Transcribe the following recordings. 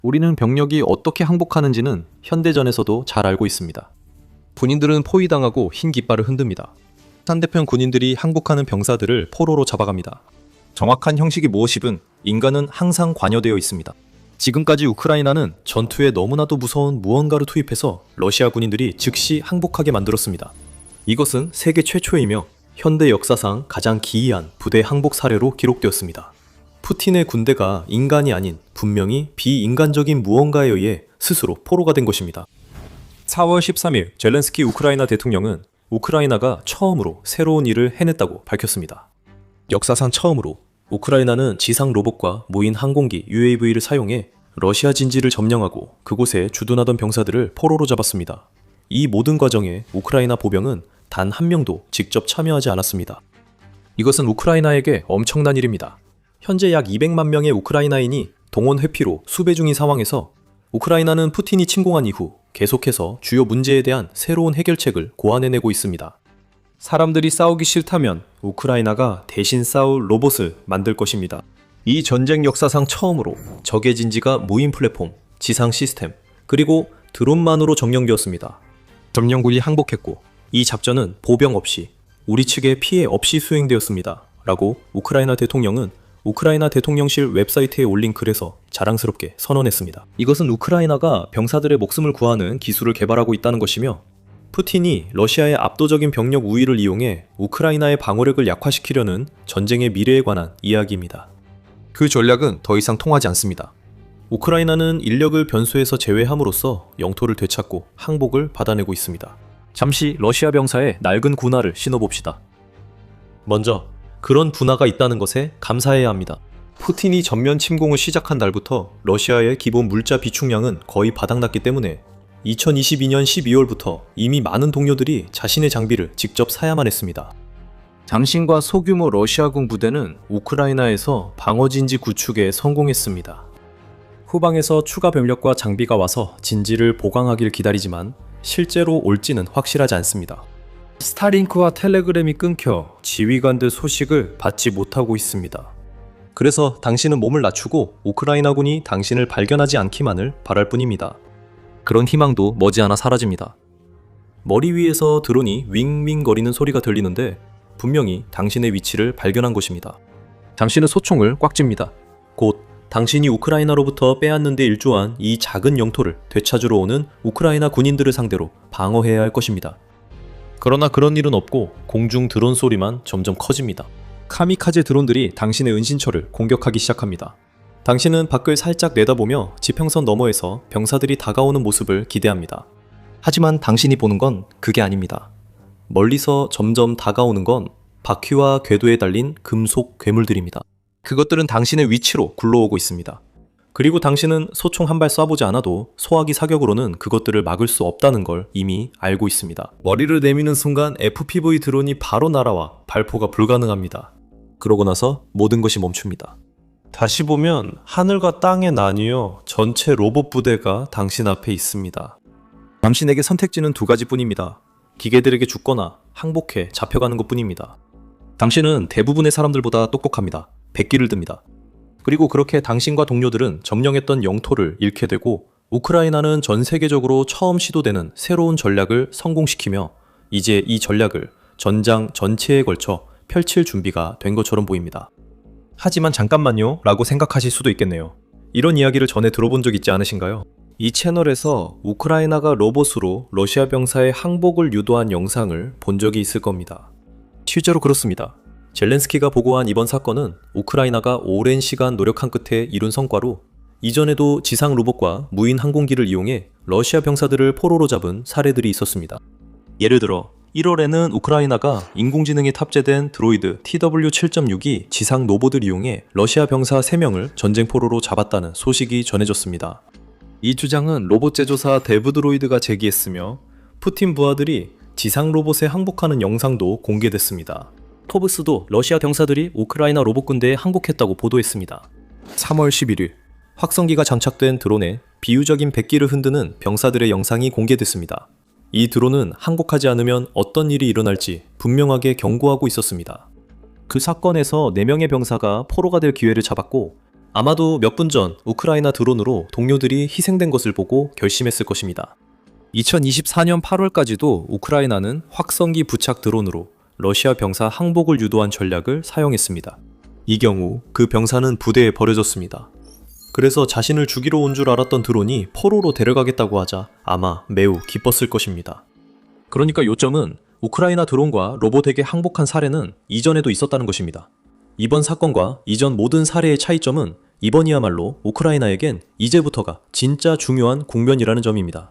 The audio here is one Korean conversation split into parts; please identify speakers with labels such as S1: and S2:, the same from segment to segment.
S1: 우리는 병력이 어떻게 항복하는지는 현대전에서도 잘 알고 있습니다.
S2: 군인들은 포위당하고 흰 깃발을 흔듭니다. 상대편 군인들이 항복하는 병사들을 포로로 잡아갑니다. 정확한 형식이 무엇이든 인간은 항상 관여되어 있습니다. 지금까지 우크라이나는 전투에 너무나도 무서운 무언가를 투입해서 러시아 군인들이 즉시 항복하게 만들었습니다. 이것은 세계 최초이며 현대 역사상 가장 기이한 부대 항복 사례로 기록되었습니다. 푸틴의 군대가 인간이 아닌 분명히 비인간적인 무언가에 의해 스스로 포로가 된 것입니다. 4월 13일 젤렌스키 우크라이나 대통령은 우크라이나가 처음으로 새로운 일을 해냈다고 밝혔습니다. 역사상 처음으로 우크라이나는 지상 로봇과 무인 항공기 UAV를 사용해 러시아 진지를 점령하고 그곳에 주둔하던 병사들을 포로로 잡았습니다. 이 모든 과정에 우크라이나 보병은 단 한 명도 직접 참여하지 않았습니다. 이것은 우크라이나에게 엄청난 일입니다. 현재 약 200만 명의 우크라이나인이 동원 회피로 수배 중인 상황에서 우크라이나는 푸틴이 침공한 이후 계속해서 주요 문제에 대한 새로운 해결책을 고안해내고 있습니다. 사람들이 싸우기 싫다면 우크라이나가 대신 싸울 로봇을 만들 것입니다. 이 전쟁 역사상 처음으로 적의 진지가 무인 플랫폼, 지상 시스템, 그리고 드론만으로 점령되었습니다. 점령군이 항복했고 이 작전은 보병 없이 우리 측에 피해 없이 수행되었습니다. 라고 우크라이나 대통령은 우크라이나 대통령실 웹사이트에 올린 글에서 자랑스럽게 선언했습니다. 이것은 우크라이나가 병사들의 목숨을 구하는 기술을 개발하고 있다는 것이며 푸틴이 러시아의 압도적인 병력 우위를 이용해 우크라이나의 방어력을 약화시키려는 전쟁의 미래에 관한 이야기입니다. 그 전략은 더 이상 통하지 않습니다. 우크라이나는 인력을 변수에서 제외함으로써 영토를 되찾고 항복을 받아내고 있습니다. 잠시 러시아 병사의 낡은 군화를 신어봅시다. 먼저 그런 분화가 있다는 것에 감사해야 합니다. 푸틴이 전면 침공을 시작한 날부터 러시아의 기본 물자 비축량은 거의 바닥났기 때문에 2022년 12월부터 이미 많은 동료들이 자신의 장비를 직접 사야만 했습니다. 장신과 소규모 러시아군 부대는 우크라이나에서 방어진지 구축에 성공했습니다. 후방에서 추가 병력과 장비가 와서 진지를 보강하길 기다리지만 실제로 올지는 확실하지 않습니다. 스타링크와 텔레그램이 끊겨 지휘관들 소식을 받지 못하고 있습니다. 그래서 당신은 몸을 낮추고 우크라이나군이 당신을 발견하지 않기만을 바랄 뿐입니다. 그런 희망도 머지않아 사라집니다. 머리 위에서 드론이 윙윙거리는 소리가 들리는데 분명히 당신의 위치를 발견한 것입니다. 당신은 소총을 꽉 쥡니다. 곧 당신이 우크라이나로부터 빼앗는 데 일조한 이 작은 영토를 되찾으러 오는 우크라이나 군인들을 상대로 방어해야 할 것입니다. 그러나 그런 일은 없고 공중 드론 소리만 점점 커집니다. 카미카제 드론들이 당신의 은신처를 공격하기 시작합니다. 당신은 밖을 살짝 내다보며 지평선 너머에서 병사들이 다가오는 모습을 기대합니다. 하지만 당신이 보는 건 그게 아닙니다. 멀리서 점점 다가오는 건 바퀴와 궤도에 달린 금속 괴물들입니다. 그것들은 당신의 위치로 굴러오고 있습니다. 그리고 당신은 소총 한 발 쏴보지 않아도 소화기 사격으로는 그것들을 막을 수 없다는 걸 이미 알고 있습니다. 머리를 내미는 순간 FPV 드론이 바로 날아와 발포가 불가능합니다. 그러고 나서 모든 것이 멈춥니다. 다시 보면 하늘과 땅에 나뉘어 전체 로봇 부대가 당신 앞에 있습니다. 당신에게 선택지는 두 가지뿐입니다. 기계들에게 죽거나 항복해 잡혀가는 것뿐입니다. 당신은 대부분의 사람들보다 똑똑합니다. 백기를 듭니다. 그리고 그렇게 당신과 동료들은 점령했던 영토를 잃게 되고 우크라이나는 전 세계적으로 처음 시도되는 새로운 전략을 성공시키며 이제 이 전략을 전장 전체에 걸쳐 펼칠 준비가 된 것처럼 보입니다. 하지만 잠깐만요 라고 생각하실 수도 있겠네요. 이런 이야기를 전에 들어본 적 있지 않으신가요? 이 채널에서 우크라이나가 로봇으로 러시아 병사의 항복을 유도한 영상을 본 적이 있을 겁니다. 실제로 그렇습니다. 젤렌스키가 보고한 이번 사건은 우크라이나가 오랜 시간 노력한 끝에 이룬 성과로 이전에도 지상 로봇과 무인 항공기를 이용해 러시아 병사들을 포로로 잡은 사례들이 있었습니다. 예를 들어 1월에는 우크라이나가 인공지능에 탑재된 드로이드 TW7.6이 지상 로봇을 이용해 러시아 병사 3명을 전쟁 포로로 잡았다는 소식이 전해졌습니다. 이 주장은 로봇 제조사 데브드로이드가 제기했으며 푸틴 부하들이 지상 로봇에 항복하는 영상도 공개됐습니다. 포브스도 러시아 병사들이 우크라이나 로봇 군대에 항복했다고 보도했습니다. 3월 11일 확성기가 장착된 드론에 비유적인 백기를 흔드는 병사들의 영상이 공개됐습니다. 이 드론은 항복하지 않으면 어떤 일이 일어날지 분명하게 경고하고 있었습니다. 그 사건에서 4명의 병사가 포로가 될 기회를 잡았고
S1: 아마도 몇 분 전 우크라이나 드론으로 동료들이 희생된 것을 보고 결심했을 것입니다.
S2: 2024년 8월까지도 우크라이나는 확성기 부착 드론으로 러시아 병사 항복을 유도한 전략을 사용했습니다.
S1: 이 경우 그 병사는 부대에 버려졌습니다. 그래서 자신을 죽이러 온 줄 알았던 드론이 포로로 데려가겠다고 하자 아마 매우 기뻤을 것입니다.
S2: 그러니까 요점은 우크라이나 드론과 로봇에게 항복한 사례는 이전에도 있었다는 것입니다. 이번 사건과 이전 모든 사례의 차이점은 이번이야말로 우크라이나에겐 이제부터가 진짜 중요한 국면이라는 점입니다.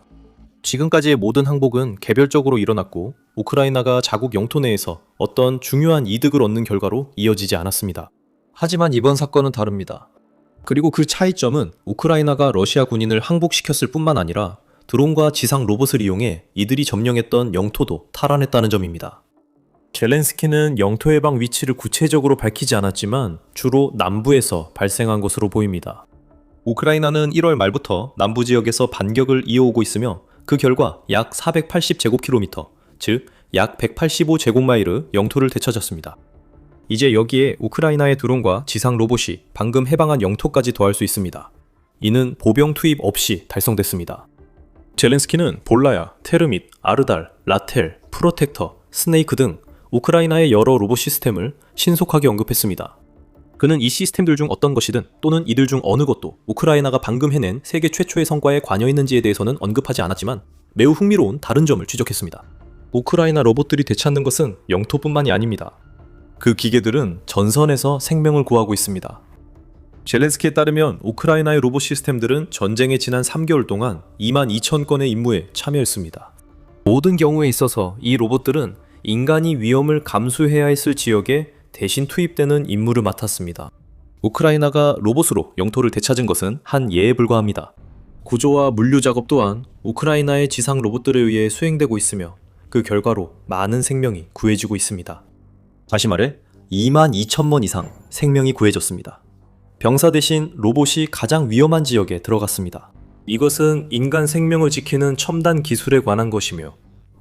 S2: 지금까지의 모든 항복은 개별적으로 일어났고 우크라이나가 자국 영토 내에서 어떤 중요한 이득을 얻는 결과로 이어지지 않았습니다. 하지만 이번 사건은 다릅니다. 그리고 그 차이점은 우크라이나가 러시아 군인을 항복시켰을 뿐만 아니라 드론과 지상 로봇을 이용해 이들이 점령했던 영토도 탈환했다는 점입니다. 젤렌스키는 영토 해방 위치를 구체적으로 밝히지 않았지만 주로 남부에서 발생한 것으로 보입니다. 우크라이나는 1월 말부터 남부 지역에서 반격을 이어오고 있으며 그 결과 약 480제곱킬로미터, 즉 약 185제곱마일의 영토를 되찾았습니다. 이제 여기에 우크라이나의 드론과 지상 로봇이 방금 해방한 영토까지 더할 수 있습니다. 이는 보병 투입 없이 달성됐습니다. 젤렌스키는 볼라야, 테르밋, 아르달, 라텔, 프로텍터, 스네이크 등 우크라이나의 여러 로봇 시스템을 신속하게 언급했습니다. 그는 이 시스템들 중 어떤 것이든 또는 이들 중 어느 것도 우크라이나가 방금 해낸 세계 최초의 성과에 관여했는지에 대해서는 언급하지 않았지만 매우 흥미로운 다른 점을 지적했습니다. 우크라이나 로봇들이 되찾는 것은 영토뿐만이 아닙니다. 그 기계들은 전선에서 생명을 구하고 있습니다. 젤렌스키에 따르면 우크라이나의 로봇 시스템들은 전쟁의 지난 3개월 동안 22,000건의 임무에 참여했습니다. 모든 경우에 있어서 이 로봇들은 인간이 위험을 감수해야 했을 지역에 대신 투입되는 임무를 맡았습니다. 우크라이나가 로봇으로 영토를 되찾은 것은 한 예에 불과합니다. 구조와 물류 작업 또한 우크라이나의 지상 로봇들에 의해 수행되고 있으며 그 결과로 많은 생명이 구해지고 있습니다. 다시 말해 22,000번 이상 생명이 구해졌습니다. 병사 대신 로봇이 가장 위험한 지역에 들어갔습니다. 이것은 인간 생명을 지키는 첨단 기술에 관한 것이며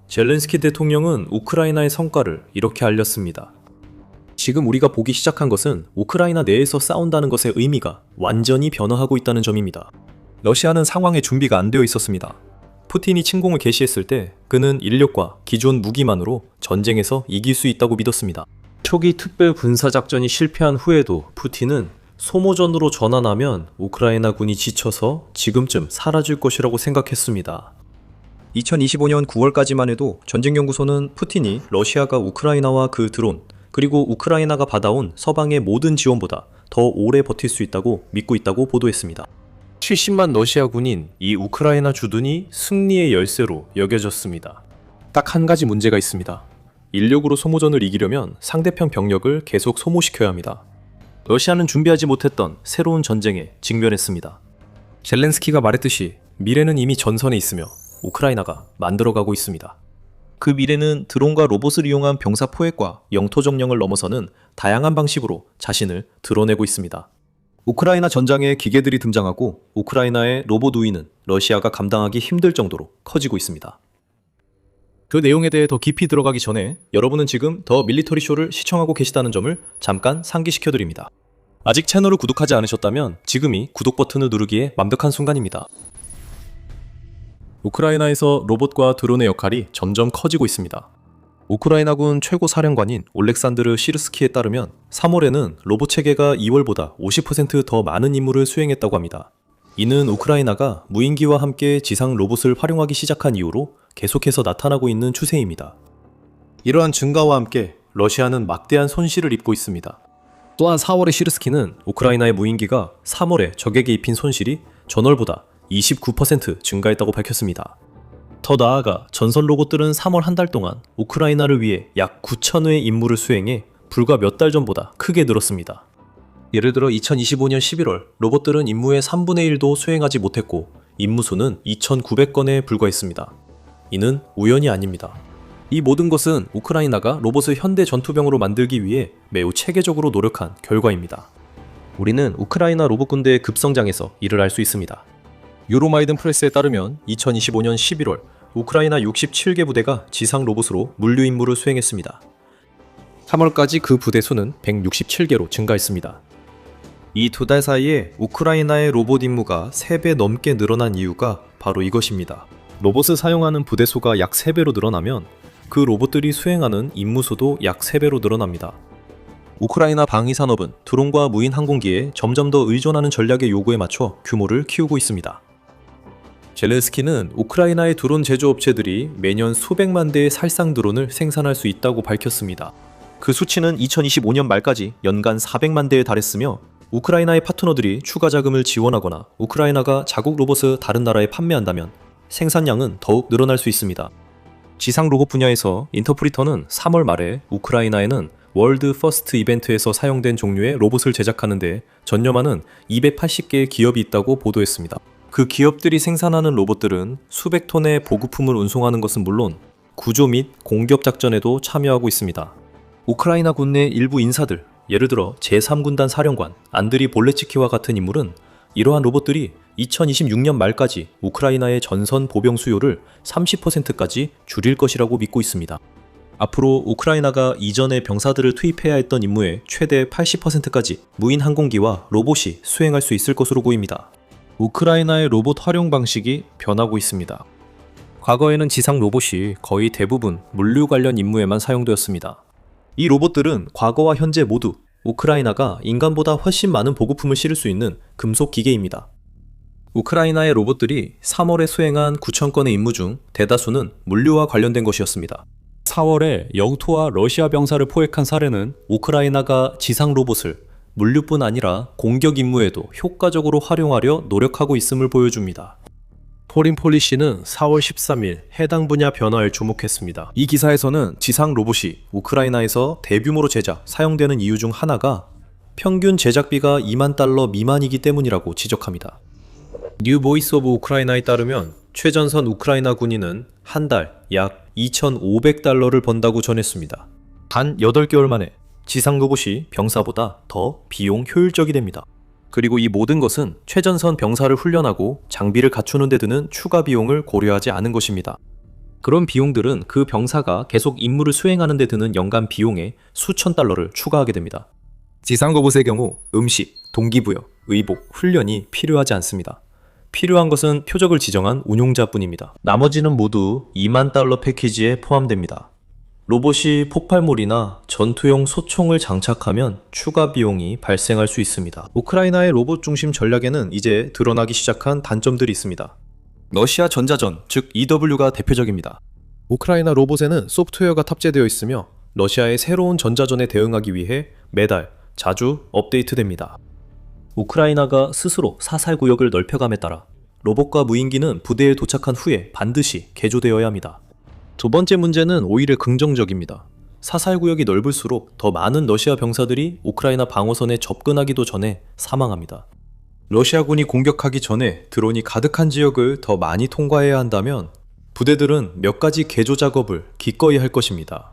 S2: 젤렌스키 대통령은 우크라이나의 성과를 이렇게 알렸습니다. 지금 우리가 보기 시작한 것은 우크라이나 내에서 싸운다는 것의 의미가 완전히 변화하고 있다는 점입니다. 러시아는 상황에 준비가 안 되어 있었습니다. 푸틴이 침공을 개시했을 때 그는 인력과 기존 무기만으로 전쟁에서 이길 수 있다고 믿었습니다. 초기 특별 군사작전이 실패한 후에도 푸틴은 소모전으로 전환하면 우크라이나 군이 지쳐서 지금쯤 사라질 것이라고 생각했습니다. 2025년 9월까지만 해도 전쟁연구소는 푸틴이 러시아가 우크라이나와 그 드론, 그리고 우크라이나가 받아온 서방의 모든 지원보다 더 오래 버틸 수 있다고 믿고 있다고 보도했습니다. 70만 러시아 군인 이 우크라이나 주둔이 승리의 열쇠로 여겨졌습니다. 딱 한 가지 문제가 있습니다. 인력으로 소모전을 이기려면 상대편 병력을 계속 소모시켜야 합니다. 러시아는 준비하지 못했던 새로운 전쟁에 직면했습니다. 젤렌스키가 말했듯이 미래는 이미 전선에 있으며 우크라이나가 만들어가고 있습니다. 그 미래는 드론과 로봇을 이용한 병사 포획과 영토 점령을 넘어서는 다양한 방식으로 자신을 드러내고 있습니다. 우크라이나 전장에 기계들이 등장하고 우크라이나의 로봇 우위는 러시아가 감당하기 힘들 정도로 커지고 있습니다. 그 내용에 대해 더 깊이 들어가기 전에 여러분은 지금 더 밀리터리 쇼를 시청하고 계시다는 점을 잠깐 상기시켜드립니다. 아직 채널을 구독하지 않으셨다면 지금이 구독 버튼을 누르기에 완벽한 순간입니다. 우크라이나에서 로봇과 드론의 역할이 점점 커지고 있습니다. 우크라이나군 최고 사령관인 올렉산드르 시르스키에 따르면 3월에는 로봇 체계가 2월보다 50% 더 많은 임무를 수행했다고 합니다. 이는 우크라이나가 무인기와 함께 지상 로봇을 활용하기 시작한 이후로 계속해서 나타나고 있는 추세입니다. 이러한 증가와 함께 러시아는 막대한 손실을 입고 있습니다. 또한 4월에 시르스키는 우크라이나의 무인기가 3월에 적에게 입힌 손실이 전월보다 29% 증가했다고 밝혔습니다. 더 나아가 전선 로봇들은 3월 한 달 동안 우크라이나를 위해 약 9,000회의 임무를 수행해 불과 몇 달 전보다 크게 늘었습니다. 예를 들어 2025년 11월 로봇들은 임무의 3분의 1도 수행하지 못했고 임무 수는 2,900건에 불과했습니다. 이는 우연이 아닙니다. 이 모든 것은 우크라이나가 로봇을 현대 전투병으로 만들기 위해 매우 체계적으로 노력한 결과입니다. 우리는 우크라이나 로봇 군대의 급성장에서 이를 알 수 있습니다. 유로마이든 프레스에 따르면 2025년 11월 우크라이나 67개 부대가 지상 로봇으로 물류 임무를 수행했습니다. 3월까지 그 부대 수는 167개로 증가했습니다.
S1: 이 2달 사이에 우크라이나의 로봇 임무가 3배 넘게 늘어난 이유가 바로 이것입니다. 로봇을 사용하는 부대 수가 약 3배로 늘어나면 그 로봇들이 수행하는 임무 수도 약 3배로 늘어납니다. 우크라이나 방위 산업은 드론과 무인 항공기에 점점 더 의존하는 전략의 요구에 맞춰 규모를 키우고 있습니다. 젤렌스키는 우크라이나의 드론 제조업체들이 매년 수백만 대의 살상 드론을 생산할 수 있다고 밝혔습니다. 그 수치는 2025년 말까지 연간 400만 대에 달했으며 우크라이나의 파트너들이 추가 자금을 지원하거나 우크라이나가 자국 로봇을 다른 나라에 판매한다면 생산량은 더욱 늘어날 수 있습니다. 지상 로봇 분야에서 인터프리터는 3월 말에 우크라이나에는 월드 퍼스트 이벤트에서 사용된 종류의 로봇을 제작하는데 전념하는 280개의 기업이 있다고 보도했습니다. 그 기업들이 생산하는 로봇들은 수백 톤의 보급품을 운송하는 것은 물론 구조 및 공격 작전에도 참여하고 있습니다. 우크라이나 군 내 일부 인사들, 예를 들어 제3군단 사령관 안드리 볼레츠키와 같은 인물은 이러한 로봇들이 2026년 말까지 우크라이나의 전선 보병 수요를 30%까지 줄일 것이라고 믿고 있습니다. 앞으로 우크라이나가 이전에 병사들을 투입해야 했던 임무의 최대 80%까지 무인 항공기와 로봇이 수행할 수 있을 것으로 보입니다. 우크라이나의 로봇 활용 방식이 변하고 있습니다. 과거에는 지상 로봇이 거의 대부분 물류 관련 임무에만 사용되었습니다. 이 로봇들은 과거와 현재 모두 우크라이나가 인간보다 훨씬 많은 보급품을 실을 수 있는 금속 기계입니다. 우크라이나의 로봇들이 3월에 수행한 9,000건의 임무 중 대다수는 물류와 관련된 것이었습니다. 4월에 영토와 러시아 병사를 포획한 사례는 우크라이나가 지상 로봇을 물류뿐 아니라 공격 임무에도 효과적으로 활용하려 노력하고 있음을 보여줍니다. 포린폴리시는 4월 13일 해당 분야 변화에 주목했습니다. 이 기사에서는 지상 로봇이 우크라이나에서 대규모로 사용되는 이유 중 하나가 평균 제작비가 2만 달러 미만이기 때문이라고 지적합니다. 뉴 보이스 오브 우크라이나에 따르면 최전선 우크라이나 군인은 한 달 약 2,500달러를 번다고 전했습니다. 단 8개월 만에 지상 로봇이 병사보다 더 비용 효율적이 됩니다. 그리고 이 모든 것은 최전선 병사를 훈련하고 장비를 갖추는 데 드는 추가 비용을 고려하지 않은 것입니다. 그런 비용들은 그 병사가 계속 임무를 수행하는 데 드는 연간 비용에 수천 달러를 추가하게 됩니다. 지상 로봇의 경우 음식, 동기부여, 의복, 훈련이 필요하지 않습니다. 필요한 것은 표적을 지정한 운용자뿐입니다. 나머지는 모두 2만 달러 패키지에 포함됩니다. 로봇이 폭발물이나 전투용 소총을 장착하면 추가 비용이 발생할 수 있습니다. 우크라이나의 로봇 중심 전략에는 이제 드러나기 시작한 단점들이 있습니다. 러시아 전자전, 즉 EW가 대표적입니다. 우크라이나 로봇에는 소프트웨어가 탑재되어 있으며 러시아의 새로운 전자전에 대응하기 위해 매달 자주 업데이트됩니다. 우크라이나가 스스로 사살 구역을 넓혀감에 따라 로봇과 무인기는 부대에 도착한 후에 반드시 개조되어야 합니다. 두 번째 문제는 오히려 긍정적입니다. 사살 구역이 넓을수록 더 많은 러시아 병사들이 우크라이나 방어선에 접근하기도 전에 사망합니다. 러시아군이 공격하기 전에 드론이 가득한 지역을 더 많이 통과해야 한다면 부대들은 몇 가지 개조 작업을 기꺼이 할 것입니다.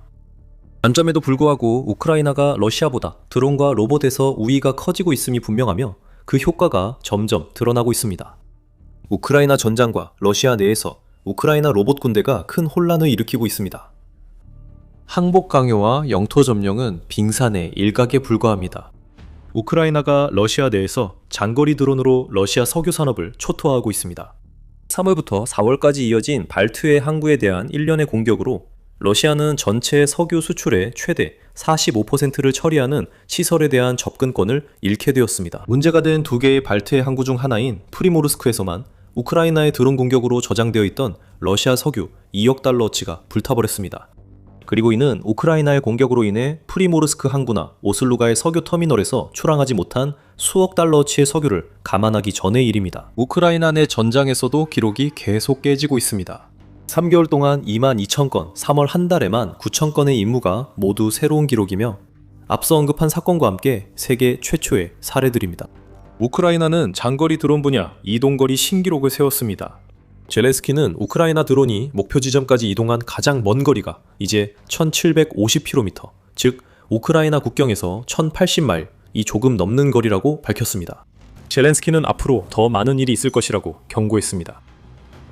S1: 단점에도 불구하고 우크라이나가 러시아보다 드론과 로봇에서 우위가 커지고 있음이 분명하며 그 효과가 점점 드러나고 있습니다. 우크라이나 전장과 러시아 내에서 우크라이나 로봇 군대가 큰 혼란을 일으키고 있습니다. 항복 강요와 영토 점령은 빙산의 일각에 불과합니다. 우크라이나가 러시아 내에서 장거리 드론으로 러시아 석유 산업을 초토화하고 있습니다. 3월부터 4월까지 이어진 발트해 항구에 대한 1년의 공격으로 러시아는 전체 석유 수출의 최대 45%를 처리하는 시설에 대한 접근권을 잃게 되었습니다. 문제가 된 두 개의 발트해 항구 중 하나인 프리모르스크에서만 우크라이나의 드론 공격으로 저장되어 있던 러시아 석유 2억 달러어치가 불타버렸습니다. 그리고 이는 우크라이나의 공격으로 인해 프리모르스크 항구나 오슬루가의 석유 터미널에서 출항하지 못한 수억 달러어치의 석유를 감안하기 전의 일입니다. 우크라이나 내 전장에서도 기록이 계속 깨지고 있습니다. 3개월 동안 22,000건, 3월 한 달에만 9,000건의 임무가 모두 새로운 기록이며 앞서 언급한 사건과 함께 세계 최초의 사례들입니다. 우크라이나는 장거리 드론 분야 이동거리 신기록을 세웠습니다. 젤렌스키는 우크라이나 드론이 목표 지점까지 이동한 가장 먼 거리가 이제 1750km, 즉 우크라이나 국경에서 1080마일이 조금 넘는 거리라고 밝혔습니다. 젤렌스키는 앞으로 더 많은 일이 있을 것이라고 경고했습니다.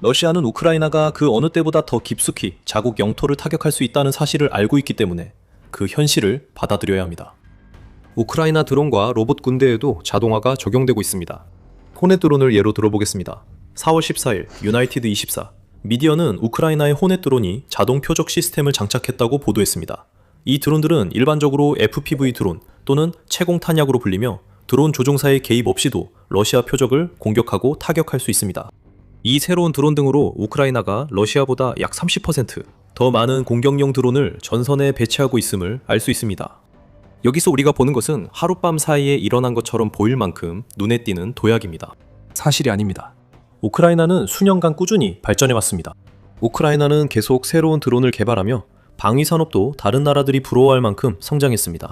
S1: 러시아는 우크라이나가 그 어느 때보다 더 깊숙이 자국 영토를 타격할 수 있다는 사실을 알고 있기 때문에 그 현실을 받아들여야 합니다.
S2: 우크라이나 드론과 로봇 군대에도 자동화가 적용되고 있습니다. 호넷 드론을 예로 들어보겠습니다.
S1: 4월 14일 유나이티드 24 미디어는 우크라이나의 호넷 드론이 자동 표적 시스템을 장착했다고 보도했습니다. 이 드론들은 일반적으로 FPV 드론 또는 채공 탄약으로 불리며 드론 조종사의 개입 없이도 러시아 표적을 공격하고 타격할 수 있습니다. 이 새로운 드론 등으로 우크라이나가 러시아보다 약 30% 더 많은 공격용 드론을 전선에 배치하고 있음을 알 수 있습니다. 여기서 우리가 보는 것은 하룻밤 사이에 일어난 것처럼 보일 만큼 눈에 띄는 도약입니다. 사실이 아닙니다. 우크라이나는 수년간 꾸준히 발전해왔습니다. 우크라이나는 계속 새로운 드론을 개발하며 방위 산업도 다른 나라들이 부러워할 만큼 성장했습니다.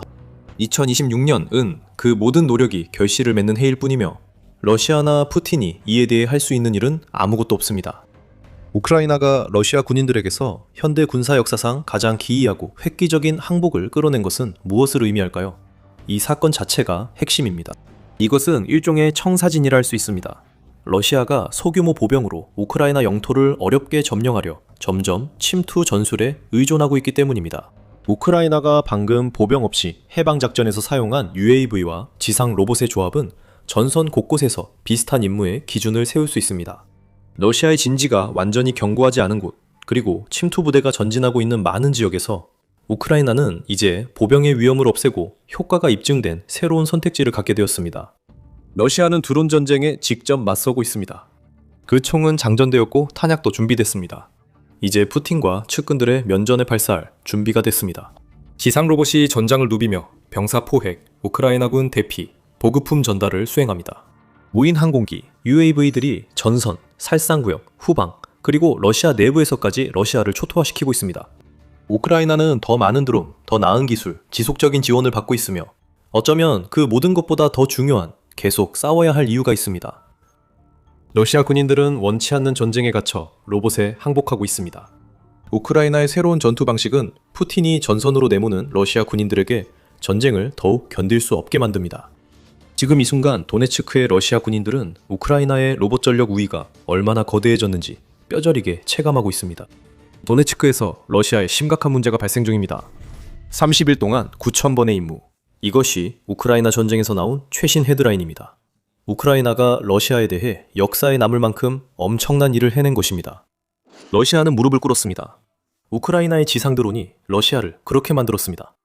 S1: 2026년은 그 모든 노력이 결실을 맺는 해일 뿐이며 러시아나 푸틴이 이에 대해 할 수 있는 일은 아무것도 없습니다. 우크라이나가 러시아 군인들에게서 현대 군사 역사상 가장 기이하고 획기적인 항복을 끌어낸 것은 무엇을 의미할까요? 이 사건 자체가 핵심입니다. 이것은 일종의 청사진이라 할 수 있습니다. 러시아가 소규모 보병으로 우크라이나 영토를 어렵게 점령하려 점점 침투 전술에 의존하고 있기 때문입니다. 우크라이나가 방금 보병 없이 해방작전에서 사용한 UAV와 지상 로봇의 조합은 전선 곳곳에서 비슷한 임무의 기준을 세울 수 있습니다. 러시아의 진지가 완전히 견고하지 않은 곳, 그리고 침투 부대가 전진하고 있는 많은 지역에서 우크라이나는 이제 보병의 위험을 없애고 효과가 입증된 새로운 선택지를 갖게 되었습니다. 러시아는 드론 전쟁에 직접 맞서고 있습니다. 그 총은 장전되었고 탄약도 준비됐습니다. 이제 푸틴과 측근들의 면전에 발사할 준비가 됐습니다. 지상 로봇이 전장을 누비며 병사 포획, 우크라이나군 대피, 보급품 전달을 수행합니다. 무인 항공기, UAV들이 전선, 살상구역, 후방, 그리고 러시아 내부에서까지 러시아를 초토화시키고 있습니다. 우크라이나는 더 많은 드론, 더 나은 기술, 지속적인 지원을 받고 있으며 어쩌면 그 모든 것보다 더 중요한 계속 싸워야 할 이유가 있습니다. 러시아 군인들은 원치 않는 전쟁에 갇혀 로봇에 항복하고 있습니다. 우크라이나의 새로운 전투 방식은 푸틴이 전선으로 내모는 러시아 군인들에게 전쟁을 더욱 견딜 수 없게 만듭니다. 지금 이 순간 도네츠크의 러시아 군인들은 우크라이나의 로봇 전력 우위가 얼마나 거대해졌는지 뼈저리게 체감하고 있습니다. 도네츠크에서 러시아에 심각한 문제가 발생 중입니다. 30일 동안 9,000번의 임무. 이것이 우크라이나 전쟁에서 나온 최신 헤드라인입니다. 우크라이나가 러시아에 대해 역사에 남을 만큼 엄청난 일을 해낸 것입니다. 러시아는 무릎을 꿇었습니다. 우크라이나의 지상 드론이 러시아를 그렇게 만들었습니다.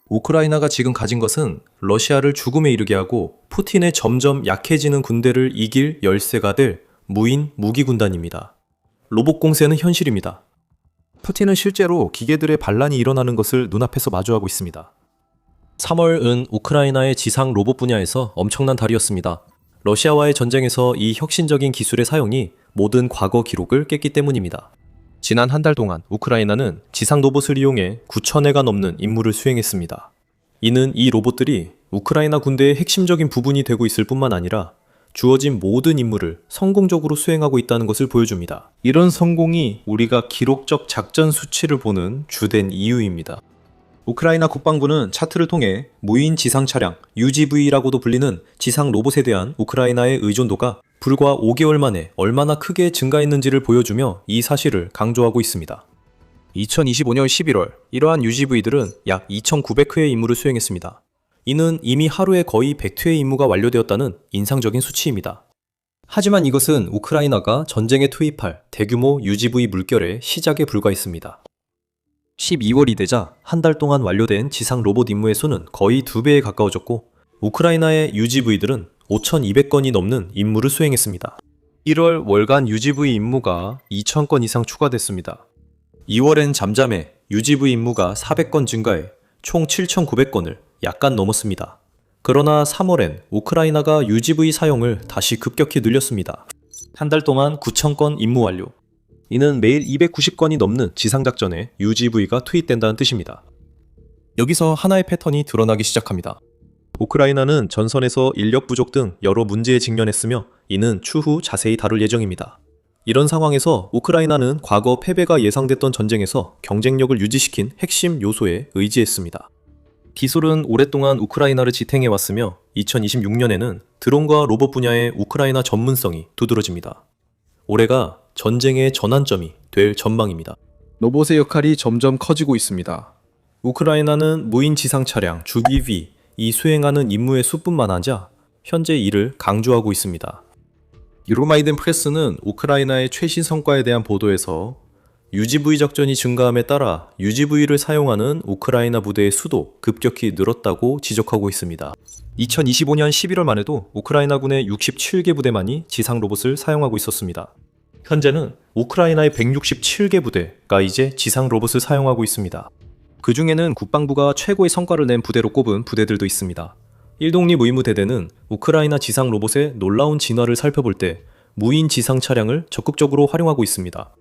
S1: 우크라이나가 지금 가진 것은 러시아를 죽음에 이르게 하고 푸틴의 점점 약해지는 군대를 이길 열쇠가 될 무인 무기군단입니다. 로봇 공세는 현실입니다. 푸틴은 실제로 기계들의 반란이 일어나는 것을 눈앞에서 마주하고 있습니다. 3월은 우크라이나의 지상 로봇 분야에서 엄청난 달이었습니다. 러시아와의 전쟁에서 이 혁신적인 기술의 사용이 모든 과거 기록을 깼기 때문입니다. 지난 한 달 동안 우크라이나는 지상 로봇을 이용해 9,000회가 넘는 임무를 수행했습니다. 이는 이 로봇들이 우크라이나 군대의 핵심적인 부분이 되고 있을 뿐만 아니라 주어진 모든 임무를 성공적으로 수행하고 있다는 것을 보여줍니다. 이런 성공이 우리가 기록적 작전 수치를 보는 주된 이유입니다. 우크라이나 국방부는 차트를 통해 무인 지상 차량 UGV라고도 불리는 지상 로봇에 대한 우크라이나의 의존도가 불과 5개월 만에 얼마나 크게 증가했는지를 보여주며 이 사실을 강조하고 있습니다. 2025년 11월 이러한 UGV들은 약 2,900회의 임무를 수행했습니다. 이는 이미 하루에 거의 100회의 임무가 완료되었다는 인상적인 수치입니다. 하지만 이것은 우크라이나가 전쟁에 투입할 대규모 UGV 물결의 시작에 불과했습니다. 12월이 되자 한 달 동안 완료된 지상 로봇 임무의 수는 거의 2배에 가까워졌고 우크라이나의 UGV들은 5,200건이 넘는 임무를 수행했습니다. 1월 월간 UGV 임무가 2,000건 이상 추가됐습니다. 2월엔 잠잠해 UGV 임무가 400건 증가해 총 7,900건을 약간 넘었습니다. 그러나 3월엔 우크라이나가 UGV 사용을 다시 급격히 늘렸습니다. 한 달 동안 9,000건 임무 완료. 이는 매일 290건이 넘는 지상작전에 UGV가 투입된다는 뜻입니다. 여기서 하나의 패턴이 드러나기 시작합니다. 우크라이나는 전선에서 인력 부족 등 여러 문제에 직면했으며 이는 추후 자세히 다룰 예정입니다. 이런 상황에서 우크라이나는 과거 패배가 예상됐던 전쟁에서 경쟁력을 유지시킨 핵심 요소에 의지했습니다. 기술은 오랫동안 우크라이나를 지탱해왔으며 2026년에는 드론과 로봇 분야의 우크라이나 전문성이 두드러집니다. 올해가 전쟁의 전환점이 될 전망입니다. 로봇의 역할이 점점 커지고 있습니다. 우크라이나는 무인 지상 차량 주비V, 이 수행하는 임무의 수뿐만 아니라 현재 이를 강조하고 있습니다. 유로마이든 프레스는 우크라이나의 최신 성과에 대한 보도에서 UGV 작전이 증가함에 따라 UGV를 사용하는 우크라이나 부대의 수도 급격히 늘었다고 지적하고 있습니다.
S2: 2025년 11월만 해도 우크라이나군의 67개 부대만이 지상 로봇을 사용하고 있었습니다.
S1: 현재는 우크라이나의 167개 부대가 이제 지상 로봇을 사용하고 있습니다.
S2: 그 중에는 국방부가 최고의 성과를 낸 부대로 꼽은 부대들도 있습니다.
S1: 일독립 의무대대는 우크라이나 지상 로봇의 놀라운 진화를 살펴볼 때 무인 지상 차량을 적극적으로 활용하고 있습니다.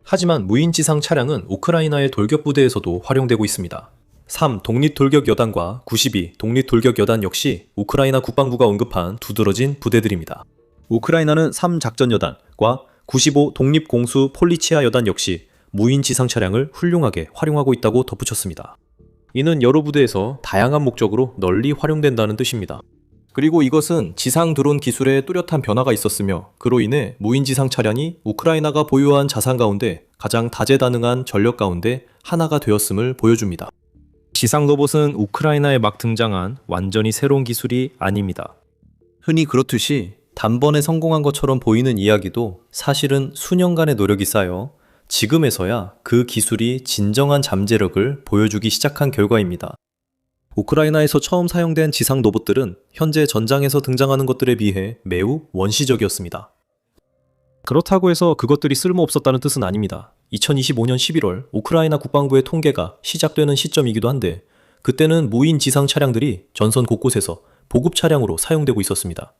S1: 하지만 무인 지상 차량은 우크라이나의 돌격 부대에서도 활용되고 있습니다. 3. 독립돌격여단과 92 독립돌격여단 역시 우크라이나 국방부가 언급한 두드러진 부대들입니다. 우크라이나는 3 작전여단과 95 독립공수 폴리치아 여단 역시 무인 지상 차량을 훌륭하게 활용하고 있다고 덧붙였습니다. 이는 여러 부대에서 다양한 목적으로 널리 활용된다는 뜻입니다. 그리고 이것은 지상 드론 기술에 뚜렷한 변화가 있었으며 그로 인해 무인 지상 차량이 우크라이나가 보유한 자산 가운데 가장 다재다능한 전력 가운데 하나가 되었음을 보여줍니다. 지상 로봇은 우크라이나에 막 등장한 완전히 새로운 기술이 아닙니다. 흔히 그렇듯이 단번에 성공한 것처럼 보이는 이야기도 사실은 수년간의 노력이 쌓여 지금에서야 그 기술이 진정한 잠재력을 보여주기 시작한 결과입니다. 우크라이나에서 처음 사용된 지상 로봇들은 현재 전장에서 등장하는 것들에 비해 매우 원시적이었습니다. 그렇다고 해서 그것들이 쓸모없었다는 뜻은 아닙니다. 2025년 11월 우크라이나 국방부의 통계가 시작되는 시점이기도 한데 그때는 무인 지상 차량들이 전선 곳곳에서 보급 차량으로 사용되고 있었습니다.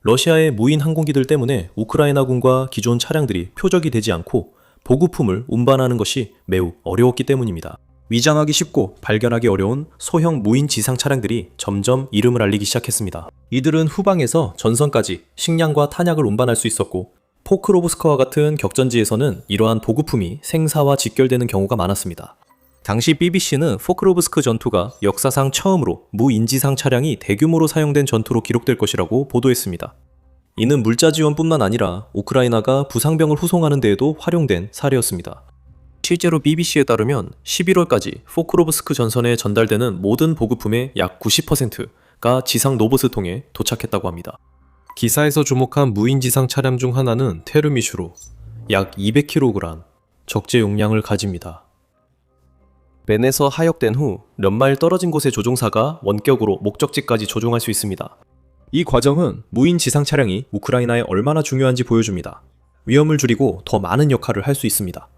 S1: 러시아의 무인 항공기들 때문에 우크라이나군과 기존 차량들이 표적이 되지 않고 보급품을 운반하는 것이 매우 어려웠기 때문입니다. 위장하기 쉽고 발견하기 어려운 소형 무인 지상 차량들이 점점 이름을 알리기 시작했습니다. 이들은 후방에서 전선까지 식량과 탄약을 운반할 수 있었고 포크로브스크와 같은 격전지에서는 이러한 보급품이 생사와 직결되는 경우가 많았습니다. 당시 BBC는 포크로브스크 전투가 역사상 처음으로 무인지상 차량이 대규모로 사용된 전투로 기록될 것이라고 보도했습니다. 이는 물자 지원뿐만 아니라 우크라이나가 부상병을 후송하는 데에도 활용된 사례였습니다. 실제로 BBC에 따르면 11월까지 포크로브스크 전선에 전달되는 모든 보급품의 약 90%가 지상 로봇을 통해 도착했다고 합니다. 기사에서 주목한 무인 지상 차량 중 하나는 테르미슈로 약 200kg 적재 용량을 가집니다. 벤에서 하역된 후 몇 마일 떨어진 곳의 조종사가 원격으로 목적지까지 조종할 수 있습니다. 이 과정은 무인 지상 차량이 우크라이나에 얼마나 중요한지 보여줍니다. 위험을 줄이고 더 많은 역할을 할 수 있습니다.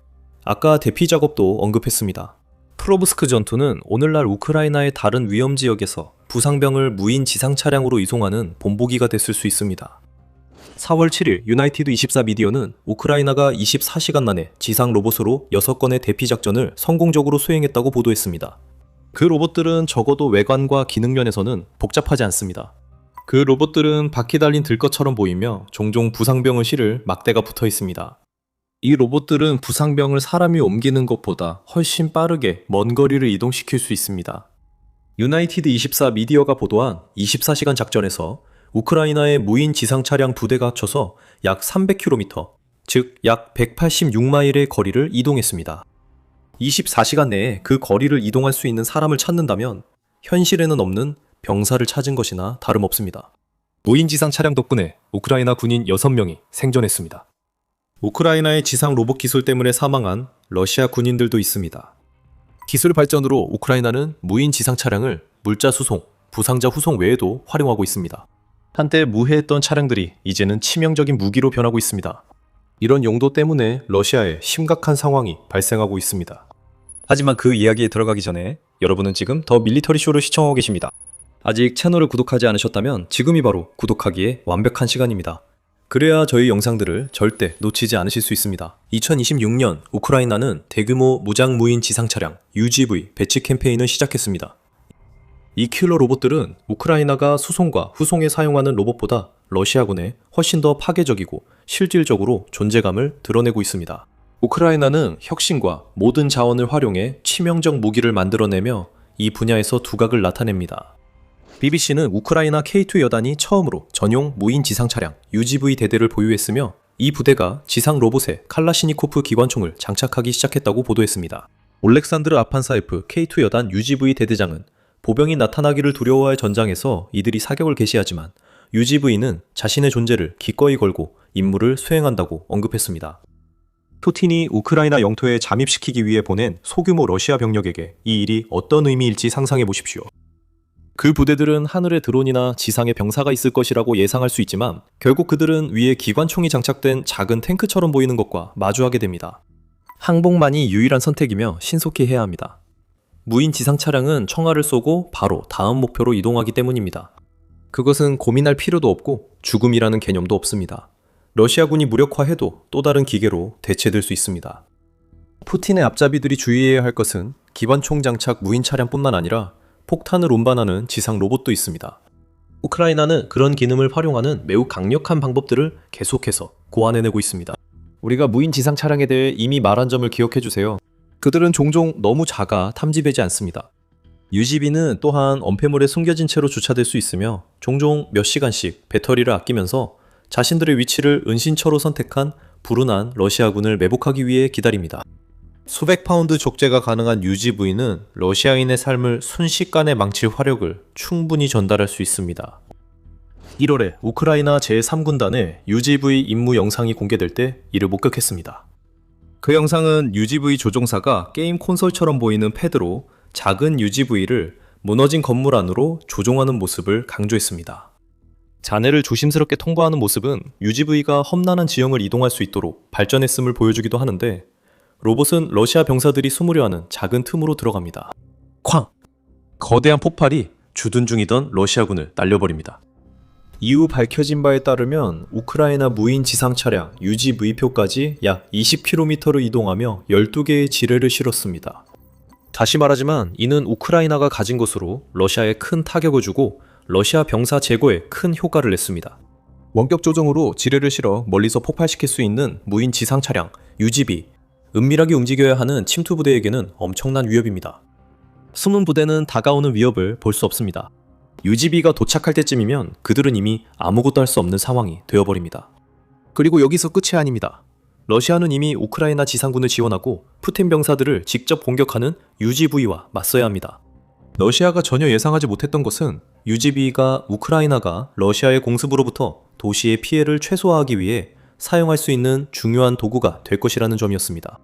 S1: 아까 대피 작업도 언급했습니다. 프로브스크 전투는 오늘날 우크라이나의 다른 위험 지역에서 부상병을 무인 지상 차량으로 이송하는 본보기가 됐을 수 있습니다. 4월 7일 유나이티드 24 미디어는 우크라이나가 24시간 만에 지상 로봇으로 6건의 대피 작전을 성공적으로 수행했다고 보도했습니다. 그 로봇들은 적어도 외관과 기능 면에서는 복잡하지 않습니다. 그 로봇들은 바퀴 달린 들것처럼 보이며 종종 부상병을 실을 막대가 붙어 있습니다. 이 로봇들은 부상병을 사람이 옮기는 것보다 훨씬 빠르게 먼 거리를 이동시킬 수 있습니다. 유나이티드 24 미디어가 보도한 24시간 작전에서 우크라이나의 무인 지상 차량 2대가 합쳐서 약 300km, 즉 약 186마일의 거리를 이동했습니다. 24시간 내에 그 거리를 이동할 수 있는 사람을 찾는다면 현실에는 없는 병사를 찾은 것이나 다름없습니다. 무인 지상 차량 덕분에 우크라이나 군인 6명이 생존했습니다. 우크라이나의 지상 로봇 기술 때문에 사망한 러시아 군인들도 있습니다. 기술 발전으로 우크라이나는 무인 지상 차량을 물자 수송, 부상자 후송 외에도 활용하고 있습니다. 한때 무해했던 차량들이 이제는 치명적인 무기로 변하고 있습니다. 이런 용도 때문에 러시아에 심각한 상황이 발생하고 있습니다. 하지만 그 이야기에 들어가기 전에 여러분은 지금 더 밀리터리 쇼를 시청하고 계십니다. 아직 채널을 구독하지 않으셨다면 지금이 바로 구독하기에 완벽한 시간입니다. 그래야 저희 영상들을 절대 놓치지 않으실 수 있습니다. 2026년 우크라이나는 대규모 무장 무인 지상 차량 UGV 배치 캠페인을 시작했습니다. 이 킬러 로봇들은 우크라이나가 수송과 후송에 사용하는 로봇보다 러시아군에 훨씬 더 파괴적이고 실질적으로 존재감을 드러내고 있습니다. 우크라이나는 혁신과 모든 자원을 활용해 치명적 무기를 만들어내며 이 분야에서 두각을 나타냅니다. BBC는 우크라이나 K2 여단이 처음으로 전용 무인 지상 차량 UGV 대대를 보유했으며 이 부대가 지상 로봇에 칼라시니코프 기관총을 장착하기 시작했다고 보도했습니다. 올렉산드르 아판사예프 K2 여단 UGV 대대장은 보병이 나타나기를 두려워할 전장에서 이들이 사격을 개시하지만 UGV는 자신의 존재를 기꺼이 걸고 임무를 수행한다고 언급했습니다.
S2: 푸틴이 우크라이나 영토에 잠입시키기 위해 보낸 소규모 러시아 병력에게 이 일이 어떤 의미일지 상상해 보십시오.
S1: 그 부대들은 하늘에 드론이나 지상에 병사가 있을 것이라고 예상할 수 있지만 결국 그들은 위에 기관총이 장착된 작은 탱크처럼 보이는 것과 마주하게 됩니다. 항복만이 유일한 선택이며 신속히 해야 합니다. 무인 지상 차량은 청화를 쏘고 바로 다음 목표로 이동하기 때문입니다. 그것은 고민할 필요도 없고 죽음이라는 개념도 없습니다. 러시아군이 무력화해도 또 다른 기계로 대체될 수 있습니다. 푸틴의 앞잡이들이 주의해야 할 것은 기관총 장착 무인 차량뿐만 아니라 폭탄을 운반하는 지상 로봇도 있습니다. 우크라이나는 그런 기능을 활용하는 매우 강력한 방법들을 계속해서 고안해내고 있습니다. 우리가 무인 지상 차량에 대해 이미 말한 점을 기억해주세요. 그들은 종종 너무 작아 탐지되지 않습니다. UGV는 또한 엄폐물에 숨겨진 채로 주차될 수 있으며 종종 몇 시간씩 배터리를 아끼면서 자신들의 위치를 은신처로 선택한 불운한 러시아군을 매복하기 위해 기다립니다. 수백 파운드 족제가 가능한 UGV는 러시아인의 삶을 순식간에 망칠 화력을 충분히 전달할 수 있습니다. 1월에 우크라이나 제3군단의 UGV 임무 영상이 공개될 때 이를 목격했습니다. 그 영상은 UGV 조종사가 게임 콘솔처럼 보이는 패드로 작은 UGV를 무너진 건물 안으로 조종하는 모습을 강조했습니다. 잔해를 조심스럽게 통과하는 모습은 UGV가 험난한 지형을 이동할 수 있도록 발전했음을 보여주기도 하는데 로봇은 러시아 병사들이 숨으려 하는 작은 틈으로 들어갑니다. 쾅! 거대한 폭발이 주둔 중이던 러시아군을 날려버립니다. 이후 밝혀진 바에 따르면 우크라이나 무인 지상 차량 UGV표까지 약 20km를 이동하며 12개의 지뢰를 실었습니다. 다시 말하지만 이는 우크라이나가 가진 것으로 러시아에 큰 타격을 주고 러시아 병사 제거에 큰 효과를 냈습니다. 원격 조종으로 지뢰를 실어 멀리서 폭발시킬 수 있는 무인 지상 차량 UGV, 은밀하게 움직여야 하는 침투 부대에게는 엄청난 위협입니다. 숨은 부대는 다가오는 위협을 볼 수 없습니다. UGV가 도착할 때쯤이면 그들은 이미 아무것도 할 수 없는 상황이 되어버립니다. 그리고 여기서 끝이 아닙니다. 러시아는 이미 우크라이나 지상군을 지원하고 푸틴 병사들을 직접 공격하는 UGV와 맞서야 합니다. 러시아가 전혀 예상하지 못했던 것은 UGV가 우크라이나가 러시아의 공습으로부터 도시의 피해를 최소화하기 위해 사용할 수 있는 중요한 도구가 될 것이라는 점이었습니다.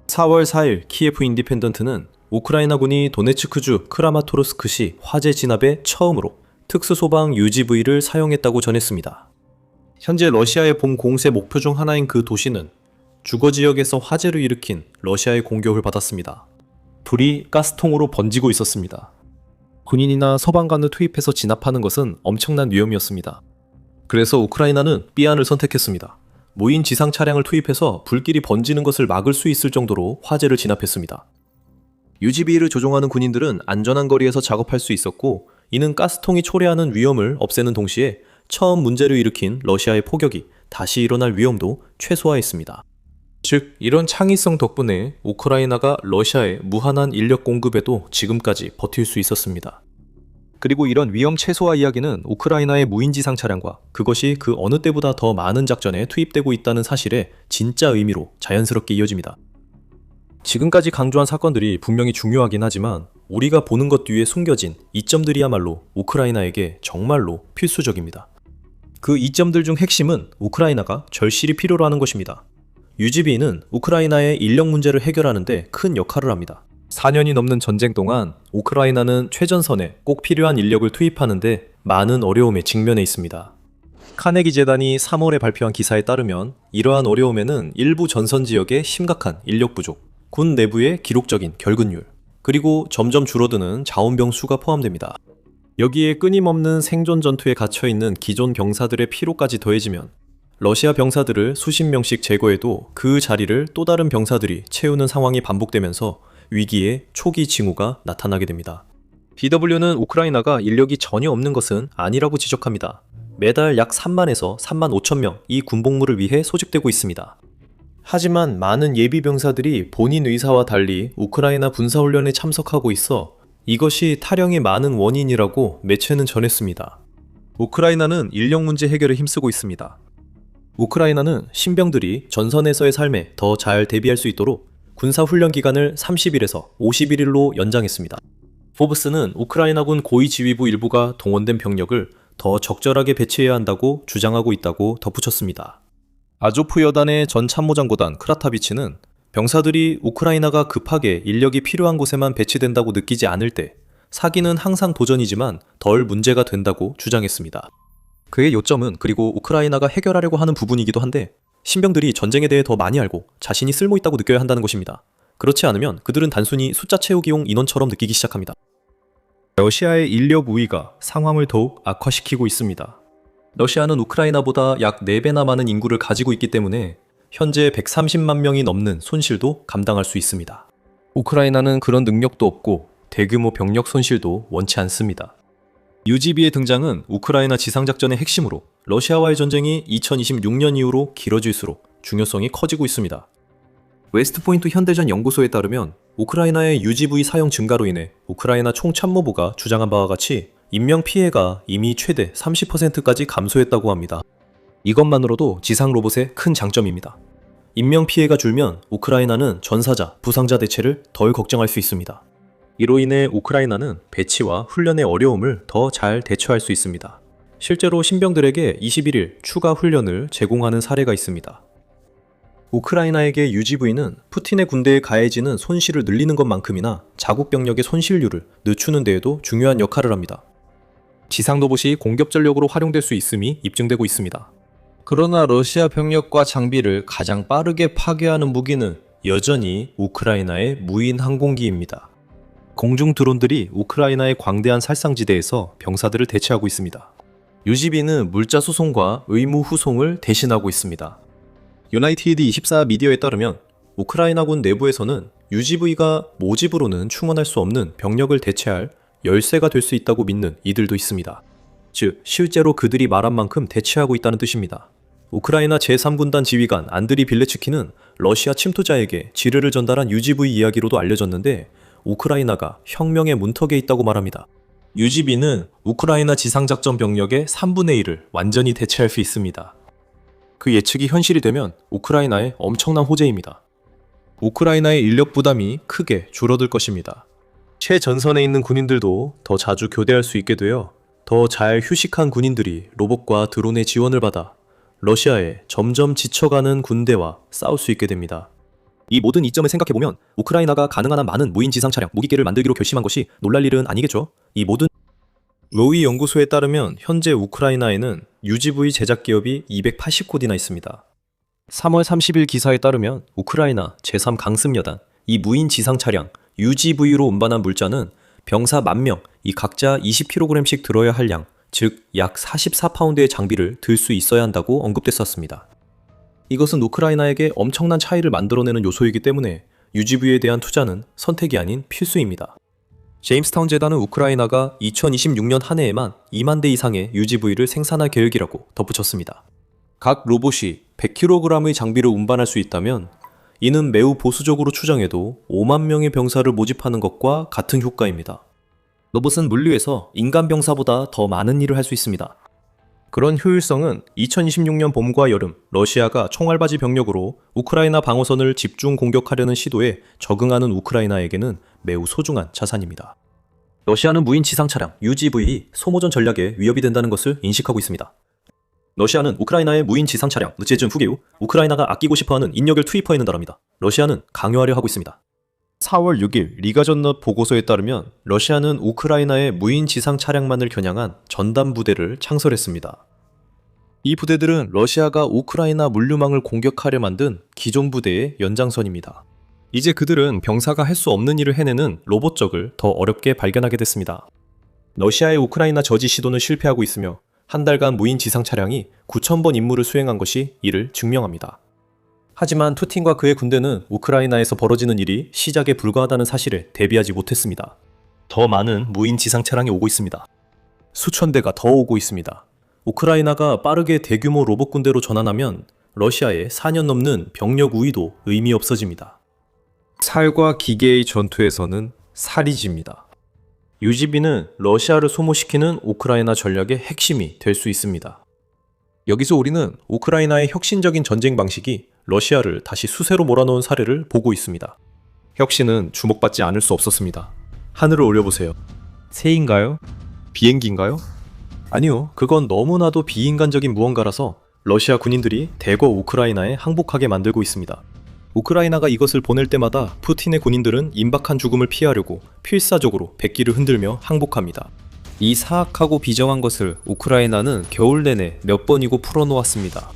S1: 4월 4일 키예프 인디펜던트는 우크라이나군이 도네츠크주 크라마토르스크시 화재 진압에 처음으로 특수소방 UGV를 사용했다고 전했습니다. 현재 러시아의 봄 공세 목표 중 하나인 그 도시는 주거 지역에서 화재를 일으킨 러시아의 공격을 받았습니다. 불이 가스통으로 번지고 있었습니다. 군인이나 소방관을 투입해서 진압하는 것은 엄청난 위험이었습니다. 그래서 우크라이나는 B안을 선택했습니다. 무인 지상 차량을 투입해서 불길이 번지는 것을 막을 수 있을 정도로 화재를 진압했습니다. UGV를 조종하는 군인들은 안전한 거리에서 작업할 수 있었고 이는 가스통이 초래하는 위험을 없애는 동시에 처음 문제를 일으킨 러시아의 포격이 다시 일어날 위험도 최소화했습니다. 즉, 이런 창의성 덕분에 우크라이나가 러시아의 무한한 인력 공급에도 지금까지 버틸 수 있었습니다. 그리고 이런 위험 최소화 이야기는 우크라이나의 무인지상 차량과 그것이 그 어느 때보다 더 많은 작전에 투입되고 있다는 사실에 진짜 의미로 자연스럽게 이어집니다. 지금까지 강조한 사건들이 분명히 중요하긴 하지만 우리가 보는 것 뒤에 숨겨진 이점들이야말로 우크라이나에게 정말로 필수적입니다. 그 이점들 중 핵심은 우크라이나가 절실히 필요로 하는 것입니다. UGV는 우크라이나의 인력 문제를 해결하는 데 큰 역할을 합니다. 4년이 넘는 전쟁 동안 우크라이나는 최전선에 꼭 필요한 인력을 투입하는데 많은 어려움에 직면해 있습니다. 카네기 재단이 3월에 발표한 기사에 따르면 이러한 어려움에는 일부 전선 지역의 심각한 인력 부족, 군 내부의 기록적인 결근율, 그리고 점점 줄어드는 자원병 수가 포함됩니다. 여기에 끊임없는 생존 전투에 갇혀있는 기존 병사들의 피로까지 더해지면 러시아 병사들을 수십 명씩 제거해도 그 자리를 또 다른 병사들이 채우는 상황이 반복되면서 위기의 초기 징후가 나타나게 됩니다. BW는 우크라이나가 인력이 전혀 없는 것은 아니라고 지적합니다. 매달 약 3만에서 3만 5천 명 이 군복무를 위해 소집되고 있습니다. 하지만 많은 예비병사들이 본인 의사와 달리 우크라이나 군사훈련에 참석하고 있어 이것이 탈영의 많은 원인이라고 매체는 전했습니다. 우크라이나는 인력 문제 해결에 힘쓰고 있습니다. 우크라이나는 신병들이 전선에서의 삶에 더 잘 대비할 수 있도록 군사훈련 기간을 30일에서 51일로 연장했습니다. 포브스는 우크라이나군 고위 지휘부 일부가 동원된 병력을 더 적절하게 배치해야 한다고 주장하고 있다고 덧붙였습니다. 아조프 여단의 전 참모장고단 크라타비치는 병사들이 우크라이나가 급하게 인력이 필요한 곳에만 배치된다고 느끼지 않을 때 사기는 항상 도전이지만 덜 문제가 된다고 주장했습니다. 그의 요점은 그리고 우크라이나가 해결하려고 하는 부분이기도 한데 신병들이 전쟁에 대해 더 많이 알고 자신이 쓸모있다고 느껴야 한다는 것입니다. 그렇지 않으면 그들은 단순히 숫자 채우기용 인원처럼 느끼기 시작합니다. 러시아의 인력 우위가 상황을 더욱 악화시키고 있습니다. 러시아는 우크라이나보다 약 4배나 많은 인구를 가지고 있기 때문에 현재 130만 명이 넘는 손실도 감당할 수 있습니다. 우크라이나는 그런 능력도 없고 대규모 병력 손실도 원치 않습니다. UGV의 등장은 우크라이나 지상작전의 핵심으로 러시아와의 전쟁이 2026년 이후로 길어질수록 중요성이 커지고 있습니다. 웨스트포인트 현대전 연구소에 따르면 우크라이나의 UGV 사용 증가로 인해 우크라이나 총참모부가 주장한 바와 같이 인명피해가 이미 최대 30%까지 감소했다고 합니다. 이것만으로도 지상 로봇의 큰 장점입니다. 인명피해가 줄면 우크라이나는 전사자, 부상자 대체를 덜 걱정할 수 있습니다. 이로 인해 우크라이나는 배치와 훈련의 어려움을 더 잘 대처할 수 있습니다. 실제로 신병들에게 21일 추가 훈련을 제공하는 사례가 있습니다. 우크라이나에게 UGV는 푸틴의 군대에 가해지는 손실을 늘리는 것만큼이나 자국 병력의 손실률을 늦추는 데에도 중요한 역할을 합니다. 지상 로봇이 공격 전력으로 활용될 수 있음이 입증되고 있습니다. 그러나 러시아 병력과 장비를 가장 빠르게 파괴하는 무기는 여전히 우크라이나의 무인 항공기입니다. 공중 드론들이 우크라이나의 광대한 살상지대에서 병사들을 대체하고 있습니다. UGV는 물자 수송과 의무 후송을 대신하고 있습니다. 유나이티드24 미디어에 따르면 우크라이나군 내부에서는 UGV가 모집으로는 충원할 수 없는 병력을 대체할 열쇠가 될 수 있다고 믿는 이들도 있습니다. 즉, 실제로 그들이 말한 만큼 대체하고 있다는 뜻입니다. 우크라이나 제3군단 지휘관 안드리 빌레츠키는 러시아 침투자에게 지뢰를 전달한 UGV 이야기로도 알려졌는데 우크라이나가 혁명의 문턱에 있다고 말합니다. UGV는 우크라이나 지상작전 병력의 3분의 1을 완전히 대체할 수 있습니다. 그 예측이 현실이 되면 우크라이나의 엄청난 호재입니다. 우크라이나의 인력 부담이 크게 줄어들 것입니다. 최전선에 있는 군인들도 더 자주 교대할 수 있게 되어 더 잘 휴식한 군인들이 로봇과 드론의 지원을 받아 러시아에 점점 지쳐가는 군대와 싸울 수 있게 됩니다. 이 모든 이점을 생각해보면 우크라이나가 가능한 한 많은 무인 지상 차량, 무기계를 만들기로 결심한 것이 놀랄 일은 아니겠죠. 이 모든 로이 연구소에 따르면 현재 우크라이나에는 UGV 제작 기업이 280곳이나 있습니다. 3월 30일 기사에 따르면 우크라이나 제3강습여단 이 무인 지상 차량 UGV로 운반한 물자는 병사 10,000명, 이 각자 20kg씩 들어야 할 양, 즉 약 44파운드의 장비를 들 수 있어야 한다고 언급됐었습니다. 이것은 우크라이나에게 엄청난 차이를 만들어내는 요소이기 때문에 UGV에 대한 투자는 선택이 아닌 필수입니다. 제임스타운 재단은 우크라이나가 2026년 한 해에만 2만 대 이상의 UGV를 생산할 계획이라고 덧붙였습니다. 각 로봇이 100kg의 장비를 운반할 수 있다면 이는 매우 보수적으로 추정해도 5만 명의 병사를 모집하는 것과 같은 효과입니다. 로봇은 물리에서 인간 병사보다 더 많은 일을 할 수 있습니다. 그런 효율성은 2026년 봄과 여름 러시아가 총알바지 병력으로 우크라이나 방어선을 집중 공격하려는 시도에 적응하는 우크라이나에게는 매우 소중한 자산입니다. 러시아는 무인 지상 차량 UGV 소모전 전략에 위협이 된다는 것을 인식하고 있습니다. 러시아는 우크라이나의 무인 지상 차량 느체즘 후계 후 우크라이나가 아끼고 싶어하는 인력을 투입하여 있는 나라입니다. 러시아는 강요하려 하고 있습니다. 4월 6일 리가전넛 보고서에 따르면 러시아는 우크라이나의 무인 지상 차량만을 겨냥한 전담 부대를 창설했습니다. 이 부대들은 러시아가 우크라이나 물류망을 공격하려 만든 기존 부대의 연장선입니다. 이제 그들은 병사가 할 수 없는 일을 해내는 로봇적을 더 어렵게 발견하게 됐습니다. 러시아의 우크라이나 저지 시도는 실패하고 있으며 한 달간 무인 지상 차량이 9,000번 임무를 수행한 것이 이를 증명합니다. 하지만 푸틴과 그의 군대는 우크라이나에서 벌어지는 일이 시작에 불과하다는 사실에 대비하지 못했습니다. 더 많은 무인 지상 차량이 오고 있습니다. 수천 대가 더 오고 있습니다. 우크라이나가 빠르게 대규모 로봇 군대로 전환하면 러시아의 4년 넘는 병력 우위도 의미 없어집니다. 살과 기계의 전투에서는 살이 집니다. UGV는 러시아를 소모시키는 우크라이나 전략의 핵심이 될 수 있습니다. 여기서 우리는 우크라이나의 혁신적인 전쟁 방식이 러시아를 다시 수세로 몰아넣은 사례를 보고 있습니다. 혁신은 주목받지 않을 수 없었습니다. 하늘을 올려보세요.
S2: 새인가요? 비행기인가요?
S1: 아니요, 그건 너무나도 비인간적인 무언가라서 러시아 군인들이 대거 우크라이나에 항복하게 만들고 있습니다. 우크라이나가 이것을 보낼 때마다 푸틴의 군인들은 임박한 죽음을 피하려고 필사적으로 백기를 흔들며 항복합니다. 이 사악하고 비정한 것을 우크라이나는 겨울 내내 몇 번이고 풀어놓았습니다.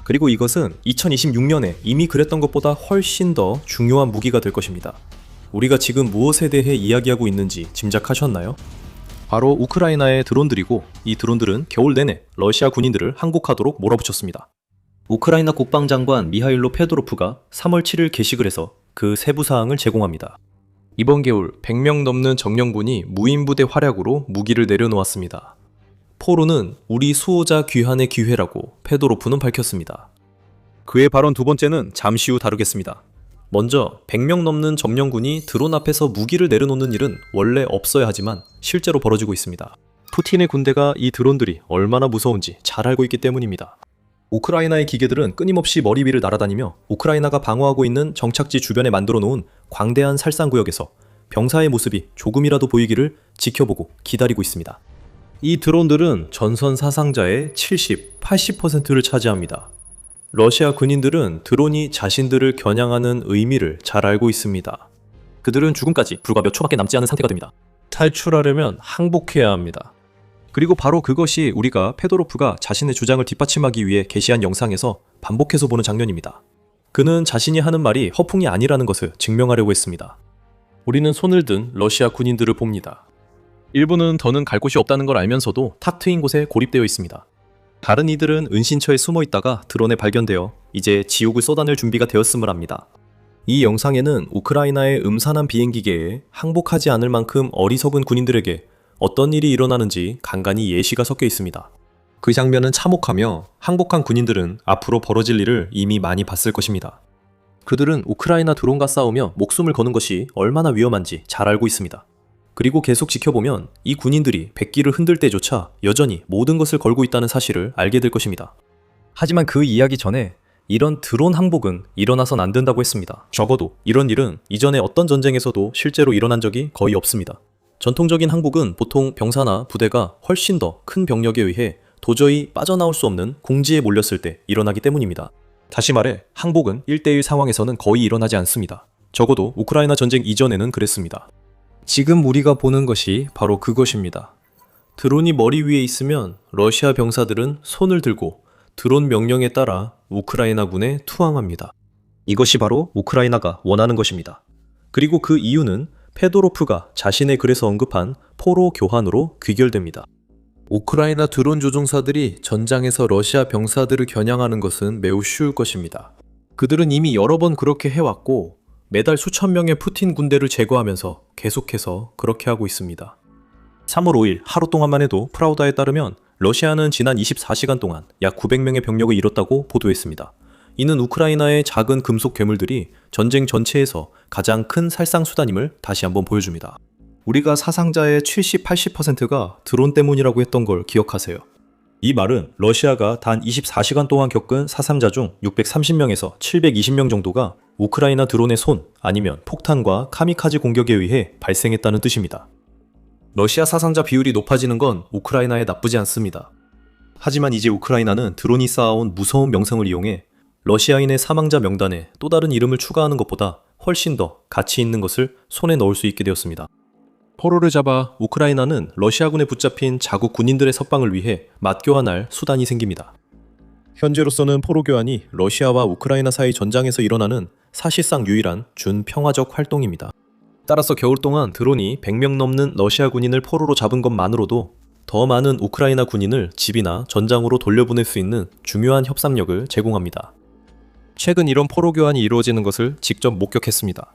S1: 그리고 이것은 2026년에 이미 그랬던 것보다 훨씬 더 중요한 무기가 될 것입니다. 우리가 지금 무엇에 대해 이야기하고 있는지 짐작하셨나요? 바로 우크라이나의 드론들이고, 이 드론들은 겨울 내내 러시아 군인들을 항복하도록 몰아붙였습니다. 우크라이나 국방장관 미하일로 페도로프가 3월 7일 게시글 해서 그 세부 사항을 제공합니다. 이번 겨울 100명 넘는 정령군이 무인부대 활약으로 무기를 내려놓았습니다. 포로는 우리 수호자 귀환의 기회라고 페도로프는 밝혔습니다. 그의 발언 두 번째는 잠시 후 다루겠습니다. 먼저 100명 넘는 점령군이 드론 앞에서 무기를 내려놓는 일은 원래 없어야 하지만 실제로 벌어지고 있습니다. 푸틴의 군대가 이 드론들이 얼마나 무서운지 잘 알고 있기 때문입니다. 우크라이나의 기계들은 끊임없이 머리 위를 날아다니며 우크라이나가 방어하고 있는 정착지 주변에 만들어 놓은 광대한 살상구역에서 병사의 모습이 조금이라도 보이기를 지켜보고 기다리고 있습니다. 이 드론들은 전선 사상자의 70, 80%를 차지합니다. 러시아 군인들은 드론이 자신들을 겨냥하는 의미를 잘 알고 있습니다. 그들은 죽음까지 불과 몇 초밖에 남지 않은 상태가 됩니다. 탈출하려면 항복해야 합니다. 그리고 바로 그것이 우리가 페도로프가 자신의 주장을 뒷받침하기 위해 게시한 영상에서 반복해서 보는 장면입니다. 그는 자신이 하는 말이 허풍이 아니라는 것을 증명하려고 했습니다. 우리는 손을 든 러시아 군인들을 봅니다. 일부는 더는 갈 곳이 없다는 걸 알면서도 탁 트인 곳에 고립되어 있습니다. 다른 이들은 은신처에 숨어 있다가 드론에 발견되어 이제 지옥을 쏟아낼 준비가 되었음을 합니다. 이 영상에는 우크라이나의 음산한 비행기계에 항복하지 않을 만큼 어리석은 군인들에게 어떤 일이 일어나는지 간간히 예시가 섞여 있습니다. 그 장면은 참혹하며 항복한 군인들은 앞으로 벌어질 일을 이미 많이 봤을 것입니다. 그들은 우크라이나 드론과 싸우며 목숨을 거는 것이 얼마나 위험한지 잘 알고 있습니다. 그리고 계속 지켜보면 이 군인들이 백기를 흔들 때조차 여전히 모든 것을 걸고 있다는 사실을 알게 될 것입니다. 하지만 그 이야기 전에 이런 드론 항복은 일어나선 안 된다고 했습니다. 적어도 이런 일은 이전에 어떤 전쟁에서도 실제로 일어난 적이 거의 없습니다. 전통적인 항복은 보통 병사나 부대가 훨씬 더 큰 병력에 의해 도저히 빠져나올 수 없는 궁지에 몰렸을 때 일어나기 때문입니다. 다시 말해 항복은 1대1 상황에서는 거의 일어나지 않습니다. 적어도 우크라이나 전쟁 이전에는 그랬습니다. 지금 우리가 보는 것이 바로 그것입니다. 드론이 머리 위에 있으면 러시아 병사들은 손을 들고 드론 명령에 따라 우크라이나군에 투항합니다. 이것이 바로 우크라이나가 원하는 것입니다. 그리고 그 이유는 페도로프가 자신의 글에서 언급한 포로 교환으로 귀결됩니다. 우크라이나 드론 조종사들이 전장에서 러시아 병사들을 겨냥하는 것은 매우 쉬울 것입니다. 그들은 이미 여러 번 그렇게 해왔고 매달 수천 명의 푸틴 군대를 제거하면서 계속해서 그렇게 하고 있습니다. 3월 5일 하루 동안만 해도 프라우다에 따르면 러시아는 지난 24시간 동안 약 900명의 병력을 잃었다고 보도했습니다. 이는 우크라이나의 작은 금속 괴물들이 전쟁 전체에서 가장 큰 살상수단임을 다시 한번 보여줍니다. 우리가 사상자의 70, 80%가 드론 때문이라고 했던 걸 기억하세요. 이 말은 러시아가 단 24시간 동안 겪은 사상자 중 630명에서 720명 정도가 우크라이나 드론의 손 아니면 폭탄과 카미카제 공격에 의해 발생했다는 뜻입니다. 러시아 사상자 비율이 높아지는 건 우크라이나에 나쁘지 않습니다. 하지만 이제 우크라이나는 드론이 쌓아온 무서운 명성을 이용해 러시아인의 사망자 명단에 또 다른 이름을 추가하는 것보다 훨씬 더 가치 있는 것을 손에 넣을 수 있게 되었습니다. 포로를 잡아 우크라이나는 러시아군에 붙잡힌 자국 군인들의 석방을 위해 맞교환할 수단이 생깁니다. 현재로서는 포로 교환이 러시아와 우크라이나 사이 전장에서 일어나는 사실상 유일한 준평화적 활동입니다. 따라서 겨울 동안 드론이 100명 넘는 러시아 군인을 포로로 잡은 것만으로도 더 많은 우크라이나 군인을 집이나 전장으로 돌려보낼 수 있는 중요한 협상력을 제공합니다. 최근 이런 포로 교환이 이루어지는 것을 직접 목격했습니다.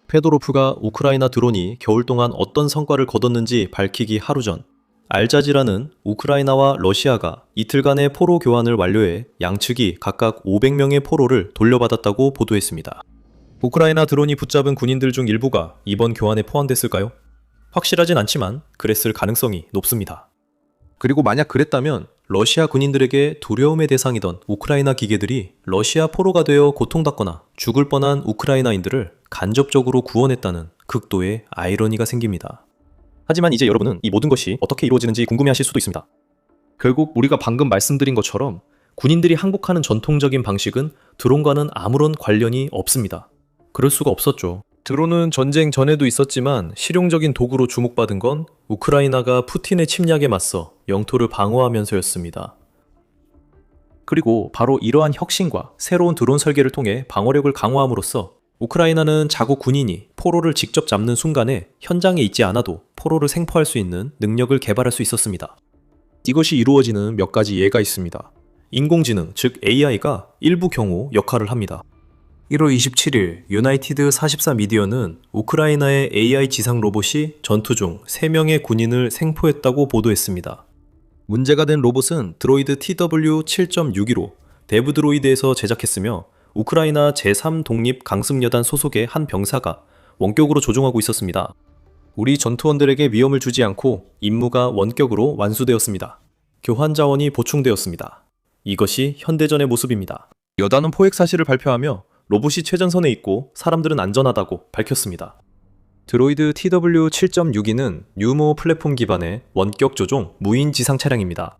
S1: 페도로프가 우크라이나 드론이 겨울 동안 어떤 성과를 거뒀는지 밝히기 하루 전, 알자지라는 우크라이나와 러시아가 이틀간의 포로 교환을 완료해 양측이 각각 500명의 포로를 돌려받았다고 보도했습니다. 우크라이나 드론이 붙잡은 군인들 중 일부가 이번 교환에 포함됐을까요? 확실하진 않지만 그랬을 가능성이 높습니다.
S2: 그리고 만약 그랬다면 러시아 군인들에게 두려움의 대상이던 우크라이나 기계들이 러시아 포로가 되어 고통받거나 죽을 뻔한 우크라이나인들을 간접적으로 구원했다는 극도의 아이러니가 생깁니다. 하지만 이제 여러분은 이 모든 것이 어떻게 이루어지는지 궁금해하실 수도 있습니다. 결국 우리가 방금 말씀드린 것처럼 군인들이 항복하는 전통적인 방식은 드론과는 아무런 관련이 없습니다. 그럴 수가 없었죠. 드론은 전쟁 전에도 있었지만 실용적인 도구로 주목받은 건 우크라이나가 푸틴의 침략에 맞서 영토를 방어하면서였습니다. 그리고 바로 이러한 혁신과 새로운 드론 설계를 통해 방어력을 강화함으로써 우크라이나는 자국 군인이 포로를 직접 잡는 순간에 현장에 있지 않아도 포로를 생포할 수 있는 능력을 개발할 수 있었습니다. 이것이 이루어지는 몇 가지 예가 있습니다. 인공지능, 즉 AI가 일부 경우 역할을 합니다. 1월 27일 유나이티드 44 미디어는 우크라이나의 AI 지상 로봇이 전투 중 3명의 군인을 생포했다고 보도했습니다. 문제가 된 로봇은 드로이드 TW7.615 데브 드로이드에서 제작했으며 우크라이나 제3독립강습여단 소속의 한 병사가 원격으로 조종하고 있었습니다. 우리 전투원들에게 위험을 주지 않고 임무가 원격으로 완수되었습니다. 교환 자원이 보충되었습니다. 이것이 현대전의 모습입니다. 여단은 포획 사실을 발표하며 로봇이 최전선에 있고 사람들은 안전하다고 밝혔습니다. 드로이드 TW7.62는 뉴모 플랫폼 기반의 원격 조종 무인 지상 차량입니다.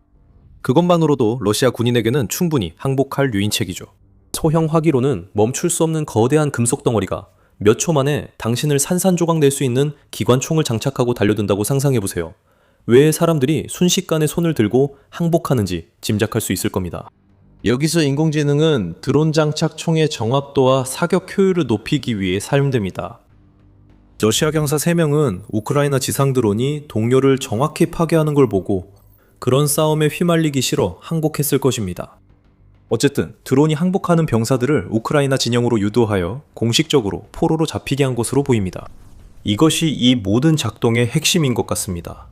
S2: 그것만으로도 러시아 군인에게는 충분히 항복할 유인책이죠. 소형 화기로는 멈출 수 없는 거대한 금속 덩어리가 몇 초 만에 당신을 산산조각 낼 수 있는 기관총을 장착하고 달려든다고 상상해보세요. 왜 사람들이 순식간에 손을 들고 항복하는지 짐작할 수 있을 겁니다. 여기서 인공지능은 드론 장착 총의 정확도와 사격 효율을 높이기 위해 사용됩니다. 러시아 경사 3명은 우크라이나 지상 드론이 동료를 정확히 파괴하는 걸 보고 그런 싸움에 휘말리기 싫어 항복했을 것입니다. 어쨌든 드론이 항복하는 병사들을 우크라이나 진영으로 유도하여 공식적으로 포로로 잡히게 한 것으로 보입니다. 이것이 이 모든 작동의 핵심인 것 같습니다.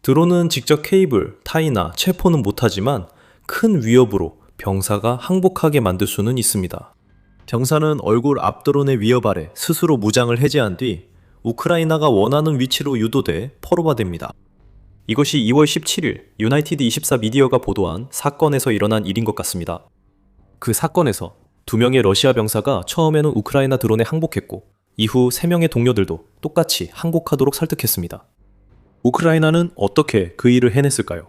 S2: 드론은 직접 케이블, 타이나 체포는 못하지만 큰 위협으로 병사가 항복하게 만들 수는 있습니다. 병사는 얼굴 앞 드론의 위협 아래 스스로 무장을 해제한 뒤 우크라이나가 원하는 위치로 유도돼 포로화됩니다. 이것이 2월 17일 유나이티드 24 미디어가 보도한 사건에서 일어난 일인 것 같습니다. 그 사건에서 2명의 러시아 병사가 처음에는 우크라이나 드론에 항복했고 이후 3명의 동료들도 똑같이 항복하도록 설득했습니다. 우크라이나는 어떻게 그 일을 해냈을까요?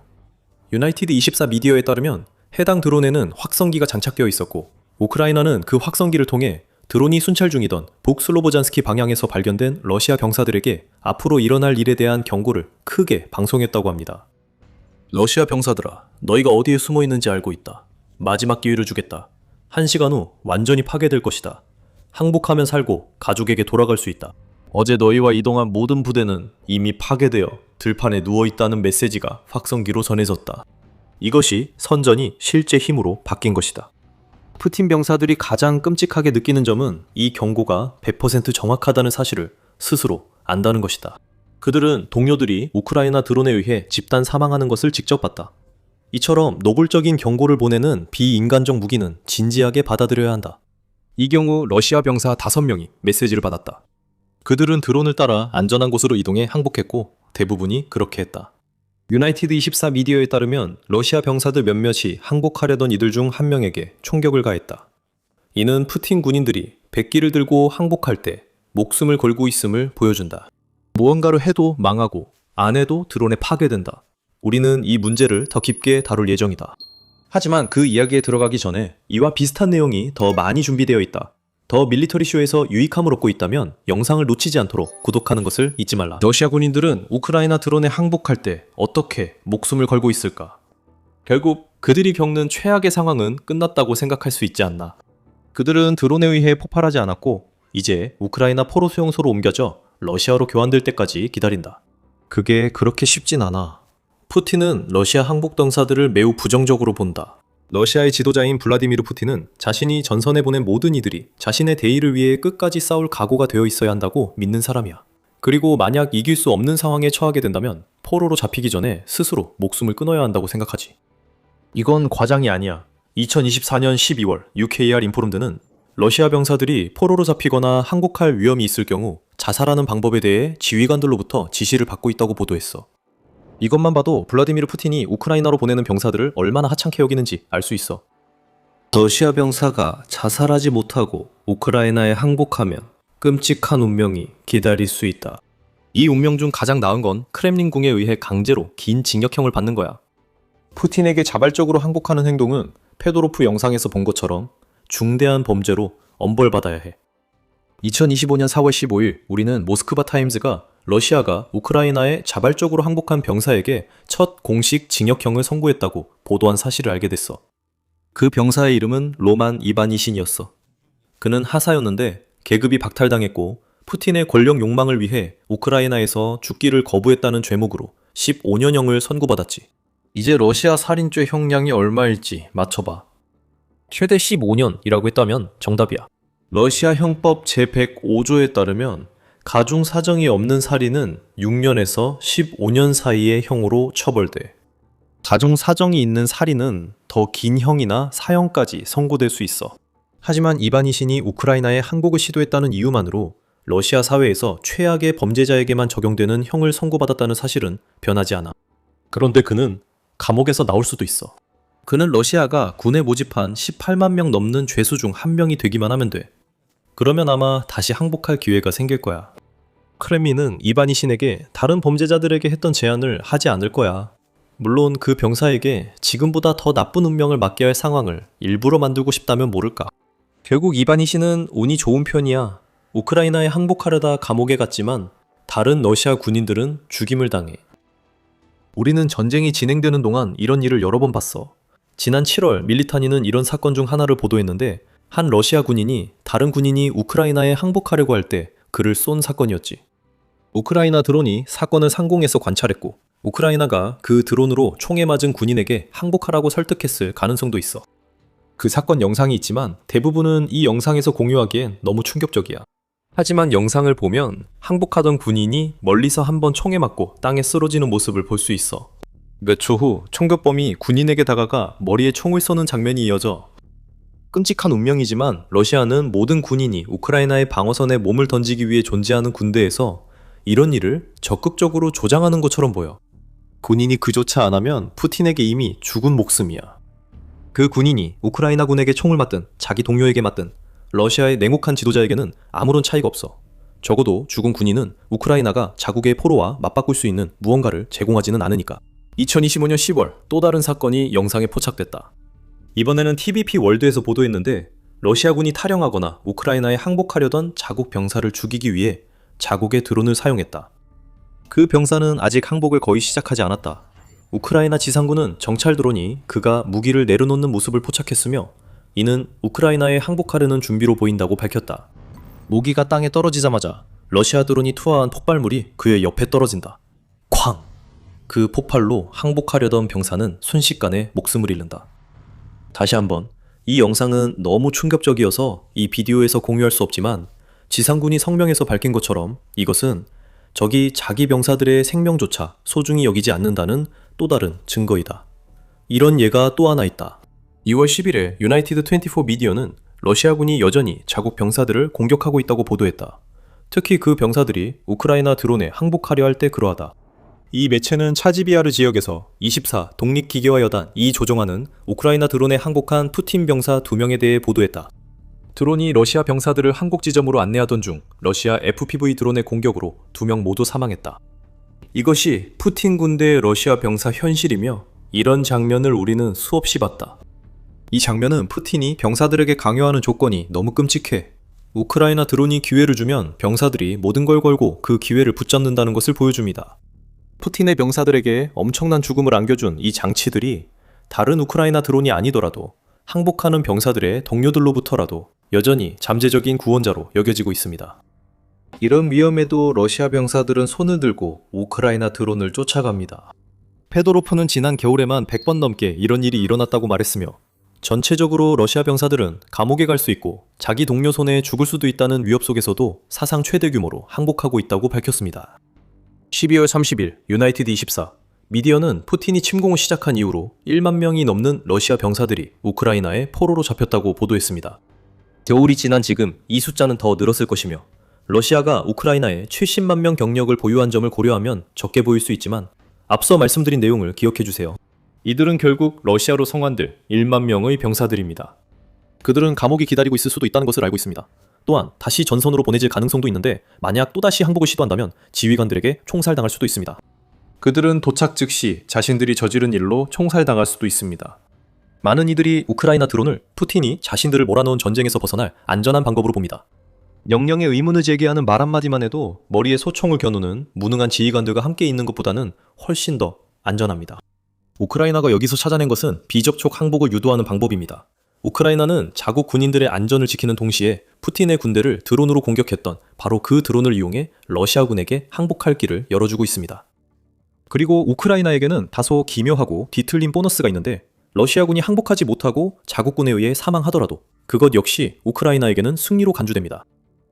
S2: 유나이티드 24 미디어에 따르면 해당 드론에는 확성기가 장착되어 있었고 우크라이나는 그 확성기를 통해 드론이 순찰 중이던 북슬로보잔스키 방향에서 발견된 러시아 병사들에게 앞으로 일어날 일에 대한 경고를 크게 방송했다고 합니다. 러시아 병사들아, 너희가 어디에 숨어 있는지 알고 있다. 마지막 기회를 주겠다. 1시간 후 완전히 파괴될 것이다. 항복하면 살고 가족에게 돌아갈 수 있다. 어제 너희와 이동한 모든 부대는 이미 파괴되어 들판에 누워있다는 메시지가 확성기로 전해졌다. 이것이 선전이 실제 힘으로 바뀐 것이다. 푸틴 병사들이 가장 끔찍하게 느끼는 점은 이 경고가 100% 정확하다는 사실을 스스로 안다는 것이다. 그들은 동료들이 우크라이나 드론에 의해 집단 사망하는 것을 직접 봤다. 이처럼 노골적인 경고를 보내는 비인간적 무기는 진지하게 받아들여야 한다. 이 경우 러시아 병사 5명이 메시지를 받았다. 그들은 드론을 따라 안전한 곳으로 이동해 항복했고 대부분이 그렇게 했다. 유나이티드 24 미디어에 따르면 러시아 병사들 몇몇이 항복하려던 이들 중 한 명에게 총격을 가했다. 이는 푸틴 군인들이 백기를 들고 항복할 때 목숨을 걸고 있음을 보여준다. 무언가를 해도 망하고 안 해도 드론에 파괴된다. 우리는 이 문제를 더 깊게 다룰 예정이다. 하지만 그 이야기에 들어가기 전에 이와 비슷한 내용이 더 많이 준비되어 있다. 더 밀리터리 쇼에서 유익함을 얻고 있다면 영상을 놓치지 않도록 구독하는 것을 잊지 말라. 러시아 군인들은 우크라이나 드론에 항복할 때 어떻게 목숨을 걸고 있을까? 결국 그들이 겪는 최악의 상황은 끝났다고 생각할 수 있지 않나. 그들은 드론에 의해 폭발하지 않았고 이제 우크라이나 포로 수용소로 옮겨져 러시아로 교환될 때까지 기다린다. 그게 그렇게 쉽진 않아. 푸틴은 러시아 항복 병사들을 매우 부정적으로 본다. 러시아의 지도자인 블라디미르 푸틴은 자신이 전선에 보낸 모든 이들이 자신의 대의를 위해 끝까지 싸울 각오가 되어 있어야 한다고 믿는 사람이야. 그리고 만약 이길 수 없는 상황에 처하게 된다면 포로로 잡히기 전에 스스로 목숨을 끊어야 한다고 생각하지. 이건 과장이 아니야. 2024년 12월 UKR 인포름드는 러시아 병사들이 포로로 잡히거나 항복할 위험이 있을 경우 자살하는 방법에 대해 지휘관들로부터 지시를 받고 있다고 보도했어.
S1: 이것만 봐도 블라디미르 푸틴이 우크라이나로 보내는 병사들을 얼마나 하찮게 여기는지 알 수 있어. 러시아 병사가 자살하지 못하고 우크라이나에 항복하면 끔찍한 운명이 기다릴 수 있다. 이 운명 중 가장 나은 건 크렘린궁에 의해 강제로 긴 징역형을 받는 거야. 푸틴에게 자발적으로 항복하는 행동은 페도로프 영상에서 본 것처럼 중대한 범죄로 엄벌받아야 해. 2025년 4월 15일 우리는 모스크바 타임즈가 러시아가 우크라이나에 자발적으로 항복한 병사에게 첫 공식 징역형을 선고했다고 보도한 사실을 알게 됐어. 그 병사의 이름은 로만 이바니신이었어. 그는 하사였는데 계급이 박탈당했고 푸틴의 권력 욕망을 위해 우크라이나에서 죽기를 거부했다는 죄목으로 15년형을 선고받았지. 이제 러시아 살인죄 형량이 얼마일지 맞춰봐. 최대 15년이라고 했다면 정답이야. 러시아 형법 제105조에 따르면 가중 사정이 없는 살인은 6년에서 15년 사이의 형으로 처벌돼. 가중 사정이 있는 살인은 더 긴 형이나 사형까지 선고될 수 있어. 하지만 이바니신이 우크라이나에 항복을 시도했다는 이유만으로 러시아 사회에서 최악의 범죄자에게만 적용되는 형을 선고받았다는 사실은 변하지 않아. 그런데 그는 감옥에서 나올 수도 있어. 그는 러시아가 군에 모집한 18만 명 넘는 죄수 중 한 명이 되기만 하면 돼. 그러면 아마 다시 항복할 기회가 생길 거야. 크렘린은 이바니신에게 다른 범죄자들에게 했던 제안을 하지 않을 거야. 물론 그 병사에게 지금보다 더 나쁜 운명을 맞게 할 상황을 일부러 만들고 싶다면 모를까. 결국 이바니신은 운이 좋은 편이야. 우크라이나에 항복하려다 감옥에 갔지만 다른 러시아 군인들은 죽임을 당해. 우리는 전쟁이 진행되는 동안 이런 일을 여러 번 봤어. 지난 7월 밀리타니는 이런 사건 중 하나를 보도했는데 한 러시아 군인이 다른 군인이 우크라이나에 항복하려고 할 때 그를 쏜 사건이었지. 우크라이나 드론이 사건을 상공에서 관찰했고 우크라이나가 그 드론으로 총에 맞은 군인에게 항복하라고 설득했을 가능성도 있어. 그 사건 영상이 있지만 대부분은 이 영상에서 공유하기엔 너무 충격적이야. 하지만 영상을 보면 항복하던 군인이 멀리서 한번 총에 맞고 땅에 쓰러지는 모습을 볼 수 있어. 몇 초 후 총격범이 군인에게 다가가 머리에 총을 쏘는 장면이 이어져. 끔찍한 운명이지만 러시아는 모든 군인이 우크라이나의 방어선에 몸을 던지기 위해 존재하는 군대에서 이런 일을 적극적으로 조장하는 것처럼 보여. 군인이 그조차 안 하면 푸틴에게 이미 죽은 목숨이야. 그 군인이 우크라이나 군에게 총을 맞든 자기 동료에게 맞든 러시아의 냉혹한 지도자에게는 아무런 차이가 없어. 적어도 죽은 군인은 우크라이나가 자국의 포로와 맞바꿀 수 있는 무언가를 제공하지는 않으니까. 2025년 10월 또 다른 사건이 영상에 포착됐다. 이번에는 TVP 월드에서 보도했는데 러시아군이 탈영하거나 우크라이나에 항복하려던 자국 병사를 죽이기 위해 자국의 드론을 사용했다. 그 병사는 아직 항복을 거의 시작하지 않았다. 우크라이나 지상군은 정찰 드론이 그가 무기를 내려놓는 모습을 포착했으며 이는 우크라이나에 항복하려는 준비로 보인다고 밝혔다. 무기가 땅에 떨어지자마자 러시아 드론이 투하한 폭발물이 그의 옆에 떨어진다. 쾅! 그 폭발로 항복하려던 병사는 순식간에 목숨을 잃는다. 다시 한번, 이 영상은 너무 충격적이어서 이 비디오에서 공유할 수 없지만 지상군이 성명에서 밝힌 것처럼 이것은 적이 자기 병사들의 생명조차 소중히 여기지 않는다는 또 다른 증거이다. 이런 예가 또 하나 있다. 2월 10일에 유나이티드 24 미디어는 러시아군이 여전히 자국 병사들을 공격하고 있다고 보도했다. 특히 그 병사들이 우크라이나 드론에 항복하려 할 때 그러하다. 이 매체는 차지비아르 지역에서 24 독립기계화 여단 이조종하는 우크라이나 드론에 항복한 푸틴 병사 2명에 대해 보도했다. 드론이 러시아 병사들을 항복 지점으로 안내하던 중 러시아 FPV 드론의 공격으로 2명 모두 사망했다. 이것이 푸틴 군대의 러시아 병사 현실이며 이런 장면을 우리는 수없이 봤다. 이 장면은 푸틴이 병사들에게 강요하는 조건이 너무 끔찍해. 우크라이나 드론이 기회를 주면 병사들이 모든 걸 걸고 그 기회를 붙잡는다는 것을 보여줍니다. 푸틴의 병사들에게 엄청난 죽음을 안겨준 이 장치들이 다른 우크라이나 드론이 아니더라도 항복하는 병사들의 동료들로부터라도 여전히 잠재적인 구원자로 여겨지고 있습니다. 이런 위험에도 러시아 병사들은 손을 들고 우크라이나 드론을 쫓아갑니다. 페도로프는 지난 겨울에만 100번 넘게 이런 일이 일어났다고 말했으며 전체적으로 러시아 병사들은 감옥에 갈 수 있고 자기 동료 손에 죽을 수도 있다는 위협 속에서도 사상 최대 규모로 항복하고 있다고 밝혔습니다. 12월 30일 유나이티드 24 미디어는 푸틴이 침공을 시작한 이후로 1만 명이 넘는 러시아 병사들이 우크라이나에 포로로 잡혔다고 보도했습니다. 겨울이 지난 지금 이 숫자는 더 늘었을 것이며 러시아가 우크라이나에 70만 명 경력을 보유한 점을 고려하면 적게 보일 수 있지만 앞서 말씀드린 내용을 기억해 주세요. 이들은 결국 러시아로 성환될 1만 명의 병사들입니다. 그들은 감옥이 기다리고 있을 수도 있다는 것을 알고 있습니다. 또한 다시 전선으로 보내질 가능성도 있는데 만약 또다시 항복을 시도한다면 지휘관들에게 총살당할 수도 있습니다. 그들은 도착 즉시 자신들이 저지른 일로 총살당할 수도 있습니다. 많은 이들이 우크라이나 드론을 푸틴이 자신들을 몰아넣은 전쟁에서 벗어날 안전한 방법으로 봅니다. 명령에 의문을 제기하는 말 한마디만 해도 머리에 소총을 겨누는 무능한 지휘관들과 함께 있는 것보다는 훨씬 더 안전합니다. 우크라이나가 여기서 찾아낸 것은 비접촉 항복을 유도하는 방법입니다. 우크라이나는 자국 군인들의 안전을 지키는 동시에 푸틴의 군대를 드론으로 공격했던 바로 그 드론을 이용해 러시아군에게 항복할 길을 열어주고 있습니다. 그리고 우크라이나에게는 다소 기묘하고 뒤틀린 보너스가 있는데 러시아군이 항복하지 못하고 자국군에 의해 사망하더라도 그것 역시 우크라이나에게는 승리로 간주됩니다.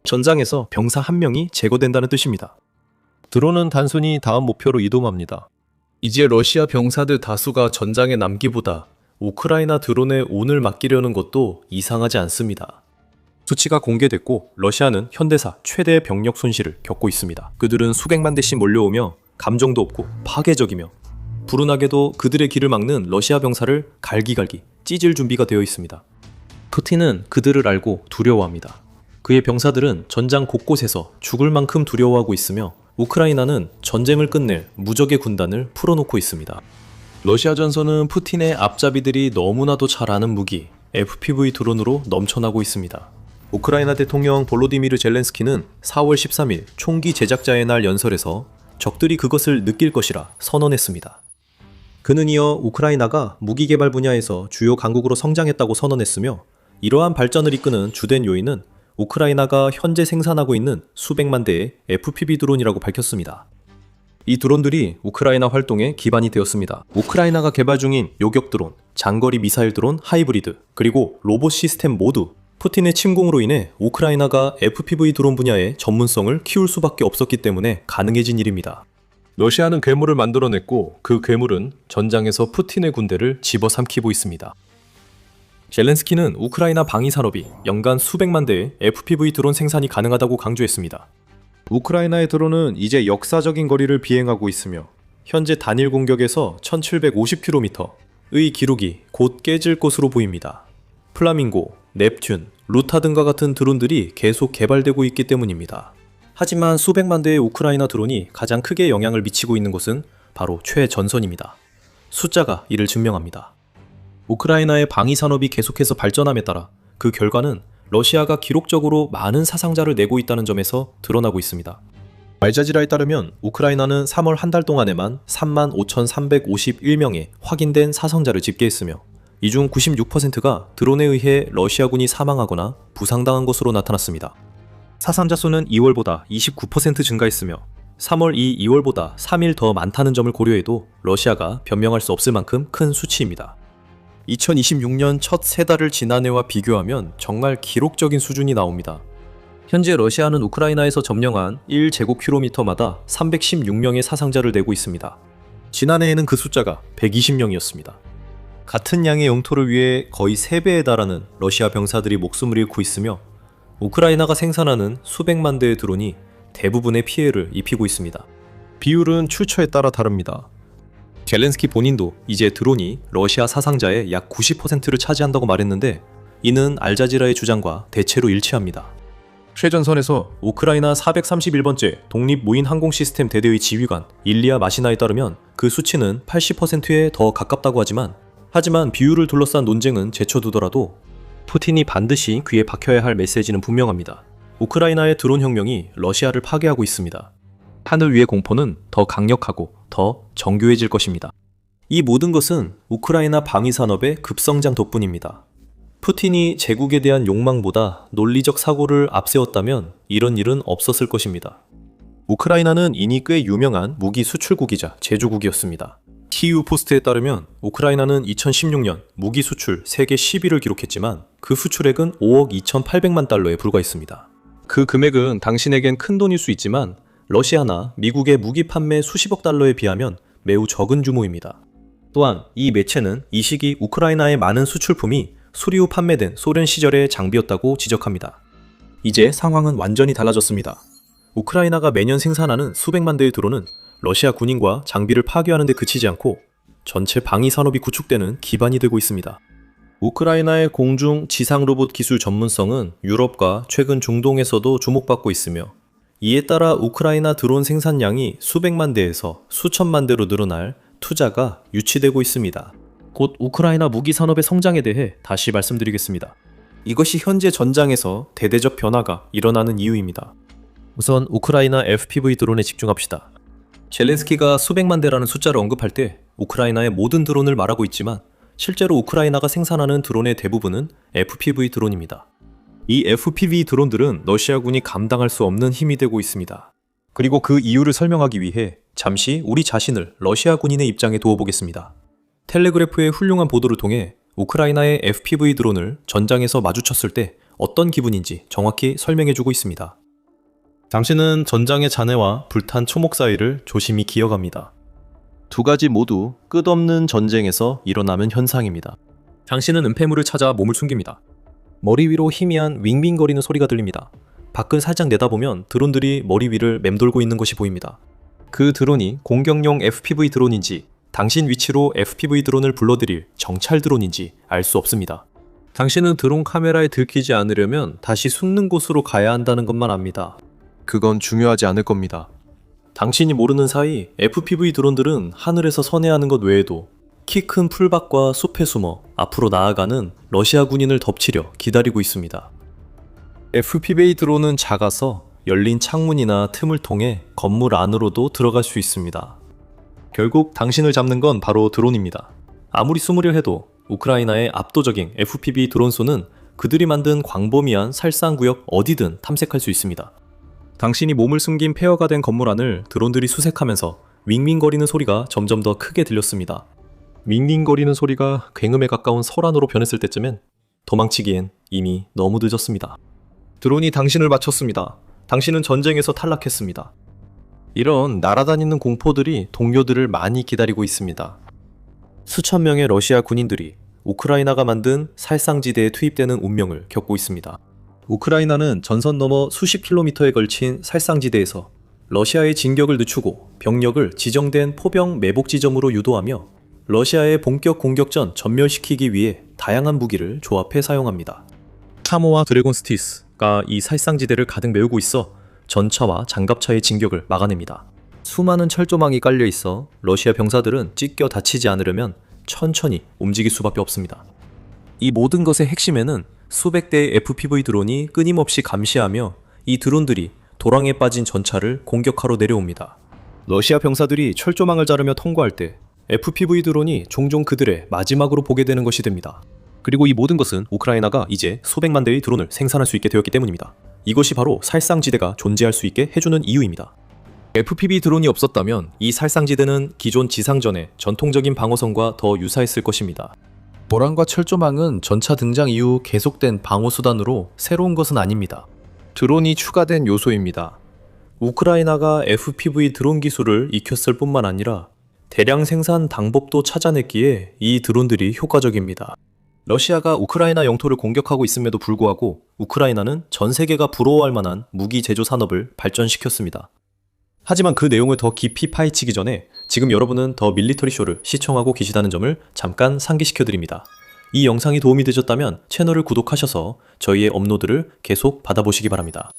S1: 전장에서 병사 한 명이 제거된다는 뜻입니다. 드론은 단순히 다음 목표로 이동합니다. 이제 러시아 병사들 다수가 전장에 남기보다 우크라이나 드론에 운을 맡기려는 것도 이상하지 않습니다. 수치가 공개됐고 러시아는 현대사 최대의 병력 손실을 겪고 있습니다. 그들은 수백만 대씩 몰려오며 감정도 없고 파괴적이며 불운하게도 그들의 길을 막는 러시아 병사를 갈기갈기 찢을 준비가 되어 있습니다. 푸틴은 그들을 알고 두려워합니다. 그의 병사들은 전장 곳곳에서 죽을 만큼 두려워하고 있으며 우크라이나는 전쟁을 끝낼 무적의 군단을 풀어놓고 있습니다. 러시아 전선은 푸틴의 앞잡이들이 너무나도 잘 아는 무기 FPV 드론으로 넘쳐나고 있습니다. 우크라이나 대통령 볼로디미르 젤렌스키는 4월 13일 총기 제작자의 날 연설에서 적들이 그것을 느낄 것이라 선언했습니다. 그는 이어 우크라이나가 무기 개발 분야에서 주요 강국으로 성장했다고 선언했으며 이러한 발전을 이끄는 주된 요인은 우크라이나가 현재 생산하고 있는 수백만 대의 FPV 드론이라고 밝혔습니다. 이 드론들이 우크라이나 활동의 기반이 되었습니다. 우크라이나가 개발 중인 요격 드론, 장거리 미사일 드론 하이브리드, 그리고 로봇 시스템 모두 푸틴의 침공으로 인해 우크라이나가 FPV 드론 분야의 전문성을 키울 수밖에 없었기 때문에 가능해진 일입니다. 러시아는 괴물을 만들어냈고 그 괴물은 전장에서 푸틴의 군대를 집어삼키고 있습니다. 젤렌스키는 우크라이나 방위산업이 연간 수백만 대의 FPV 드론 생산이 가능하다고 강조했습니다. 우크라이나의 드론은 이제 역사적인 거리를 비행하고 있으며 현재 단일 공격에서 1750km의 기록이 곧 깨질 것으로 보입니다. 플라밍고, 넵튠, 루타 등과 같은 드론들이 계속 개발되고 있기 때문입니다. 하지만 수백만 대의 우크라이나 드론이 가장 크게 영향을 미치고 있는 곳은 바로 최전선입니다. 숫자가 이를 증명합니다. 우크라이나의 방위산업이 계속해서 발전함에 따라 그 결과는 러시아가 기록적으로 많은 사상자를 내고 있다는 점에서 드러나고 있습니다. 알자지라에 따르면 우크라이나는 3월 한 달 동안에만 35,351명의 확인된 사상자를 집계했으며 이 중 96%가 드론에 의해 러시아군이 사망하거나 부상당한 것으로 나타났습니다. 사상자 수는 2월보다 29% 증가했으며 3월 2월보다 3일 더 많다는 점을 고려해도 러시아가 변명할 수 없을 만큼 큰 수치입니다. 2026년 첫 세 달을 지난 해와 비교하면 정말 기록적인 수준이 나옵니다. 현재 러시아는 우크라이나에서 점령한 1제곱킬로미터마다 316명의 사상자를 내고 있습니다. 지난해에는 그 숫자가 120명이었습니다. 같은 양의 영토를 위해 거의 3배에 달하는 러시아 병사들이 목숨을 잃고 있으며 우크라이나가 생산하는 수백만 대의 드론이 대부분의 피해를 입히고 있습니다. 비율은 출처에 따라 다릅니다. 젤렌스키 본인도 이제 드론이 러시아 사상자의 약 90%를 차지한다고 말했는데 이는 알자지라의 주장과 대체로 일치합니다. 최전선에서 우크라이나 431번째 독립무인항공시스템 대대의 지휘관 일리아 마시나에 따르면 그 수치는 80%에 더 가깝다고 하지만 비율을 둘러싼 논쟁은 제쳐두더라도 푸틴이 반드시 귀에 박혀야 할 메시지는 분명합니다. 우크라이나의 드론 혁명이 러시아를 파괴하고 있습니다. 하늘 위의 공포는 더 강력하고 더 정교해질 것입니다. 이 모든 것은 우크라이나 방위산업의 급성장 덕분입니다. 푸틴이 제국에 대한 욕망보다 논리적 사고를 앞세웠다면 이런 일은 없었을 것입니다. 우크라이나는 이니 꽤 유명한 무기 수출국이자 제조국이었습니다. 키우 포스트에 따르면 우크라이나는 2016년 무기 수출 세계 10위를 기록했지만 그 수출액은 5억 2,800만 달러에 불과했습니다. 그 금액은 당신에겐 큰 돈일 수 있지만 러시아나 미국의 무기 판매 수십억 달러에 비하면 매우 적은 규모입니다. 또한 이 매체는 이 시기 우크라이나의 많은 수출품이 수리 후 판매된 소련 시절의 장비였다고 지적합니다. 이제 상황은 완전히 달라졌습니다. 우크라이나가 매년 생산하는 수백만 대의 드론은 러시아 군인과 장비를 파괴하는 데 그치지 않고 전체 방위 산업이 구축되는 기반이 되고 있습니다. 우크라이나의 공중 지상 로봇 기술 전문성은 유럽과 최근 중동에서도 주목받고 있으며 이에 따라 우크라이나 드론 생산량이 수백만 대에서 수천만 대로 늘어날 투자가 유치되고 있습니다. 곧 우크라이나 무기 산업의 성장에 대해 다시 말씀드리겠습니다. 이것이 현재 전장에서 대대적 변화가 일어나는 이유입니다. 우선 우크라이나 FPV 드론에 집중합시다. 젤렌스키가 수백만 대라는 숫자를 언급할 때 우크라이나의 모든 드론을 말하고 있지만 실제로 우크라이나가 생산하는 드론의 대부분은 FPV 드론입니다. 이 FPV 드론들은 러시아군이 감당할 수 없는 힘이 되고 있습니다. 그리고 그 이유를 설명하기 위해 잠시 우리 자신을 러시아 군인의 입장에 두어보겠습니다. 텔레그래프의 훌륭한 보도를 통해 우크라이나의 FPV 드론을 전장에서 마주쳤을 때 어떤 기분인지 정확히 설명해주고 있습니다. 당신은 전장의 잔해와 불탄 초목 사이를 조심히 기억합니다. 두 가지 모두 끝없는 전쟁에서 일어나는 현상입니다. 당신은 은폐물을 찾아 몸을 숨깁니다. 머리 위로 희미한 윙윙거리는 소리가 들립니다. 밖을 살짝 내다보면 드론들이 머리 위를 맴돌고 있는 것이 보입니다. 그 드론이 공격용 FPV 드론인지 당신 위치로 FPV 드론을 불러들일 정찰 드론인지 알 수 없습니다. 당신은 드론 카메라에 들키지 않으려면 다시 숨는 곳으로 가야 한다는 것만 압니다. 그건 중요하지 않을 겁니다. 당신이 모르는 사이 FPV 드론들은 하늘에서 선회하는 것 외에도 키 큰 풀밭과 숲에 숨어 앞으로 나아가는 러시아 군인을 덮치려 기다리고 있습니다. FPV 드론은 작아서 열린 창문이나 틈을 통해 건물 안으로도 들어갈 수 있습니다. 결국 당신을 잡는 건 바로 드론입니다. 아무리 숨으려 해도 우크라이나의 압도적인 FPV 드론 수는 그들이 만든 광범위한 살상구역 어디든 탐색할 수 있습니다. 당신이 몸을 숨긴 폐허가 된 건물 안을 드론들이 수색하면서 윙윙거리는 소리가 점점 더 크게 들렸습니다. 윙윙거리는 소리가 굉음에 가까운 설안으로 변했을 때쯤엔 도망치기엔 이미 너무 늦었습니다. 드론이 당신을 맞췄습니다. 당신은 전쟁에서 탈락했습니다. 이런 날아다니는 공포들이 동료들을 많이 기다리고 있습니다. 수천 명의 러시아 군인들이 우크라이나가 만든 살상지대에 투입되는 운명을 겪고 있습니다. 우크라이나는 전선 너머 수십 킬로미터에 걸친 살상지대에서 러시아의 진격을 늦추고 병력을 지정된 포병 매복 지점으로 유도하며 러시아의 본격 공격전 전멸시키기 위해 다양한 무기를 조합해 사용합니다. 카모와 드래곤 스티스가 이 살상지대를 가득 메우고 있어 전차와 장갑차의 진격을 막아냅니다. 수많은 철조망이 깔려 있어 러시아 병사들은 찢겨 다치지 않으려면 천천히 움직일 수밖에 없습니다. 이 모든 것의 핵심에는 수백 대의 FPV 드론이 끊임없이 감시하며 이 드론들이 도랑에 빠진 전차를 공격하러 내려옵니다. 러시아 병사들이 철조망을 자르며 통과할 때 FPV 드론이 종종 그들의 마지막으로 보게 되는 것이 됩니다. 그리고 이 모든 것은 우크라이나가 이제 수백만 대의 드론을 생산할 수 있게 되었기 때문입니다. 이것이 바로 살상지대가 존재할 수 있게 해주는 이유입니다. FPV 드론이 없었다면 이 살상지대는 기존 지상전의 전통적인 방어선과 더 유사했을 것입니다. 도랑과 철조망은 전차 등장 이후 계속된 방어수단으로 새로운 것은 아닙니다. 드론이 추가된 요소입니다. 우크라이나가 FPV 드론 기술을 익혔을 뿐만 아니라 대량 생산 방법도 찾아냈기에 이 드론들이 효과적입니다. 러시아가 우크라이나 영토를 공격하고 있음에도 불구하고 우크라이나는 전 세계가 부러워할 만한 무기 제조 산업을 발전시켰습니다. 하지만 그 내용을 더 깊이 파헤치기 전에 지금 여러분은 더 밀리터리 쇼를 시청하고 계시다는 점을 잠깐 상기시켜드립니다. 이 영상이 도움이 되셨다면 채널을 구독하셔서 저희의 업로드를 계속 받아보시기 바랍니다.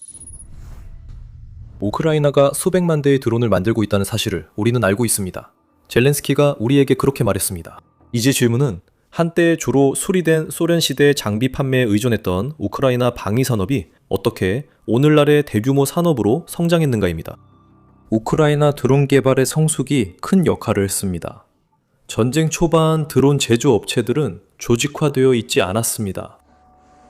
S1: 우크라이나가 수백만 대의 드론을 만들고 있다는 사실을 우리는 알고 있습니다. 젤렌스키가 우리에게 그렇게 말했습니다. 이제 질문은 한때 주로 수리된 소련 시대 장비 판매에 의존했던 우크라이나 방위 산업이 어떻게 오늘날의 대규모 산업으로 성장했는가입니다. 우크라이나 드론 개발의 성숙이 큰 역할을 했습니다. 전쟁 초반 드론 제조업체들은 조직화되어 있지 않았습니다.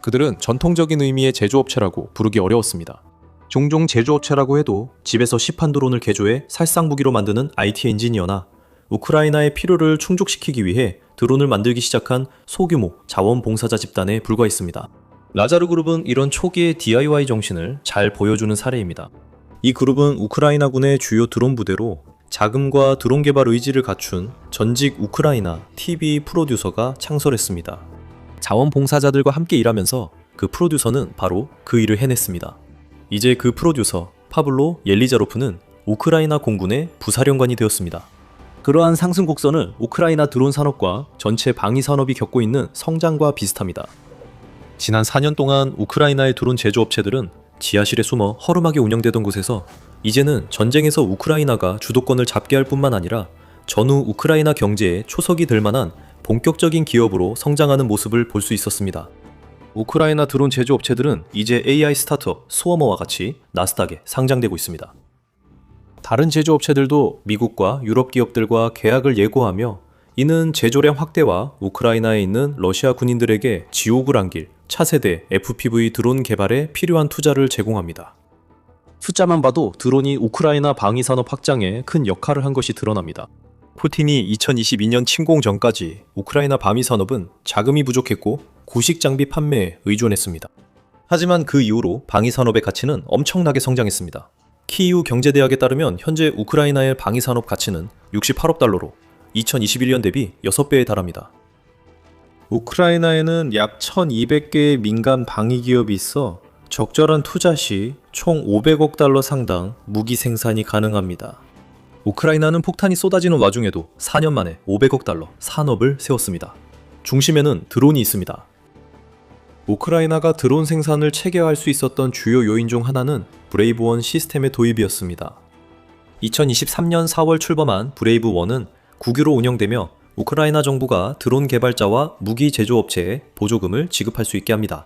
S1: 그들은 전통적인 의미의 제조업체라고 부르기 어려웠습니다. 종종 제조업체라고 해도 집에서 시판 드론을 개조해 살상무기로 만드는 IT 엔지니어나 우크라이나의 필요를 충족시키기 위해 드론을 만들기 시작한 소규모 자원봉사자 집단에 불과했습니다. 라자르 그룹은 이런 초기의 DIY 정신을 잘 보여주는 사례입니다. 이 그룹은 우크라이나군의 주요 드론 부대로 자금과 드론 개발 의지를 갖춘 전직 우크라이나 TV 프로듀서가 창설했습니다. 자원봉사자들과 함께 일하면서 그 프로듀서는 바로 그 일을 해냈습니다. 이제 그 프로듀서 파블로 옐리자로프는 우크라이나 공군의 부사령관이 되었습니다. 그러한 상승 곡선은 우크라이나 드론 산업과 전체 방위 산업이 겪고 있는 성장과 비슷합니다. 지난 4년 동안 우크라이나의 드론 제조업체들은 지하실에 숨어 허름하게 운영되던 곳에서 이제는 전쟁에서 우크라이나가 주도권을 잡게 할 뿐만 아니라 전후 우크라이나 경제에 초석이 될 만한 본격적인 기업으로 성장하는 모습을 볼 수 있었습니다. 우크라이나 드론 제조업체들은 이제 AI 스타트업 스워머와 같이 나스닥에 상장되고 있습니다. 다른 제조업체들도 미국과 유럽 기업들과 계약을 예고하며 이는 제조량 확대와 우크라이나에 있는 러시아 군인들에게 지옥을 안길 차세대 FPV 드론 개발에 필요한 투자를 제공합니다. 숫자만 봐도 드론이 우크라이나 방위산업 확장에 큰 역할을 한 것이 드러납니다. 푸틴이 2022년 침공 전까지 우크라이나 방위산업은 자금이 부족했고 구식 장비 판매에 의존했습니다. 하지만 그 이후로 방위산업의 가치는 엄청나게 성장했습니다. 키이우 경제대학에 따르면 현재 우크라이나의 방위산업 가치는 68억 달러로 2021년 대비 6배에 달합니다. 우크라이나에는 약 1200개의 민간 방위기업이 있어 적절한 투자 시 총 500억 달러 상당 무기 생산이 가능합니다. 우크라이나는 폭탄이 쏟아지는 와중에도 4년 만에 500억 달러 산업을 세웠습니다. 중심에는 드론이 있습니다. 우크라이나가 드론 생산을 체계화할 수 있었던 주요 요인 중 하나는 브레이브1 시스템의 도입이었습니다. 2023년 4월 출범한 브레이브1은 국유로 운영되며 우크라이나 정부가 드론 개발자와 무기 제조업체에 보조금을 지급할 수 있게 합니다.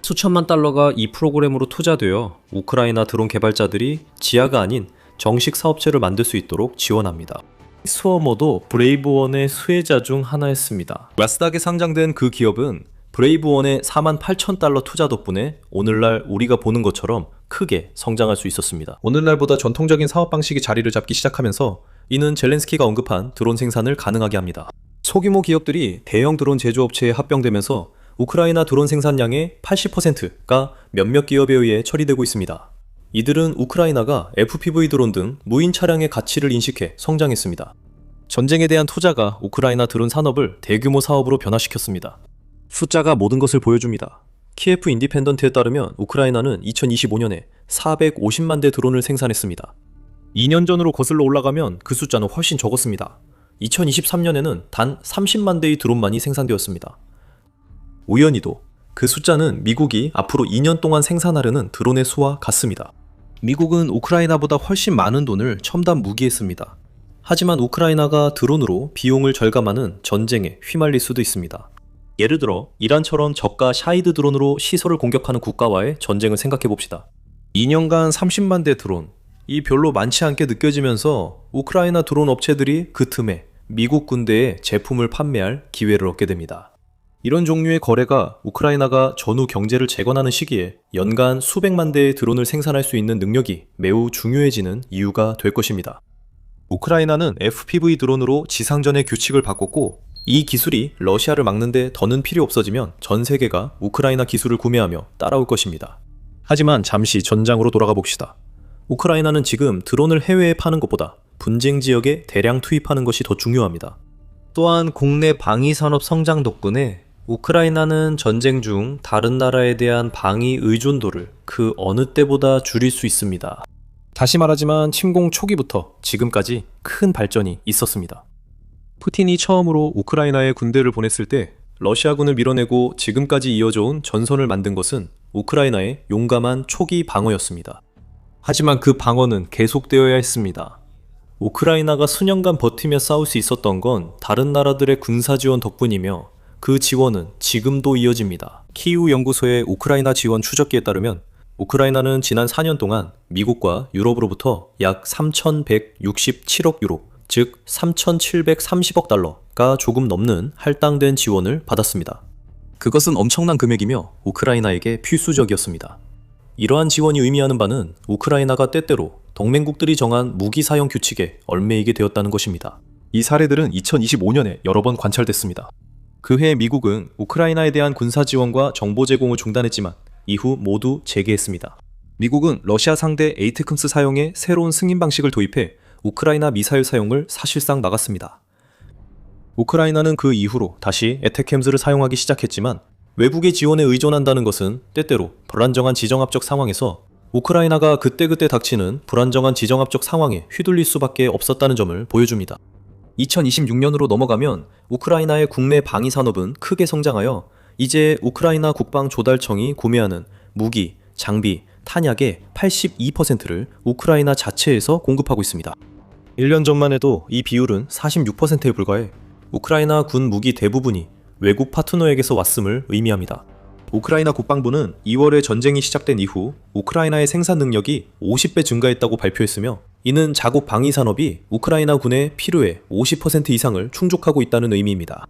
S1: 수천만 달러가 이 프로그램으로 투자되어 우크라이나 드론 개발자들이 지하가 아닌 정식 사업체를 만들 수 있도록 지원합니다. 스워머도 브레이브1의 수혜자 중 하나였습니다. 나스닥에 상장된 그 기업은 브레이브1의 48,000달러 투자 덕분에 오늘날 우리가 보는 것처럼 크게 성장할 수 있었습니다. 오늘날보다 전통적인 사업 방식이 자리를 잡기 시작하면서 이는 젤렌스키가 언급한 드론 생산을 가능하게 합니다. 소규모 기업들이 대형 드론 제조업체에 합병되면서 우크라이나 드론 생산량의 80%가 몇몇 기업에 의해 처리되고 있습니다. 이들은 우크라이나가 FPV 드론 등 무인 차량의 가치를 인식해 성장했습니다. 전쟁에 대한 투자가 우크라이나 드론 산업을 대규모 사업으로 변화시켰습니다. 숫자가 모든 것을 보여줍니다. 키예프 인디펜던트에 따르면 우크라이나는 2025년에 450만 대 드론을 생산했습니다. 2년 전으로 거슬러 올라가면 그 숫자는 훨씬 적었습니다. 2023년에는 단 30만 대의 드론만이 생산되었습니다. 우연히도 그 숫자는 미국이 앞으로 2년 동안 생산하려는 드론의 수와 같습니다. 미국은 우크라이나보다 훨씬 많은 돈을 첨단 무기에 씁니다. 하지만 우크라이나가 드론으로 비용을 절감하는 전쟁에 휘말릴 수도 있습니다. 예를 들어 이란처럼 저가 샤이드 드론으로 시설을 공격하는 국가와의 전쟁을 생각해 봅시다. 2년간 30만 대 드론, 이 별로 많지 않게 느껴지면서 우크라이나 드론 업체들이 그 틈에 미국 군대에 제품을 판매할 기회를 얻게 됩니다. 이런 종류의 거래가 우크라이나가 전후 경제를 재건하는 시기에 연간 수백만 대의 드론을 생산할 수 있는 능력이 매우 중요해지는 이유가 될 것입니다. 우크라이나는 FPV 드론으로 지상전의 규칙을 바꿨고 이 기술이 러시아를 막는데 더는 필요 없어지면 전 세계가 우크라이나 기술을 구매하며 따라올 것입니다. 하지만 잠시 전장으로 돌아가 봅시다. 우크라이나는 지금 드론을 해외에 파는 것보다 분쟁 지역에 대량 투입하는 것이 더 중요합니다. 또한 국내 방위산업 성장 덕분에 우크라이나는 전쟁 중 다른 나라에 대한 방위 의존도를 그 어느 때보다 줄일 수 있습니다. 다시 말하지만 침공 초기부터 지금까지 큰 발전이 있었습니다. 푸틴이 처음으로 우크라이나에 군대를 보냈을 때 러시아군을 밀어내고 지금까지 이어져 온 전선을 만든 것은 우크라이나의 용감한 초기 방어였습니다. 하지만 그 방어는 계속되어야 했습니다. 우크라이나가 수년간 버티며 싸울 수 있었던 건 다른 나라들의 군사 지원 덕분이며 그 지원은 지금도 이어집니다. 키이우 연구소의 우크라이나 지원 추적기에 따르면 우크라이나는 지난 4년 동안 미국과 유럽으로부터 약 3,167억 유로, 즉 3,730억 달러가 조금 넘는 할당된 지원을 받았습니다. 그것은 엄청난 금액이며 우크라이나에게 필수적이었습니다. 이러한 지원이 의미하는 바는 우크라이나가 때때로 동맹국들이 정한 무기 사용 규칙에 얽매이게 되었다는 것입니다. 이 사례들은 2025년에 여러 번 관찰됐습니다. 그해 미국은 우크라이나에 대한 군사 지원과 정보 제공을 중단했지만 이후 모두 재개했습니다. 미국은 러시아 상대 에이테크스 사용에 새로운 승인 방식을 도입해 우크라이나 미사일 사용을 사실상 막았습니다. 우크라이나는 그 이후로 다시 에테캠스를 사용하기 시작했지만 외국의 지원에 의존한다는 것은 때때로 불안정한 지정학적 상황에서 우크라이나가 그때그때 닥치는 불안정한 지정학적 상황에 휘둘릴 수밖에 없었다는 점을 보여줍니다. 2026년으로 넘어가면 우크라이나의 국내 방위 산업은 크게 성장하여 이제 우크라이나 국방조달청이 구매하는 무기, 장비, 탄약의 82%를 우크라이나 자체에서 공급하고 있습니다. 1년 전만 해도 이 비율은 46%에 불과해 우크라이나 군 무기 대부분이 외국 파트너에게서 왔음을 의미합니다. 우크라이나 국방부는 2월에 전쟁이 시작된 이후 우크라이나의 생산 능력이 50배 증가했다고 발표했으며 이는 자국 방위 산업이 우크라이나 군의 필요의 50% 이상을 충족하고 있다는 의미입니다.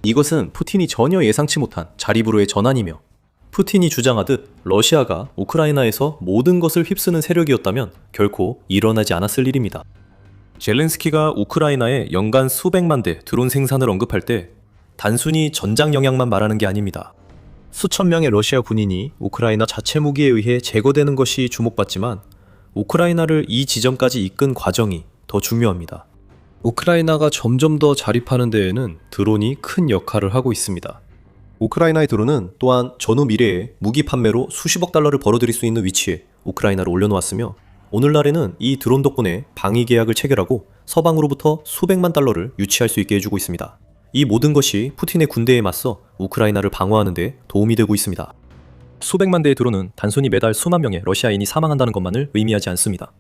S1: 이것은 푸틴이 전혀 예상치 못한 자립으로의 전환이며 푸틴이 주장하듯 러시아가 우크라이나에서 모든 것을 휩쓰는 세력이었다면 결코 일어나지 않았을 일입니다. 젤렌스키가 우크라이나에 연간 수백만 대 드론 생산을 언급할 때 단순히 전장 영향만 말하는 게 아닙니다. 수천 명의 러시아 군인이 우크라이나 자체 무기에 의해 제거되는 것이 주목받지만 우크라이나를 이 지점까지 이끈 과정이 더 중요합니다. 우크라이나가 점점 더 자립하는 데에는 드론이 큰 역할을 하고 있습니다. 우크라이나의 드론은 또한 전후 미래에 무기 판매로 수십억 달러를 벌어들일 수 있는 위치에 우크라이나를 올려놓았으며 오늘날에는 이 드론 덕분에 방위 계약을 체결하고 서방으로부터 수백만 달러를 유치할 수 있게 해주고 있습니다. 이 모든 것이 푸틴의 군대에 맞서 우크라이나를 방어하는 데 도움이 되고 있습니다. 수백만 대의 드론은 단순히 매달 수만 명의 러시아인이 사망한다는 것만을 의미하지 않습니다.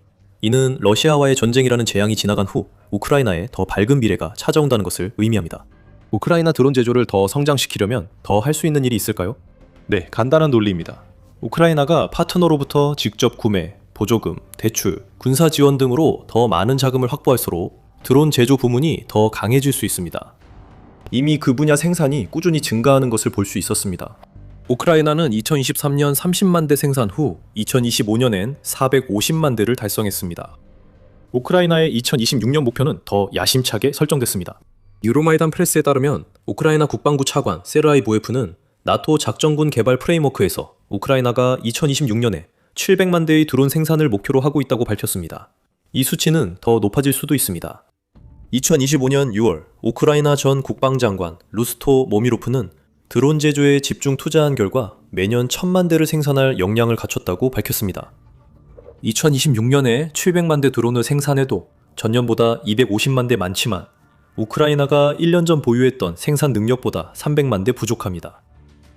S1: 이는 러시아와의 전쟁이라는 재앙이 지나간 후 우크라이나에 더 밝은 미래가 찾아온다는 것을 의미합니다. 우크라이나 드론 제조를 더 성장시키려면 더 할 수 있는 일이 있을까요? 네, 간단한 논리입니다. 우크라이나가 파트너로부터 직접 구매, 보조금, 대출, 군사 지원 등으로 더 많은 자금을 확보할수록 드론 제조 부문이 더 강해질 수 있습니다. 이미 그 분야 생산이 꾸준히 증가하는 것을 볼 수 있었습니다. 우크라이나는 2023년 30만 대 생산 후 2025년엔 450만 대를 달성했습니다. 우크라이나의 2026년 목표는 더 야심차게 설정됐습니다. 유로마이단 프레스에 따르면 우크라이나 국방부 차관 세르하이 보에프는 나토 작전군 개발 프레임워크에서 우크라이나가 2026년에 700만 대의 드론 생산을 목표로 하고 있다고 밝혔습니다. 이 수치는 더 높아질 수도 있습니다. 2025년 6월 우크라이나 전 국방장관 루스토 모미로프는 드론 제조에 집중 투자한 결과 매년 1000만 대를 생산할 역량을 갖췄다고 밝혔습니다. 2026년에 700만 대 드론을 생산해도 전년보다 250만 대 많지만 우크라이나가 1년 전 보유했던 생산 능력보다 300만 대 부족합니다.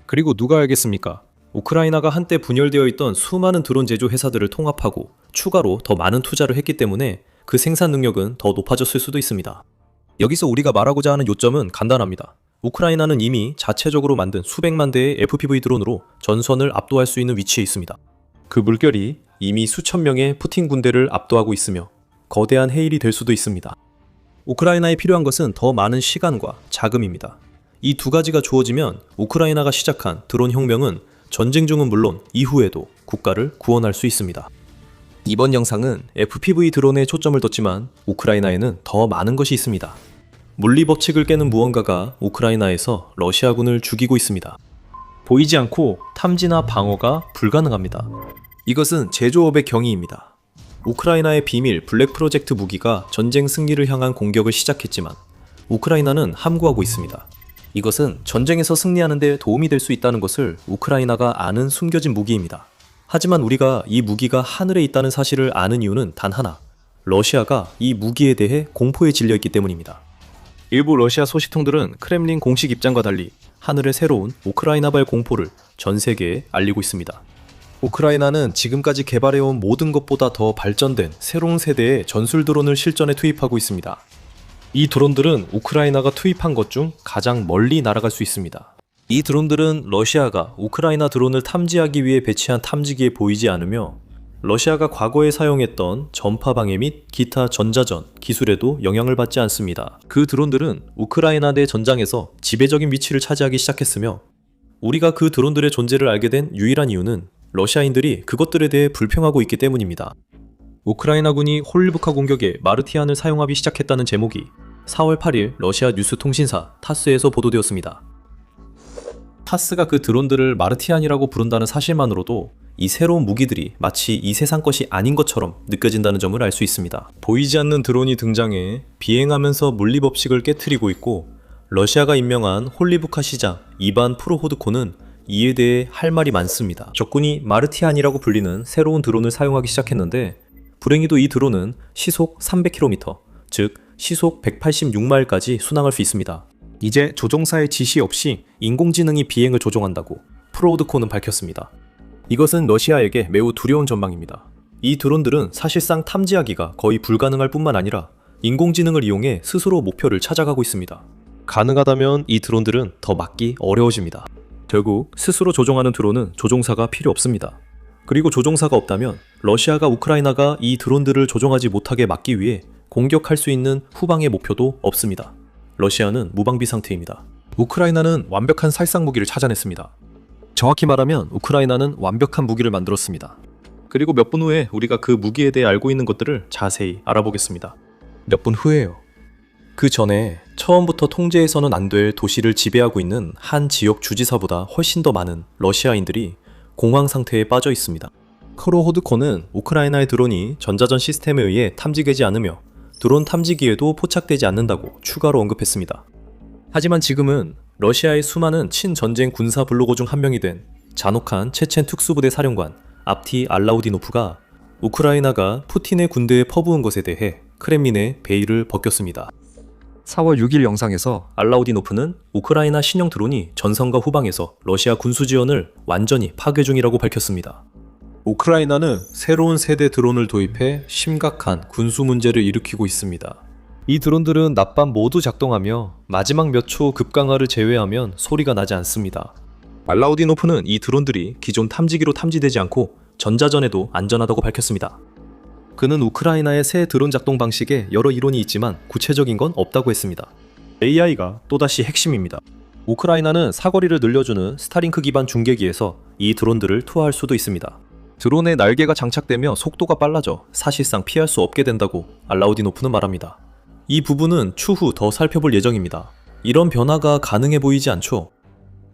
S1: 그리고 누가 알겠습니까? 우크라이나가 한때 분열되어 있던 수많은 드론 제조 회사들을 통합하고 추가로 더 많은 투자를 했기 때문에 그 생산 능력은 더 높아졌을 수도 있습니다. 여기서 우리가 말하고자 하는 요점은 간단합니다. 우크라이나는 이미 자체적으로 만든 수백만 대의 FPV 드론으로 전선을 압도할 수 있는 위치에 있습니다. 그 물결이 이미 수천 명의 푸틴 군대를 압도하고 있으며 거대한 해일이 될 수도 있습니다. 우크라이나에 필요한 것은 더 많은 시간과 자금입니다. 이 두 가지가 주어지면 우크라이나가 시작한 드론 혁명은 전쟁 중은 물론 이후에도 국가를 구원할 수 있습니다. 이번 영상은 FPV 드론에 초점을 뒀지만 우크라이나에는 더 많은 것이 있습니다. 물리 법칙을 깨는 무언가가 우크라이나에서 러시아군을 죽이고 있습니다. 보이지 않고 탐지나 방어가 불가능합니다. 이것은 제조업의 경이입니다. 우크라이나의 비밀 블랙 프로젝트 무기가 전쟁 승리를 향한 공격을 시작했지만 우크라이나는 함구하고 있습니다. 이것은 전쟁에서 승리하는 데 도움이 될 수 있다는 것을 우크라이나가 아는 숨겨진 무기입니다. 하지만 우리가 이 무기가 하늘에 있다는 사실을 아는 이유는 단 하나, 러시아가 이 무기에 대해 공포에 질려있기 때문입니다. 일부 러시아 소식통들은 크렘린 공식 입장과 달리 하늘의 새로운 우크라이나발 공포를 전 세계에 알리고 있습니다. 우크라이나는 지금까지 개발해온 모든 것보다 더 발전된 새로운 세대의 전술 드론을 실전에 투입하고 있습니다. 이 드론들은 우크라이나가 투입한 것 중 가장 멀리 날아갈 수 있습니다. 이 드론들은 러시아가 우크라이나 드론을 탐지하기 위해 배치한 탐지기에 보이지 않으며 러시아가 과거에 사용했던 전파 방해 및 기타 전자전 기술에도 영향을 받지 않습니다. 그 드론들은 우크라이나 내 전장에서 지배적인 위치를 차지하기 시작했으며 우리가 그 드론들의 존재를 알게 된 유일한 이유는 러시아인들이 그것들에 대해 불평하고 있기 때문입니다. 우크라이나군이 홀리브카 공격에 마르티안을 사용하기 시작했다는 제목이 4월 8일 러시아 뉴스 통신사 타스에서 보도되었습니다. 타스가 그 드론들을 마르티안이라고 부른다는 사실만으로도 이 새로운 무기들이 마치 이 세상 것이 아닌 것처럼 느껴진다는 점을 알 수 있습니다. 보이지 않는 드론이 등장해 비행하면서 물리법칙을 깨트리고 있고 러시아가 임명한 홀리브카 시장 이반 프로호드코는 이에 대해 할 말이 많습니다. 적군이 마르티안이라고 불리는 새로운 드론을 사용하기 시작했는데 불행히도 이 드론은 시속 300km, 즉 시속 186마일까지 순항할 수 있습니다. 이제 조종사의 지시 없이 인공지능이 비행을 조종한다고 프로우드코는 밝혔습니다. 이것은 러시아에게 매우 두려운 전망입니다. 이 드론들은 사실상 탐지하기가 거의 불가능할 뿐만 아니라 인공지능을 이용해 스스로 목표를 찾아가고 있습니다. 가능하다면 이 드론들은 더 막기 어려워집니다. 결국 스스로 조종하는 드론은 조종사가 필요 없습니다. 그리고 조종사가 없다면 러시아가 우크라이나가 이 드론들을 조종하지 못하게 막기 위해 공격할 수 있는 후방의 목표도 없습니다. 러시아는 무방비 상태입니다. 우크라이나는 완벽한 살상 무기를 찾아냈습니다. 정확히 말하면 우크라이나는 완벽한 무기를 만들었습니다. 그리고 몇 분 후에 우리가 그 무기에 대해 알고 있는 것들을 자세히 알아보겠습니다. 몇 분 후에요. 그 전에 처음부터 통제해서는 안 될 도시를 지배하고 있는 한 지역 주지사보다 훨씬 더 많은 러시아인들이 공황 상태에 빠져 있습니다. 크로호드코는 우크라이나의 드론이 전자전 시스템에 의해 탐지되지 않으며 드론 탐지기에도 포착되지 않는다고 추가로 언급했습니다. 하지만 지금은 러시아의 수많은 친전쟁 군사 블로거 중 한 명이 된 잔혹한 체첸 특수부대 사령관 압티 알라우디노프가 우크라이나가 푸틴의 군대에 퍼부은 것에 대해 크렘린의 베일을 벗겼습니다. 4월 6일 영상에서 알라우디노프는 우크라이나 신형 드론이 전선과 후방에서 러시아 군수 지원을 완전히 파괴 중이라고 밝혔습니다. 우크라이나는 새로운 세대 드론을 도입해 심각한 군수 문제를 일으키고 있습니다. 이 드론들은 낮밤 모두 작동하며 마지막 몇 초 급강하를 제외하면 소리가 나지 않습니다. 알라우디노프는 이 드론들이 기존 탐지기로 탐지되지 않고 전자전에도 안전하다고 밝혔습니다. 그는 우크라이나의 새 드론 작동 방식에 여러 이론이 있지만 구체적인 건 없다고 했습니다. AI가 또다시 핵심입니다. 우크라이나는 사거리를 늘려주는 스타링크 기반 중계기에서 이 드론들을 투하할 수도 있습니다. 드론에 날개가 장착되며 속도가 빨라져 사실상 피할 수 없게 된다고 알라우디노프는 말합니다. 이 부분은 추후 더 살펴볼 예정입니다. 이런 변화가 가능해 보이지 않죠?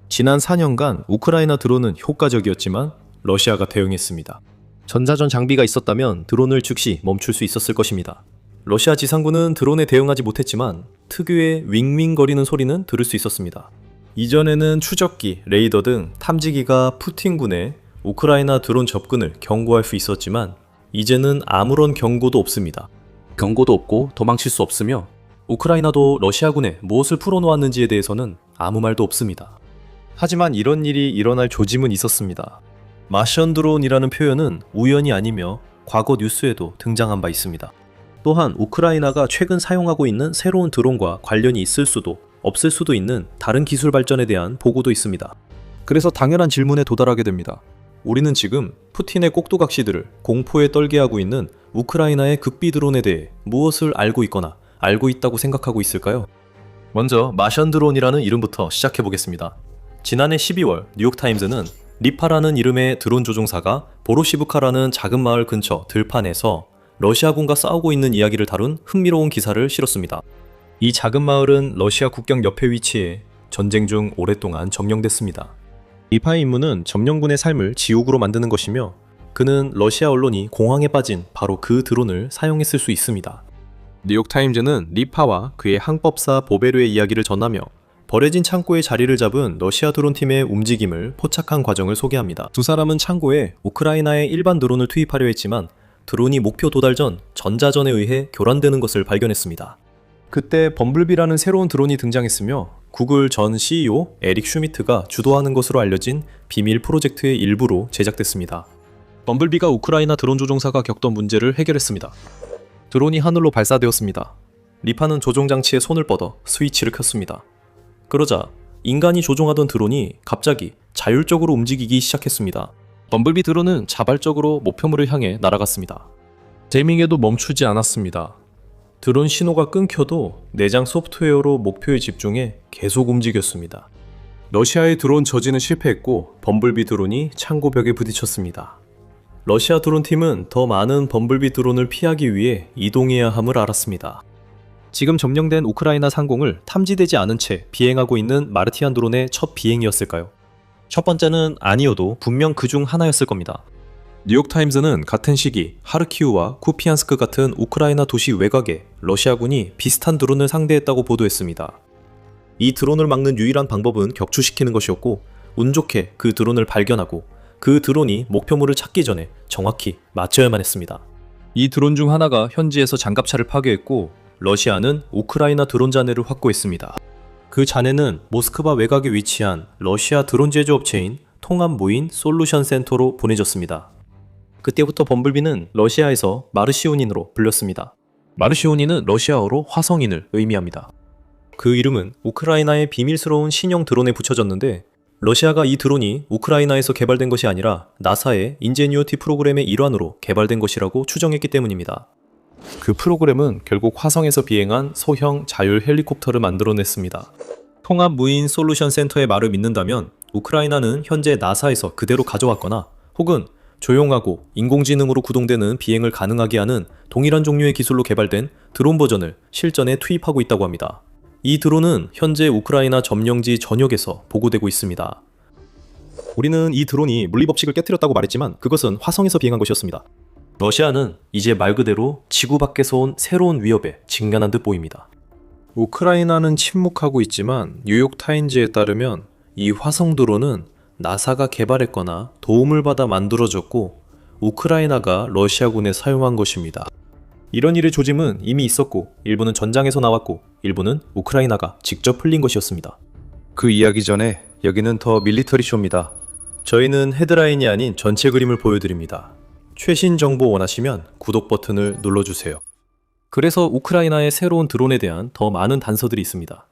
S1: 지난 4년간 우크라이나 드론은 효과적이었지만 러시아가 대응했습니다. 전자전 장비가 있었다면 드론을 즉시 멈출 수 있었을 것입니다. 러시아 지상군은 드론에 대응하지 못했지만 특유의 윙윙거리는 소리는 들을 수 있었습니다. 이전에는 추적기, 레이더 등 탐지기가 푸틴군의 우크라이나 드론 접근을 경고할 수 있었지만 이제는 아무런 경고도 없습니다. 경고도 없고 도망칠 수 없으며 우크라이나도 러시아군에 무엇을 풀어놓았는지에 대해서는 아무 말도 없습니다. 하지만 이런 일이 일어날 조짐은 있었습니다. 마션 드론이라는 표현은 우연이 아니며 과거 뉴스에도 등장한 바 있습니다. 또한 우크라이나가 최근 사용하고 있는 새로운 드론과 관련이 있을 수도 없을 수도 있는 다른 기술 발전에 대한 보고도 있습니다. 그래서 당연한 질문에 도달하게 됩니다. 우리는 지금 푸틴의 꼭두각시들을 공포에 떨게 하고 있는 우크라이나의 극비 드론에 대해 무엇을 알고 있거나 알고 있다고 생각하고 있을까요? 먼저 마션 드론이라는 이름부터 시작해 보겠습니다. 지난해 12월 뉴욕타임즈는 리파라는 이름의 드론 조종사가 보로시브카라는 작은 마을 근처 들판에서 러시아군과 싸우고 있는 이야기를 다룬 흥미로운 기사를 실었습니다. 이 작은 마을은 러시아 국경 옆에 위치해 전쟁 중 오랫동안 점령됐습니다. 리파의 임무는 점령군의 삶을 지옥으로 만드는 것이며 그는 러시아 언론이 공황에 빠진 바로 그 드론을 사용했을 수 있습니다. 뉴욕타임즈는 리파와 그의 항법사 보베르의 이야기를 전하며 버려진 창고에 자리를 잡은 러시아 드론팀의 움직임을 포착한 과정을 소개합니다. 두 사람은 창고에 우크라이나의 일반 드론을 투입하려 했지만 드론이 목표 도달 전 전자전에 의해 교란되는 것을 발견했습니다. 그때 범블비라는 새로운 드론이 등장했으며 구글 전 CEO 에릭 슈미트가 주도하는 것으로 알려진 비밀 프로젝트의 일부로 제작됐습니다. 범블비가 우크라이나 드론 조종사가 겪던 문제를 해결했습니다. 드론이 하늘로 발사되었습니다. 리파는 조종장치에 손을 뻗어 스위치를 켰습니다. 그러자 인간이 조종하던 드론이 갑자기 자율적으로 움직이기 시작했습니다. 범블비 드론은 자발적으로 목표물을 향해 날아갔습니다. 재밍에도 멈추지 않았습니다. 드론 신호가 끊겨도 내장 소프트웨어로 목표에 집중해 계속 움직였습니다. 러시아의 드론 저지는 실패했고 범블비 드론이 창고 벽에 부딪혔습니다. 러시아 드론팀은 더 많은 범블비 드론을 피하기 위해 이동해야 함을 알았습니다. 지금 점령된 우크라이나 상공을 탐지되지 않은 채 비행하고 있는 마르티안 드론의 첫 비행이었을까요? 첫 번째는 아니어도 분명 그중 하나였을 겁니다. 뉴욕타임즈는 같은 시기 하르키우와 쿠피안스크 같은 우크라이나 도시 외곽에 러시아군이 비슷한 드론을 상대했다고 보도했습니다. 이 드론을 막는 유일한 방법은 격추시키는 것이었고 운 좋게 그 드론을 발견하고 그 드론이 목표물을 찾기 전에 정확히 맞춰야만 했습니다. 이 드론 중 하나가 현지에서 장갑차를 파괴했고 러시아는 우크라이나 드론 잔해를 확보했습니다. 그 잔해는 모스크바 외곽에 위치한 러시아 드론 제조업체인 통합무인 솔루션 센터로 보내졌습니다. 그때부터 범블비는 러시아에서 마르시오닌으로 불렸습니다. 마르시오닌은 러시아어로 화성인을 의미합니다. 그 이름은 우크라이나의 비밀스러운 신형 드론에 붙여졌는데 러시아가 이 드론이 우크라이나에서 개발된 것이 아니라 나사의 인제뉴어티 프로그램의 일환으로 개발된 것이라고 추정했기 때문입니다. 그 프로그램은 결국 화성에서 비행한 소형 자율 헬리콥터를 만들어냈습니다. 통합 무인 솔루션 센터의 말을 믿는다면 우크라이나는 현재 나사에서 그대로 가져왔거나 혹은 조용하고 인공지능으로 구동되는 비행을 가능하게 하는 동일한 종류의 기술로 개발된 드론 버전을 실전에 투입하고 있다고 합니다. 이 드론은 현재 우크라이나 점령지 전역에서 보고되고 있습니다. 우리는 이 드론이 물리법칙을 깨뜨렸다고 말했지만 그것은 화성에서 비행한 것이었습니다. 러시아는 이제 말 그대로 지구 밖에서 온 새로운 위협에 직면한 듯 보입니다. 우크라이나는 침묵하고 있지만 뉴욕타임즈에 따르면 이 화성 드론은 나사가 개발했거나 도움을 받아 만들어졌고 우크라이나가 러시아군에 사용한 것입니다. 이런 일의 조짐은 이미 있었고 일부는 전장에서 나왔고 일부는 우크라이나가 직접 흘린 것이었습니다. 그 이야기 전에 여기는 더 밀리터리 쇼입니다. 저희는 헤드라인이 아닌 전체 그림을 보여드립니다. 최신 정보 원하시면 구독 버튼을 눌러주세요. 그래서 우크라이나의 새로운 드론에 대한 더 많은 단서들이 있습니다.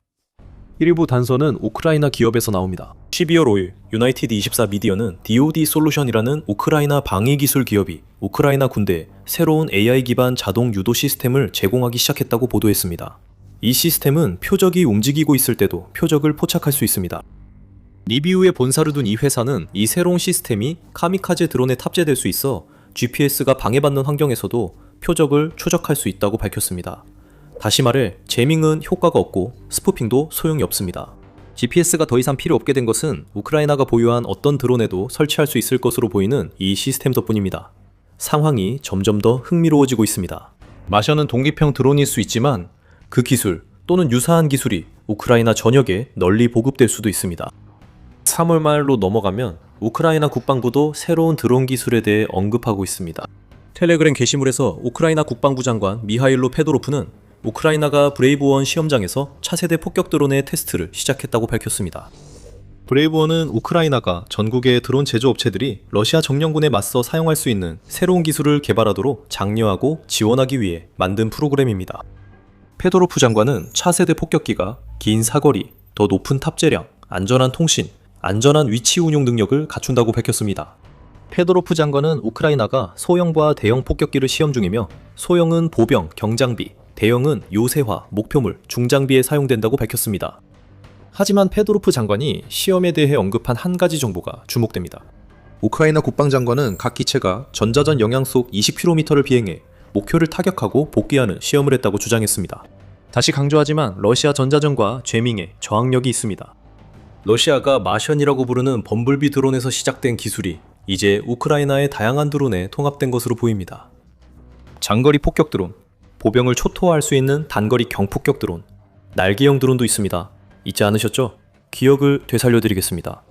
S1: 일부 단서는 우크라이나 기업에서 나옵니다. 12월 5일 유나이티드 24 미디어는 DoD 솔루션이라는 우크라이나 방위기술 기업이 우크라이나 군대에 새로운 AI 기반 자동 유도 시스템을 제공하기 시작했다고 보도했습니다. 이 시스템은 표적이 움직이고 있을 때도 표적을 포착할 수 있습니다. 리비우에 본사를 둔 이 회사는 이 새로운 시스템이 카미카제 드론에 탑재될 수 있어 GPS가 방해받는 환경에서도 표적을 추적할 수 있다고 밝혔습니다. 다시 말해 제밍은 효과가 없고 스푸핑도 소용이 없습니다. GPS가 더 이상 필요 없게 된 것은 우크라이나가 보유한 어떤 드론에도 설치할 수 있을 것으로 보이는 이 시스템 덕분입니다. 상황이 점점 더 흥미로워지고 있습니다. 마션은 독립형 드론일 수 있지만 그 기술 또는 유사한 기술이 우크라이나 전역에 널리 보급될 수도 있습니다. 3월 말로 넘어가면 우크라이나 국방부도 새로운 드론 기술에 대해 언급하고 있습니다. 텔레그램 게시물에서 우크라이나 국방부 장관 미하일로 페도로프는 우크라이나가 브레이브원 시험장에서 차세대 폭격 드론의 테스트를 시작했다고 밝혔습니다. 브레이브원은 우크라이나가 전국의 드론 제조업체들이 러시아 정령군에 맞서 사용할 수 있는 새로운 기술을 개발하도록 장려하고 지원하기 위해 만든 프로그램입니다. 페도로프 장관은 차세대 폭격기가 긴 사거리, 더 높은 탑재량, 안전한 통신, 안전한 위치 운용 능력을 갖춘다고 밝혔습니다. 페도로프 장관은 우크라이나가 소형과 대형 폭격기를 시험 중이며 소형은 보병, 경장비, 대형은 요새화, 목표물, 중장비에 사용된다고 밝혔습니다. 하지만 페도로프 장관이 시험에 대해 언급한 한 가지 정보가 주목됩니다. 우크라이나 국방장관은 각 기체가 전자전 영향속 20km를 비행해 목표를 타격하고 복귀하는 시험을 했다고 주장했습니다. 다시 강조하지만 러시아 전자전과 제밍에 저항력이 있습니다. 러시아가 마션이라고 부르는 범블비 드론에서 시작된 기술이 이제 우크라이나의 다양한 드론에 통합된 것으로 보입니다. 장거리 폭격 드론, 보병을 초토화할 수 있는 단거리 경폭격 드론, 날개형 드론도 있습니다. 잊지 않으셨죠? 기억을 되살려드리겠습니다.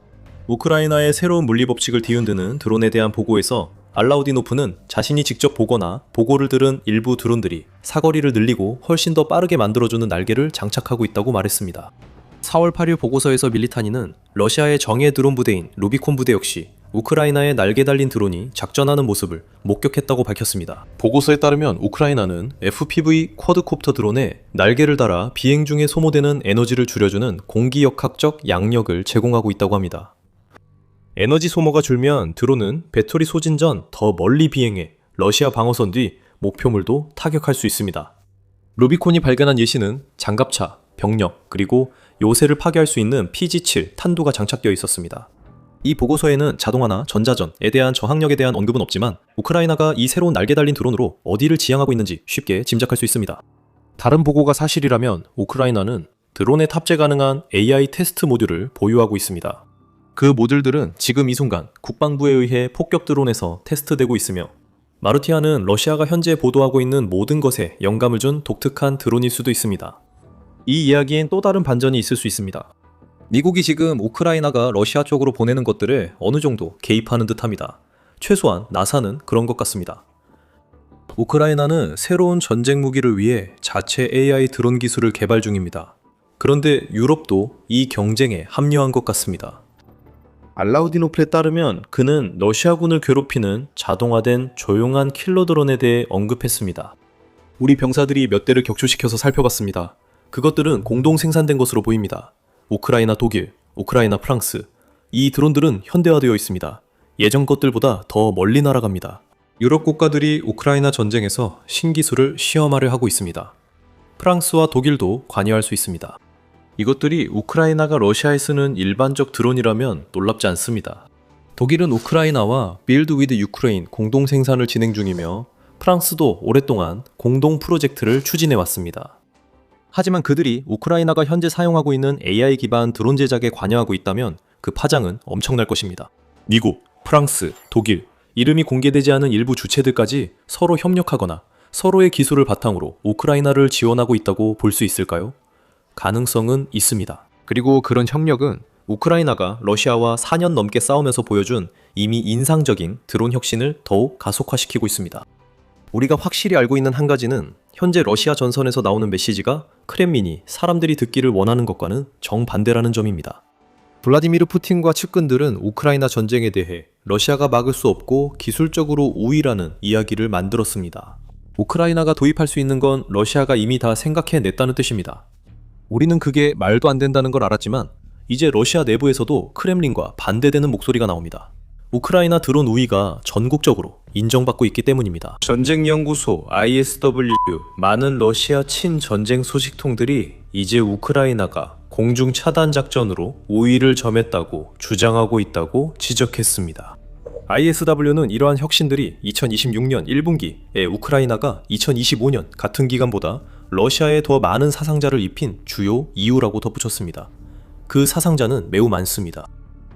S1: 우크라이나의 새로운 물리법칙을 뒤흔드는 드론에 대한 보고에서 알라우디노프는 자신이 직접 보거나 보고를 들은 일부 드론들이 사거리를 늘리고 훨씬 더 빠르게 만들어주는 날개를 장착하고 있다고 말했습니다. 4월 8일 보고서에서 밀리타니는 러시아의 정예 드론 부대인 루비콘 부대 역시 우크라이나의 날개 달린 드론이 작전하는 모습을 목격했다고 밝혔습니다. 보고서에 따르면 우크라이나는 FPV 쿼드콥터 드론에 날개를 달아 비행 중에 소모되는 에너지를 줄여주는 공기역학적 양력을 제공하고 있다고 합니다. 에너지 소모가 줄면 드론은 배터리 소진 전 더 멀리 비행해 러시아 방어선 뒤 목표물도 타격할 수 있습니다. 루비콘이 발견한 예시는 장갑차, 병력, 그리고 요새를 파괴할 수 있는 PG-7 탄두가 장착되어 있었습니다. 이 보고서에는 자동화나 전자전에 대한 저항력에 대한 언급은 없지만 우크라이나가 이 새로운 날개 달린 드론으로 어디를 지향하고 있는지 쉽게 짐작할 수 있습니다. 다른 보고가 사실이라면 우크라이나는 드론에 탑재 가능한 AI 테스트 모듈을 보유하고 있습니다. 그 모듈들은 지금 이 순간 국방부에 의해 폭격 드론에서 테스트되고 있으며 마르티아는 러시아가 현재 보도하고 있는 모든 것에 영감을 준 독특한 드론일 수도 있습니다. 이 이야기엔 또 다른 반전이 있을 수 있습니다. 미국이 지금 우크라이나가 러시아 쪽으로 보내는 것들에 어느 정도 개입하는 듯합니다. 최소한 나사는 그런 것 같습니다. 우크라이나는 새로운 전쟁 무기를 위해 자체 AI 드론 기술을 개발 중입니다. 그런데 유럽도 이 경쟁에 합류한 것 같습니다. 알라우디노플에 따르면 그는 러시아군을 괴롭히는 자동화된 조용한 킬러 드론에 대해 언급했습니다. 우리 병사들이 몇 대를 격추시켜서 살펴봤습니다. 그것들은 공동 생산된 것으로 보입니다. 우크라이나 독일, 우크라이나 프랑스. 이 드론들은 현대화되어 있습니다. 예전 것들보다 더 멀리 날아갑니다. 유럽 국가들이 우크라이나 전쟁에서 신기술을 시험하려 하고 있습니다. 프랑스와 독일도 관여할 수 있습니다. 이것들이 우크라이나가 러시아에 쓰는 일반적 드론이라면 놀랍지 않습니다. 독일은 우크라이나와 Build with Ukraine 공동 생산을 진행 중이며 프랑스도 오랫동안 공동 프로젝트를 추진해 왔습니다. 하지만 그들이 우크라이나가 현재 사용하고 있는 AI 기반 드론 제작에 관여하고 있다면 그 파장은 엄청날 것입니다. 미국, 프랑스, 독일, 이름이 공개되지 않은 일부 주체들까지 서로 협력하거나 서로의 기술을 바탕으로 우크라이나를 지원하고 있다고 볼 수 있을까요? 가능성은 있습니다. 그리고 그런 협력은 우크라이나가 러시아와 4년 넘게 싸우면서 보여준 이미 인상적인 드론 혁신을 더욱 가속화시키고 있습니다. 우리가 확실히 알고 있는 한 가지는 현재 러시아 전선에서 나오는 메시지가 크렘린이 사람들이 듣기를 원하는 것과는 정반대라는 점입니다. 블라디미르 푸틴과 측근들은 우크라이나 전쟁에 대해 러시아가 막을 수 없고 기술적으로 우위라는 이야기를 만들었습니다. 우크라이나가 도입할 수 있는 건 러시아가 이미 다 생각해냈다는 뜻입니다. 우리는 그게 말도 안 된다는 걸 알았지만 이제 러시아 내부에서도 크렘린과 반대되는 목소리가 나옵니다. 우크라이나 드론 우위가 전국적으로 인정받고 있기 때문입니다. 전쟁연구소 ISW 많은 러시아 친전쟁 소식통들이 이제 우크라이나가 공중 차단 작전으로 우위를 점했다고 주장하고 있다고 지적했습니다. ISW는 이러한 혁신들이 2026년 1분기에 우크라이나가 2025년 같은 기간보다 러시아에 더 많은 사상자를 입힌 주요 이유라고 덧붙였습니다. 그 사상자는 매우 많습니다.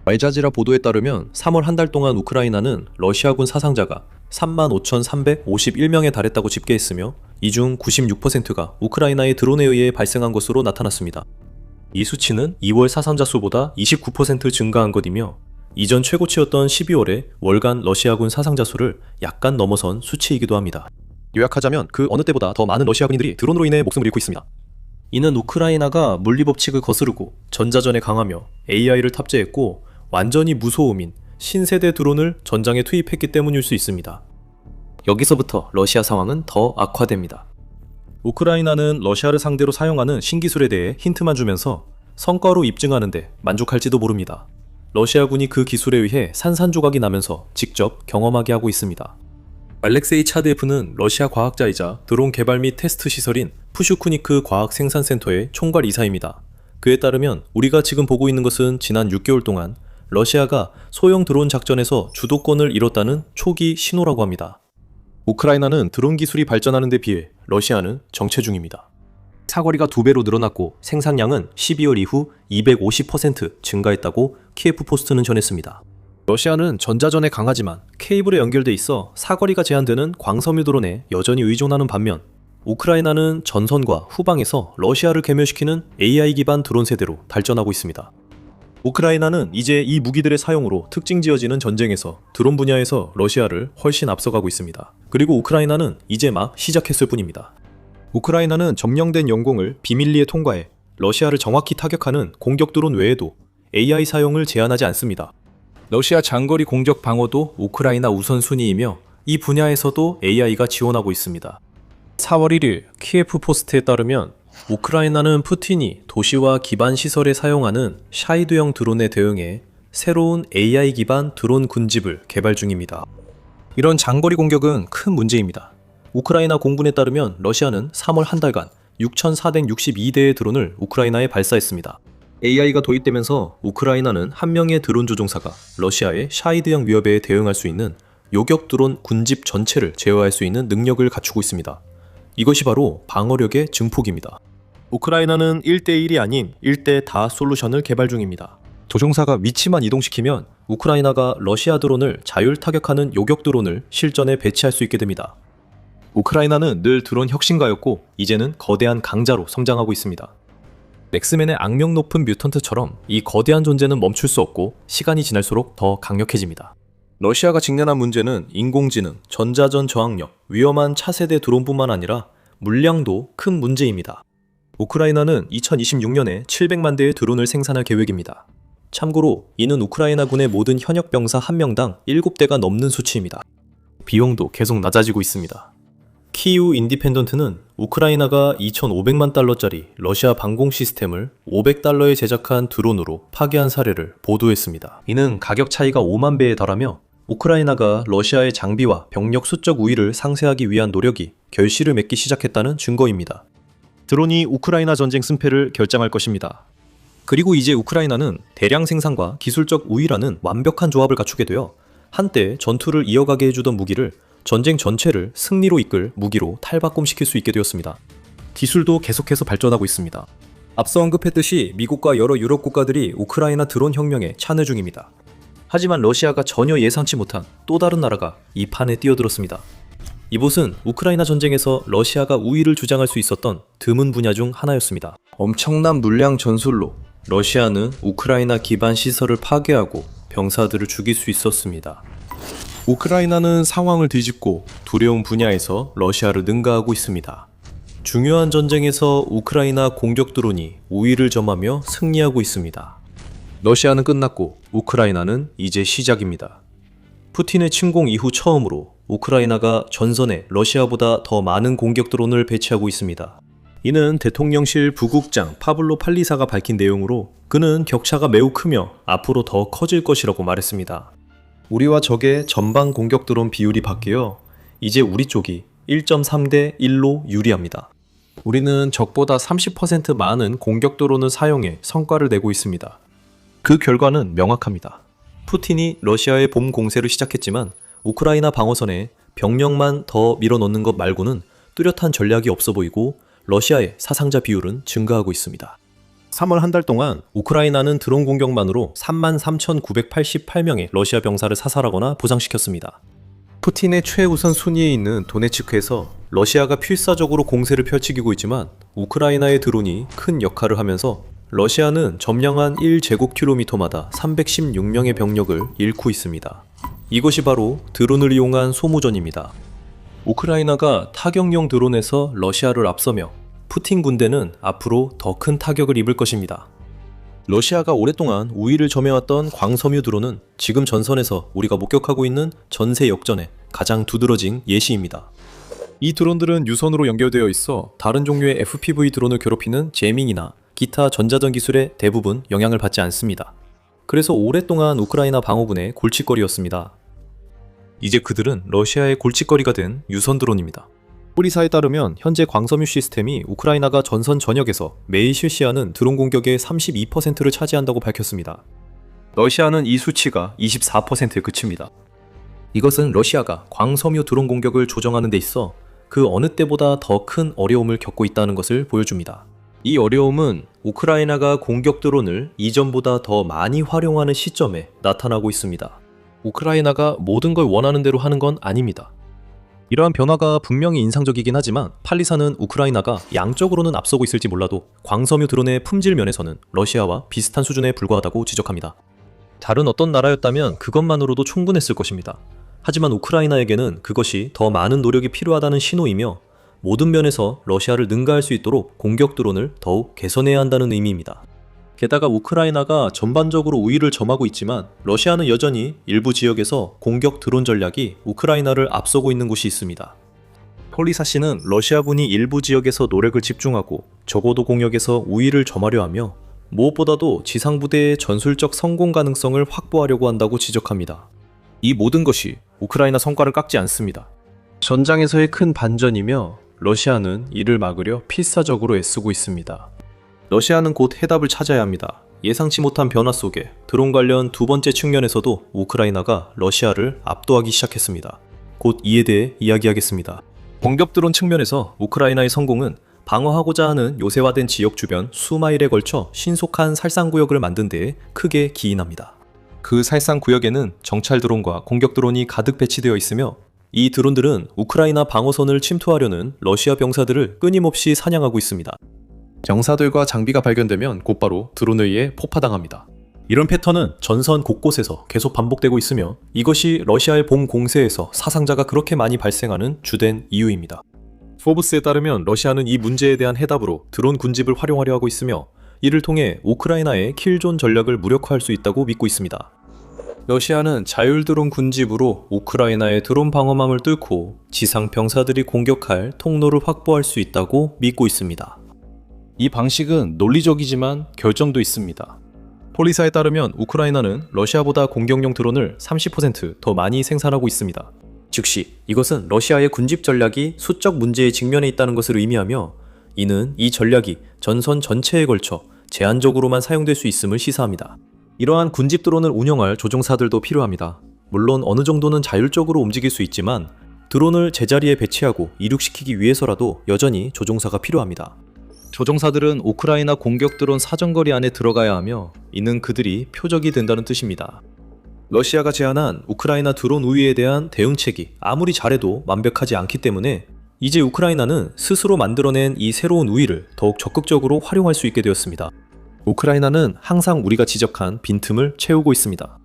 S1: 알자지라 보도에 따르면 3월 한 달 동안 우크라이나는 러시아군 사상자가 35,351명에 달했다고 집계했으며 이 중 96%가 우크라이나의 드론에 의해 발생한 것으로 나타났습니다. 이 수치는 2월 사상자 수보다 29% 증가한 것이며 이전 최고치였던 12월에 월간 러시아군 사상자 수를 약간 넘어선 수치이기도 합니다. 요약하자면 그 어느 때보다 더 많은 러시아 군인들이 드론으로 인해 목숨을 잃고 있습니다. 이는 우크라이나가 물리법칙을 거스르고 전자전에 강하며 AI를 탑재했고 완전히 무소음인 신세대 드론을 전장에 투입했기 때문일 수 있습니다. 여기서부터 러시아 상황은 더 악화됩니다. 우크라이나는 러시아를 상대로 사용하는 신기술에 대해 힌트만 주면서 성과로 입증하는데 만족할지도 모릅니다. 러시아군이 그 기술에 의해 산산조각이 나면서 직접 경험하게 하고 있습니다. 알렉세이 차데프는 러시아 과학자이자 드론 개발 및 테스트 시설인 푸슈쿠니크 과학생산센터의 총괄 이사입니다. 그에 따르면 우리가 지금 보고 있는 것은 지난 6개월 동안 러시아가 소형 드론 작전에서 주도권을 잃었다는 초기 신호라고 합니다. 우크라이나는 드론 기술이 발전하는 데 비해 러시아는 정체 중입니다. 사거리가 2배로 늘어났고 생산량은 12월 이후 250% 증가했다고 키예프 포스트는 전했습니다. 러시아는 전자전에 강하지만 케이블에 연결돼 있어 사거리가 제한되는 광섬유 드론에 여전히 의존하는 반면 우크라이나는 전선과 후방에서 러시아를 괴멸시키는 AI 기반 드론 세대로 발전하고 있습니다. 우크라이나는 이제 이 무기들의 사용으로 특징 지어지는 전쟁에서 드론 분야에서 러시아를 훨씬 앞서가고 있습니다. 그리고 우크라이나는 이제 막 시작했을 뿐입니다. 우크라이나는 점령된 영공을 비밀리에 통과해 러시아를 정확히 타격하는 공격 드론 외에도 AI 사용을 제한하지 않습니다. 러시아 장거리 공격 방어도 우크라이나 우선순위이며 이 분야에서도 AI가 지원하고 있습니다. 4월 1일 키예프 포스트에 따르면 우크라이나는 푸틴이 도시와 기반 시설에 사용하는 샤이드형 드론에 대응해 새로운 AI 기반 드론 군집을 개발 중입니다. 이런 장거리 공격은 큰 문제입니다. 우크라이나 공군에 따르면 러시아는 3월 한 달간 6,462대의 드론을 우크라이나에 발사했습니다. AI가 도입되면서 우크라이나는 한 명의 드론 조종사가 러시아의 샤이드형 위협에 대응할 수 있는 요격 드론 군집 전체를 제어할 수 있는 능력을 갖추고 있습니다. 이것이 바로 방어력의 증폭입니다. 우크라이나는 1대1이 아닌 1대 다 솔루션을 개발 중입니다. 조종사가 위치만 이동시키면 우크라이나가 러시아 드론을 자율 타격하는 요격 드론을 실전에 배치할 수 있게 됩니다. 우크라이나는 늘 드론 혁신가였고 이제는 거대한 강자로 성장하고 있습니다. 엑스맨의 악명 높은 뮤턴트처럼 이 거대한 존재는 멈출 수 없고 시간이 지날수록 더 강력해집니다. 러시아가 직면한 문제는 인공지능, 전자전 저항력, 위험한 차세대 드론뿐만 아니라 물량도 큰 문제입니다. 우크라이나는 2026년에 700만 대의 드론을 생산할 계획입니다. 참고로 이는 우크라이나군의 모든 현역 병사 1명당 7대가 넘는 수치입니다. 비용도 계속 낮아지고 있습니다. 키이우 인디펜던트는 우크라이나가 2,500만 달러짜리 러시아 방공 시스템을 500달러에 제작한 드론으로 파괴한 사례를 보도했습니다. 이는 가격 차이가 5만 배에 달하며 우크라이나가 러시아의 장비와 병력 수적 우위를 상쇄하기 위한 노력이 결실을 맺기 시작했다는 증거입니다. 드론이 우크라이나 전쟁 승패를 결정할 것입니다. 그리고 이제 우크라이나는 대량 생산과 기술적 우위라는 완벽한 조합을 갖추게 되어 한때 전투를 이어가게 해주던 무기를 전쟁 전체를 승리로 이끌 무기로 탈바꿈시킬 수 있게 되었습니다. 기술도 계속해서 발전하고 있습니다. 앞서 언급했듯이 미국과 여러 유럽 국가들이 우크라이나 드론 혁명에 참여 중입니다. 하지만 러시아가 전혀 예상치 못한 또 다른 나라가 이 판에 뛰어들었습니다. 이곳은 우크라이나 전쟁에서 러시아가 우위를 주장할 수 있었던 드문 분야 중 하나였습니다. 엄청난 물량 전술로 러시아는 우크라이나 기반 시설을 파괴하고 병사들을 죽일 수 있었습니다. 우크라이나는 상황을 뒤집고 두려운 분야에서 러시아를 능가하고 있습니다. 중요한 전쟁에서 우크라이나 공격 드론이 우위를 점하며 승리하고 있습니다. 러시아는 끝났고 우크라이나는 이제 시작입니다. 푸틴의 침공 이후 처음으로 우크라이나가 전선에 러시아보다 더 많은 공격 드론을 배치하고 있습니다. 이는 대통령실 부국장 파블로 팔리사가 밝힌 내용으로 그는 격차가 매우 크며 앞으로 더 커질 것이라고 말했습니다. 우리와 적의 전방 공격 드론 비율이 바뀌어 이제 우리 쪽이 1.3대 1로 유리합니다. 우리는 적보다 30% 많은 공격 드론을 사용해 성과를 내고 있습니다. 그 결과는 명확합니다. 푸틴이 러시아의 봄 공세를 시작했지만 우크라이나 방어선에 병력만 더 밀어넣는 것 말고는 뚜렷한 전략이 없어 보이고 러시아의 사상자 비율은 증가하고 있습니다. 3월 한 달 동안 우크라이나는 드론 공격만으로 33,988명의 러시아 병사를 사살하거나 부상시켰습니다. 푸틴의 최우선 순위에 있는 도네츠크에서 러시아가 필사적으로 공세를 펼치고 있지만 우크라이나의 드론이 큰 역할을 하면서 러시아는 점령한 1제곱킬로미터마다 316명의 병력을 잃고 있습니다. 이것이 바로 드론을 이용한 소모전입니다. 우크라이나가 타격용 드론에서 러시아를 앞서며 푸틴 군대는 앞으로 더 큰 타격을 입을 것입니다. 러시아가 오랫동안 우위를 점해왔던 광섬유 드론은 지금 전선에서 우리가 목격하고 있는 전세 역전의 가장 두드러진 예시입니다. 이 드론들은 유선으로 연결되어 있어 다른 종류의 FPV 드론을 괴롭히는 제밍이나 기타 전자전 기술에 대부분 영향을 받지 않습니다. 그래서 오랫동안 우크라이나 방어군의 골칫거리였습니다. 이제 그들은 러시아의 골칫거리가 된 유선 드론입니다. 뿌리사에 따르면 현재 광섬유 시스템이 우크라이나가 전선 전역에서 매일 실시하는 드론 공격의 32%를 차지한다고 밝혔습니다. 러시아는 이 수치가 24%에 그칩니다. 이것은 러시아가 광섬유 드론 공격을 조정하는 데 있어 그 어느 때보다 더 큰 어려움을 겪고 있다는 것을 보여줍니다. 이 어려움은 우크라이나가 공격 드론을 이전보다 더 많이 활용하는 시점에 나타나고 있습니다. 우크라이나가 모든 걸 원하는 대로 하는 건 아닙니다. 이러한 변화가 분명히 인상적이긴 하지만 팔리사는 우크라이나가 양적으로는 앞서고 있을지 몰라도 광섬유 드론의 품질 면에서는 러시아와 비슷한 수준에 불과하다고 지적합니다. 다른 어떤 나라였다면 그것만으로도 충분했을 것입니다. 하지만 우크라이나에게는 그것이 더 많은 노력이 필요하다는 신호이며 모든 면에서 러시아를 능가할 수 있도록 공격 드론을 더욱 개선해야 한다는 의미입니다. 게다가 우크라이나가 전반적으로 우위를 점하고 있지만 러시아는 여전히 일부 지역에서 공격 드론 전략이 우크라이나를 앞서고 있는 곳이 있습니다. 폴리사 씨는 러시아군이 일부 지역에서 노력을 집중하고 적어도 공격에서 우위를 점하려 하며 무엇보다도 지상부대의 전술적 성공 가능성을 확보하려고 한다고 지적합니다. 이 모든 것이 우크라이나 성과를 깎지 않습니다. 전장에서의 큰 반전이며 러시아는 이를 막으려 필사적으로 애쓰고 있습니다. 러시아는 곧 해답을 찾아야 합니다. 예상치 못한 변화 속에 드론 관련 두 번째 측면에서도 우크라이나가 러시아를 압도하기 시작했습니다. 곧 이에 대해 이야기하겠습니다. 공격 드론 측면에서 우크라이나의 성공은 방어하고자 하는 요새화된 지역 주변 수마일에 걸쳐 신속한 살상구역을 만든 데에 크게 기인합니다. 그 살상구역에는 정찰 드론과 공격 드론이 가득 배치되어 있으며 이 드론들은 우크라이나 방어선을 침투하려는 러시아 병사들을 끊임없이 사냥하고 있습니다. 병사들과 장비가 발견되면 곧바로 드론에 의해 폭파당합니다. 이런 패턴은 전선 곳곳에서 계속 반복되고 있으며 이것이 러시아의 봄 공세에서 사상자가 그렇게 많이 발생하는 주된 이유입니다. 포브스에 따르면 러시아는 이 문제에 대한 해답으로 드론 군집을 활용하려 하고 있으며 이를 통해 우크라이나의 킬존 전략을 무력화할 수 있다고 믿고 있습니다. 러시아는 자율 드론 군집으로 우크라이나의 드론 방어망을 뚫고 지상 병사들이 공격할 통로를 확보할 수 있다고 믿고 있습니다. 이 방식은 논리적이지만 결정도 있습니다. 폴리사에 따르면 우크라이나는 러시아보다 공격용 드론을 30% 더 많이 생산하고 있습니다. 즉시 이것은 러시아의 군집 전략이 수적 문제에 직면해 있다는 것을 의미하며 이는 이 전략이 전선 전체에 걸쳐 제한적으로만 사용될 수 있음을 시사합니다. 이러한 군집 드론을 운영할 조종사들도 필요합니다. 물론 어느 정도는 자율적으로 움직일 수 있지만 드론을 제자리에 배치하고 이륙시키기 위해서라도 여전히 조종사가 필요합니다. 조종사들은 우크라이나 공격 드론 사정거리 안에 들어가야 하며 이는 그들이 표적이 된다는 뜻입니다. 러시아가 제안한 우크라이나 드론 우위에 대한 대응책이 아무리 잘해도 완벽하지 않기 때문에 이제 우크라이나는 스스로 만들어낸 이 새로운 우위를 더욱 적극적으로 활용할 수 있게 되었습니다. 우크라이나는 항상 우리가 지적한 빈틈을 채우고 있습니다.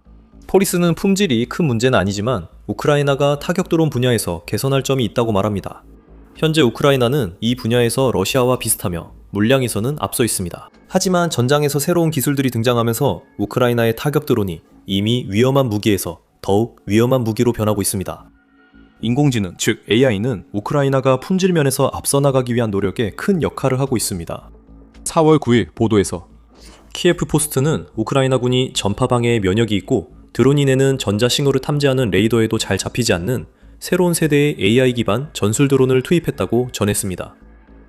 S1: 포리스는 품질이 큰 문제는 아니지만 우크라이나가 타격 드론 분야에서 개선할 점이 있다고 말합니다. 현재 우크라이나는 이 분야에서 러시아와 비슷하며 물량에서는 앞서 있습니다. 하지만 전장에서 새로운 기술들이 등장하면서 우크라이나의 타격 드론이 이미 위험한 무기에서 더욱 위험한 무기로 변하고 있습니다. 인공지능, 즉 AI는 우크라이나가 품질 면에서 앞서 나가기 위한 노력에 큰 역할을 하고 있습니다. 4월 9일 보도에서 키예프 포스트는 우크라이나군이 전파 방해에 면역이 있고 드론이 내는 전자신호를 탐지하는 레이더에도 잘 잡히지 않는 새로운 세대의 AI 기반 전술 드론을 투입했다고 전했습니다.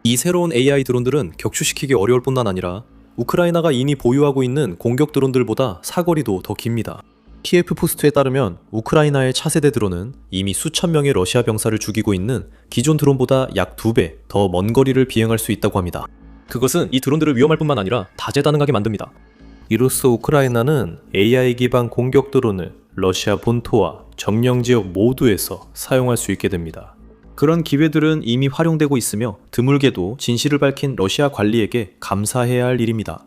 S1: 이 새로운 AI 드론들은 격추시키기 어려울 뿐만 아니라 우크라이나가 이미 보유하고 있는 공격 드론들보다 사거리도 더 깁니다. 키예프 포스트에 따르면 우크라이나의 차세대 드론은 이미 수천 명의 러시아 병사를 죽이고 있는 기존 드론보다 약 2배 더 먼 거리를 비행할 수 있다고 합니다. 그것은 이 드론들을 위험할 뿐만 아니라 다재다능하게 만듭니다. 이로써 우크라이나는 AI 기반 공격 드론을 러시아 본토와 정령 지역 모두에서 사용할 수 있게 됩니다. 그런 기회들은 이미 활용되고 있으며 드물게도 진실을 밝힌 러시아 관리에게 감사해야 할 일입니다.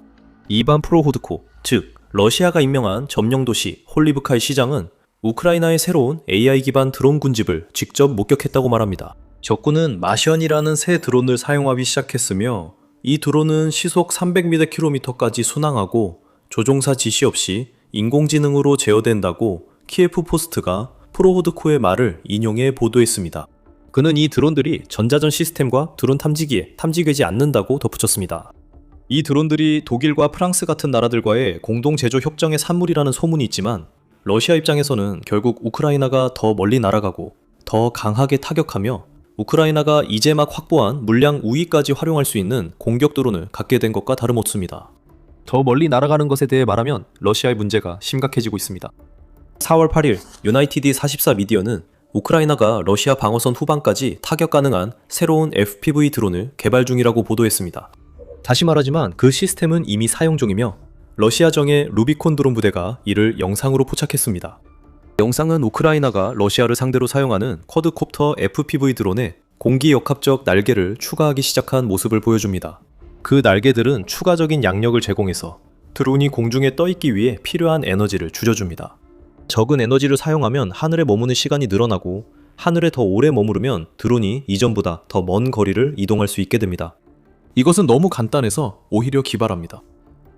S1: 이반 프로호드코, 즉 러시아가 임명한 점령 도시 홀리브카의 시장은 우크라이나의 새로운 AI 기반 드론 군집을 직접 목격했다고 말합니다. 적군은 마션이라는 새 드론을 사용하기 시작했으며 이 드론은 시속 300km까지 순항하고 조종사 지시 없이 인공지능으로 제어된다고 키예프 포스트가 프로호드코의 말을 인용해 보도했습니다. 그는 이 드론들이 전자전 시스템과 드론 탐지기에 탐지되지 않는다고 덧붙였습니다. 이 드론들이 독일과 프랑스 같은 나라들과의 공동 제조 협정의 산물이라는 소문이 있지만 러시아 입장에서는 결국 우크라이나가 더 멀리 날아가고 더 강하게 타격하며 우크라이나가 이제 막 확보한 물량 우위까지 활용할 수 있는 공격 드론을 갖게 된 것과 다름없습니다. 더 멀리 날아가는 것에 대해 말하면 러시아의 문제가 심각해지고 있습니다. 4월 8일 유나이티드 44 미디어는 우크라이나가 러시아 방어선 후방까지 타격 가능한 새로운 FPV 드론을 개발 중이라고 보도했습니다. 다시 말하지만 그 시스템은 이미 사용 중이며 러시아정의 루비콘 드론 부대가 이를 영상으로 포착했습니다. 영상은 우크라이나가 러시아를 상대로 사용하는 쿼드콥터 FPV 드론에 공기역합적 날개를 추가하기 시작한 모습을 보여줍니다. 그 날개들은 추가적인 양력을 제공해서 드론이 공중에 떠있기 위해 필요한 에너지를 줄여줍니다. 적은 에너지를 사용하면 하늘에 머무는 시간이 늘어나고 하늘에 더 오래 머무르면 드론이 이전보다 더 먼 거리를 이동할 수 있게 됩니다. 이것은 너무 간단해서 오히려 기발합니다.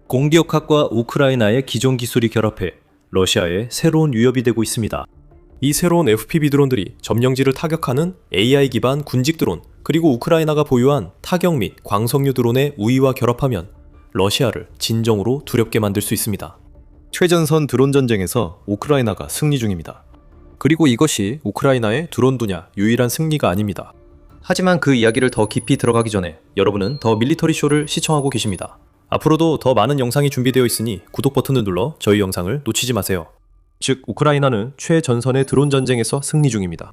S1: 공기역학과 우크라이나의 기존 기술이 결합해 러시아의 새로운 위협이 되고 있습니다. 이 새로운 FPV 드론들이 점령지를 타격하는 AI 기반 군직 드론, 그리고 우크라이나가 보유한 타격 및 광석류 드론의 우위와 결합하면 러시아를 진정으로 두렵게 만들 수 있습니다. 최전선 드론 전쟁에서 우크라이나가 승리 중입니다. 그리고 이것이 우크라이나의 드론 분야 유일한 승리가 아닙니다. 하지만 그 이야기를 더 깊이 들어가기 전에 여러분은 더 밀리터리 쇼를 시청하고 계십니다. 앞으로도 더 많은 영상이 준비되어 있으니 구독 버튼을 눌러 저희 영상을 놓치지 마세요. 즉, 우크라이나는 최전선의 드론 전쟁에서 승리 중입니다.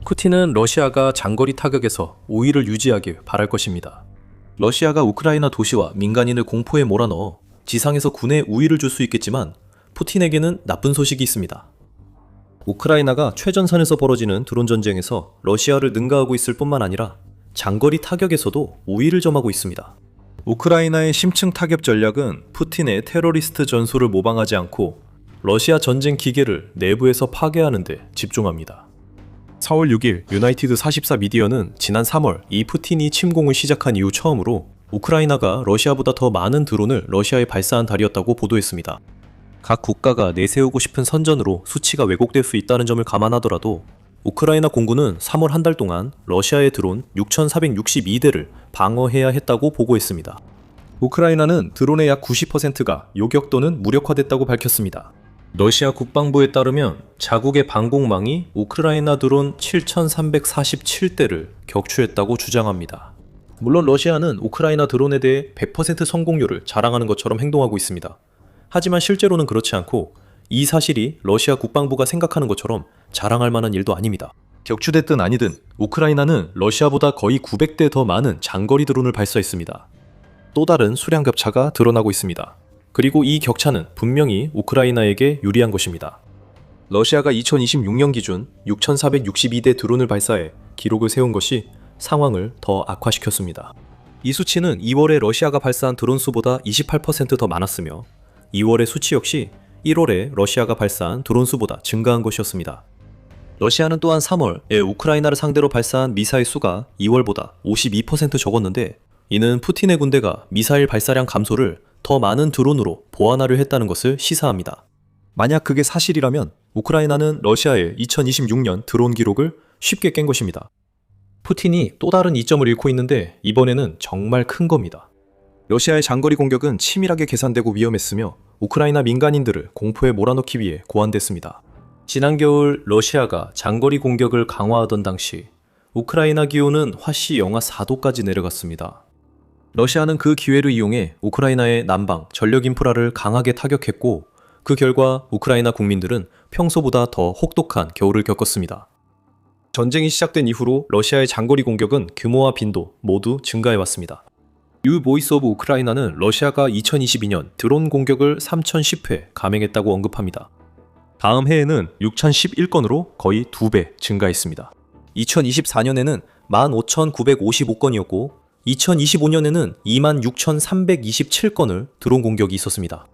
S1: 푸틴은 러시아가 장거리 타격에서 우위를 유지하길 바랄 것입니다. 러시아가 우크라이나 도시와 민간인을 공포에 몰아넣어 지상에서 군에 우위를 줄 수 있겠지만 푸틴에게는 나쁜 소식이 있습니다. 우크라이나가 최전선에서 벌어지는 드론 전쟁에서 러시아를 능가하고 있을 뿐만 아니라 장거리 타격에서도 우위를 점하고 있습니다. 우크라이나의 심층 타격 전략은 푸틴의 테러리스트 전술을 모방하지 않고 러시아 전쟁 기계를 내부에서 파괴하는 데 집중합니다. 4월 6일 유나이티드 44 미디어는 지난 3월 이 푸틴이 침공을 시작한 이후 처음으로 우크라이나가 러시아보다 더 많은 드론을 러시아에 발사한 달이었다고 보도했습니다. 각 국가가 내세우고 싶은 선전으로 수치가 왜곡될 수 있다는 점을 감안하더라도 우크라이나 공군은 3월 한 달 동안 러시아의 드론 6,462대를 방어해야 했다고 보고했습니다. 우크라이나는 드론의 약 90%가 요격 또는 무력화됐다고 밝혔습니다. 러시아 국방부에 따르면 자국의 방공망이 우크라이나 드론 7,347대를 격추했다고 주장합니다. 물론 러시아는 우크라이나 드론에 대해 100% 성공률을 자랑하는 것처럼 행동하고 있습니다. 하지만 실제로는 그렇지 않고 이 사실이 러시아 국방부가 생각하는 것처럼 자랑할 만한 일도 아닙니다. 격추됐든 아니든 우크라이나는 러시아보다 거의 900대 더 많은 장거리 드론을 발사했습니다. 또 다른 수량 격차가 드러나고 있습니다. 그리고 이 격차는 분명히 우크라이나에게 유리한 것입니다. 러시아가 2026년 기준 6,462대 드론을 발사해 기록을 세운 것이 상황을 더 악화시켰습니다. 이 수치는 2월에 러시아가 발사한 드론 수보다 28% 더 많았으며 2월의 수치 역시 1월에 러시아가 발사한 드론 수보다 증가한 것이었습니다. 러시아는 또한 3월에 우크라이나를 상대로 발사한 미사일 수가 2월보다 52% 적었는데 이는 푸틴의 군대가 미사일 발사량 감소를 더 많은 드론으로 보완하려 했다는 것을 시사합니다. 만약 그게 사실이라면 우크라이나는 러시아의 2026년 드론 기록을 쉽게 깬 것입니다. 푸틴이 또 다른 이점을 잃고 있는데 이번에는 정말 큰 겁니다. 러시아의 장거리 공격은 치밀하게 계산되고 위험했으며 우크라이나 민간인들을 공포에 몰아넣기 위해 고안됐습니다. 지난 겨울 러시아가 장거리 공격을 강화하던 당시 우크라이나 기온은 화씨 영하 4도까지 내려갔습니다. 러시아는 그 기회를 이용해 우크라이나의 난방, 전력 인프라를 강하게 타격했고 그 결과 우크라이나 국민들은 평소보다 더 혹독한 겨울을 겪었습니다. 전쟁이 시작된 이후로 러시아의 장거리 공격은 규모와 빈도 모두 증가해왔습니다. 뉴 보이스 오브 우크라이나는 러시아가 2022년 드론 공격을 3,010회 감행했다고 언급합니다. 다음 해에는 6,011건으로 거의 2배 증가했습니다. 2024년에는 15,955건이었고 2025년에는 26,327건을 드론 공격이 있었습니다.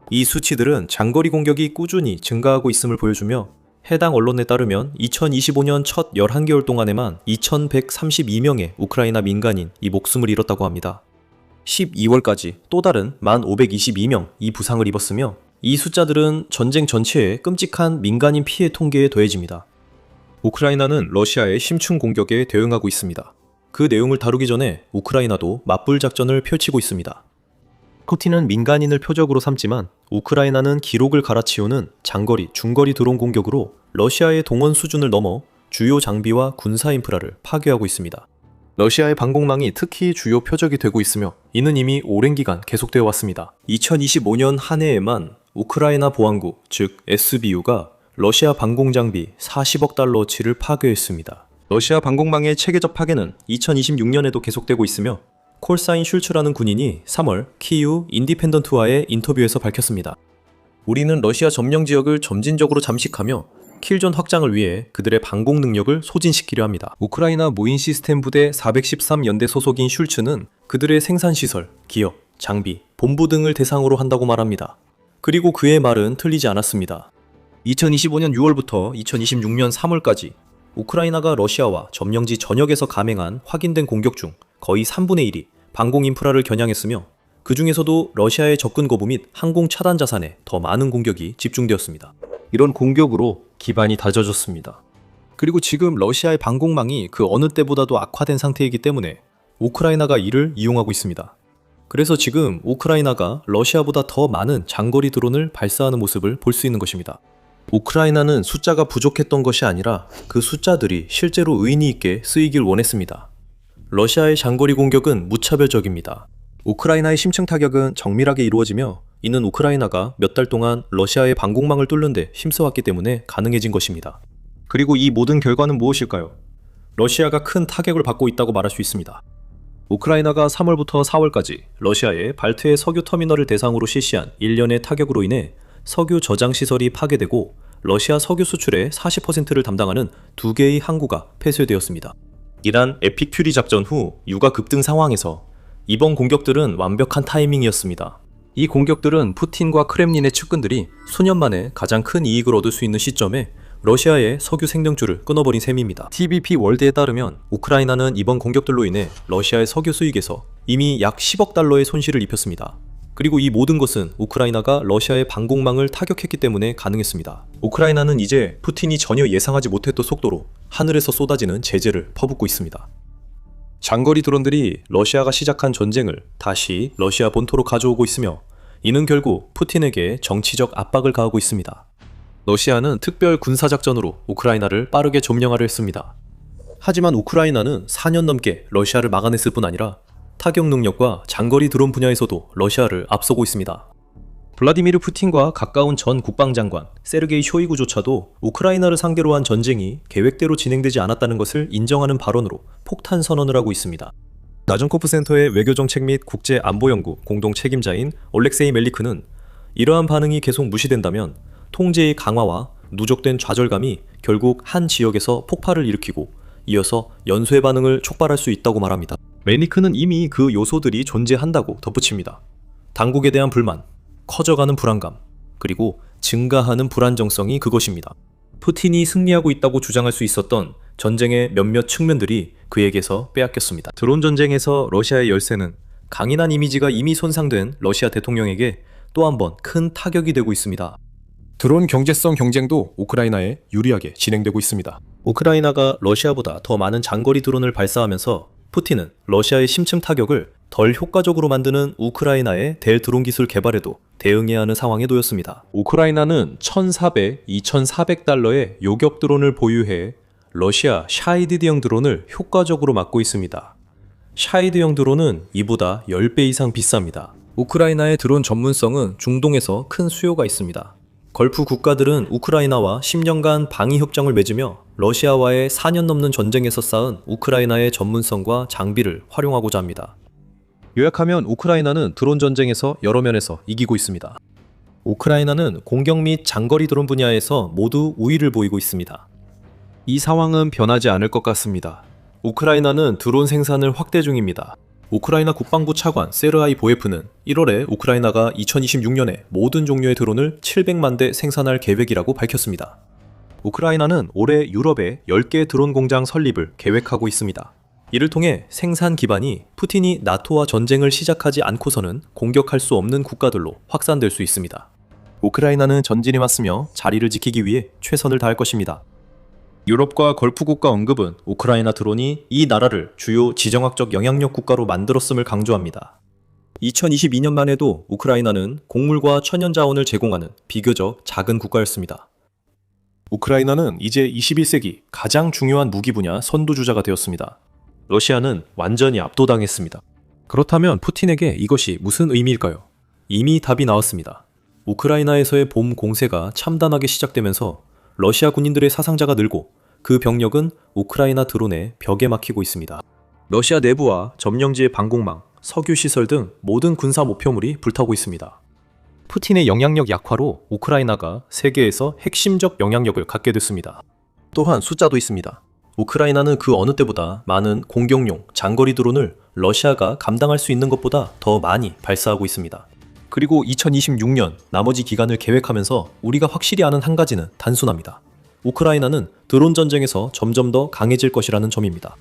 S1: 이 수치들은 장거리 공격이 꾸준히 증가하고 있음을 보여주며 해당 언론에 따르면 2025년 첫 11개월 동안에만 2,132명의 우크라이나 민간인이 목숨을 잃었다고 합니다. 12월까지 또 다른 1,522명이 부상을 입었으며 이 숫자들은 전쟁 전체의 끔찍한 민간인 피해 통계에 더해집니다. 우크라이나는 러시아의 심층 공격에 대응하고 있습니다. 그 내용을 다루기 전에 우크라이나도 맞불 작전을 펼치고 있습니다. 푸틴은 민간인을 표적으로 삼지만 우크라이나는 기록을 갈아치우는 장거리, 중거리 드론 공격으로 러시아의 동원 수준을 넘어 주요 장비와 군사 인프라를 파괴하고 있습니다. 러시아의 방공망이 특히 주요 표적이 되고 있으며 이는 이미 오랜 기간 계속되어 왔습니다. 2025년 한 해에만 우크라이나 보안구, 즉 SBU가 러시아 방공장비 40억 달러어치를 파괴했습니다. 러시아 방공망의 체계적 파괴는 2026년에도 계속되고 있으며 콜사인 슐츠라는 군인이 3월 키이우 인디펜던트와의 인터뷰에서 밝혔습니다. 우리는 러시아 점령 지역을 점진적으로 잠식하며 킬존 확장을 위해 그들의 방공 능력을 소진시키려 합니다. 우크라이나 무인 시스템 부대 413연대 소속인 슐츠는 그들의 생산시설, 기업, 장비, 본부 등을 대상으로 한다고 말합니다. 그리고 그의 말은 틀리지 않았습니다. 2025년 6월부터 2026년 3월까지 우크라이나가 러시아와 점령지 전역에서 감행한 확인된 공격 중 거의 3분의 1이 방공 인프라를 겨냥했으며 그 중에서도 러시아의 접근 거부 및 항공 차단 자산에 더 많은 공격이 집중되었습니다. 이런 공격으로 기반이 다져졌습니다. 그리고 지금 러시아의 방공망이 그 어느 때보다도 악화된 상태이기 때문에 우크라이나가 이를 이용하고 있습니다. 그래서 지금 우크라이나가 러시아보다 더 많은 장거리 드론을 발사하는 모습을 볼 수 있는 것입니다. 우크라이나는 숫자가 부족했던 것이 아니라 그 숫자들이 실제로 의미 있게 쓰이길 원했습니다. 러시아의 장거리 공격은 무차별적입니다. 우크라이나의 심층 타격은 정밀하게 이루어지며 이는 우크라이나가 몇 달 동안 러시아의 방공망을 뚫는 데 힘써왔기 때문에 가능해진 것입니다. 그리고 이 모든 결과는 무엇일까요? 러시아가 큰 타격을 받고 있다고 말할 수 있습니다. 우크라이나가 3월부터 4월까지 러시아의 발트해 석유 터미널을 대상으로 실시한 일련의 타격으로 인해 석유 저장 시설이 파괴되고 러시아 석유 수출의 40%를 담당하는 2개의 항구가 폐쇄되었습니다.
S2: 이란 에픽 퓨리 작전 후 유가 급등 상황에서 이번 공격들은 완벽한 타이밍이었습니다. 이 공격들은 푸틴과 크렘린의 측근들이 수년 만에 가장 큰 이익을 얻을 수 있는 시점에 러시아의 석유 생명줄을 끊어버린 셈입니다. TBP 월드에 따르면 우크라이나는 이번 공격들로 인해 러시아의 석유 수익에서 이미 약 10억 달러의 손실을 입혔습니다. 그리고 이 모든 것은 우크라이나가 러시아의 방공망을 타격했기 때문에 가능했습니다. 우크라이나는 이제 푸틴이 전혀 예상하지 못했던 속도로 하늘에서 쏟아지는 제재를 퍼붓고 있습니다. 장거리 드론들이 러시아가 시작한 전쟁을 다시 러시아 본토로 가져오고 있으며 이는 결국 푸틴에게 정치적 압박을 가하고 있습니다. 러시아는 특별 군사작전으로 우크라이나를 빠르게 점령하려 했습니다. 하지만 우크라이나는 4년 넘게 러시아를 막아냈을 뿐 아니라 타격 능력과 장거리 드론 분야에서도 러시아를 앞서고 있습니다. 블라디미르 푸틴과 가까운 전 국방장관 세르게이 쇼이구조차도 우크라이나를 상대로 한 전쟁이 계획대로 진행되지 않았다는 것을 인정하는 발언으로 폭탄 선언을 하고 있습니다. 나전코프 센터의 외교정책 및 국제안보연구 공동 책임자인 올렉세이 멜리크는 이러한 반응이 계속 무시된다면 통제의 강화와 누적된 좌절감이 결국 한 지역에서 폭발을 일으키고 이어서 연쇄 반응을 촉발할 수 있다고 말합니다. 멜리크는 이미 그 요소들이 존재한다고 덧붙입니다. 당국에 대한 불만, 커져가는 불안감, 그리고 증가하는 불안정성이 그것입니다. 푸틴이 승리하고 있다고 주장할 수 있었던 전쟁의 몇몇 측면들이 그에게서 빼앗겼습니다. 드론 전쟁에서 러시아의 열세는 강인한 이미지가 이미 손상된 러시아 대통령에게 또 한 번 큰 타격이 되고 있습니다. 드론 경제성 경쟁도 우크라이나에 유리하게 진행되고 있습니다. 우크라이나가 러시아보다 더 많은 장거리 드론을 발사하면서 푸틴은 러시아의 심층 타격을 덜 효과적으로 만드는 우크라이나의 델 드론 기술 개발에도 대응해야 하는 상황에 놓였습니다. 우크라이나는 1,400, 2,400달러의 요격 드론을 보유해 러시아 샤이드형 드론을 효과적으로 막고 있습니다. 샤이드형 드론은 이보다 10배 이상 비쌉니다. 우크라이나의 드론 전문성은 중동에서 큰 수요가 있습니다. 걸프 국가들은 우크라이나와 10년간 방위 협정을 맺으며 러시아와의 4년 넘는 전쟁에서 쌓은 우크라이나의 전문성과 장비를 활용하고자 합니다. 요약하면 우크라이나는 드론 전쟁에서 여러 면에서 이기고 있습니다. 우크라이나는 공격 및 장거리 드론 분야에서 모두 우위를 보이고 있습니다. 이 상황은 변하지 않을 것 같습니다. 우크라이나는 드론 생산을 확대 중입니다. 우크라이나 국방부 차관 세르하이 보예프는 1월에 우크라이나가 2026년에 모든 종류의 드론을 700만 대 생산할 계획이라고 밝혔습니다. 우크라이나는 올해 유럽에 10개 드론 공장 설립을 계획하고 있습니다. 이를 통해 생산 기반이 푸틴이 나토와 전쟁을 시작하지 않고서는 공격할 수 없는 국가들로 확산될 수 있습니다. 우크라이나는 전진해 왔으며 자리를 지키기 위해 최선을 다할 것입니다. 유럽과 걸프 국가 언급은 우크라이나 드론이 이 나라를 주요 지정학적 영향력 국가로 만들었음을 강조합니다. 2022년만 해도 우크라이나는 곡물과 천연자원을 제공하는 비교적 작은 국가였습니다. 우크라이나는 이제 21세기 가장 중요한 무기 분야 선두주자가 되었습니다. 러시아는 완전히 압도당했습니다. 그렇다면 푸틴에게 이것이 무슨 의미일까요? 이미 답이 나왔습니다. 우크라이나에서의 봄 공세가 참담하게 시작되면서 러시아 군인들의 사상자가 늘고 그 병력은 우크라이나 드론의 벽에 막히고 있습니다. 러시아 내부와 점령지의 방공망, 석유시설 등 모든 군사 목표물이 불타고 있습니다. 푸틴의 영향력 약화로 우크라이나가 세계에서 핵심적 영향력을 갖게 됐습니다. 또한 숫자도 있습니다. 우크라이나는 그 어느 때보다 많은 공격용 장거리 드론을 러시아가 감당할 수 있는 것보다 더 많이 발사하고 있습니다. 그리고 2026년 나머지 기간을 계획하면서 우리가 확실히 아는 한 가지는 단순합니다. 우크라이나는 드론 전쟁에서 점점 더 강해질 것이라는 점입니다.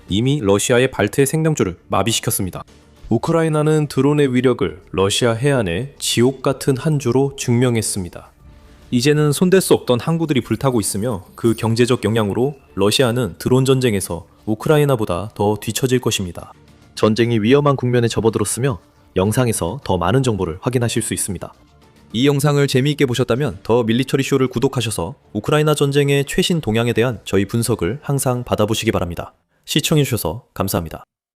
S2: 이미 러시아의 발트의 생명줄을 마비시켰습니다. 우크라이나는 드론의 위력을 러시아 해안의 지옥 같은 한 주로 증명했습니다. 이제는 손댈 수 없던 항구들이 불타고 있으며 그 경제적 영향으로 러시아는 드론 전쟁에서 우크라이나보다 더 뒤처질 것입니다. 전쟁이 위험한 국면에 접어들었으며 영상에서 더 많은 정보를 확인하실 수 있습니다. 이 영상을 재미있게 보셨다면 더 밀리터리 쇼를 구독하셔서 우크라이나 전쟁의 최신 동향에 대한 저희 분석을 항상 받아보시기 바랍니다. 시청해주셔서 감사합니다.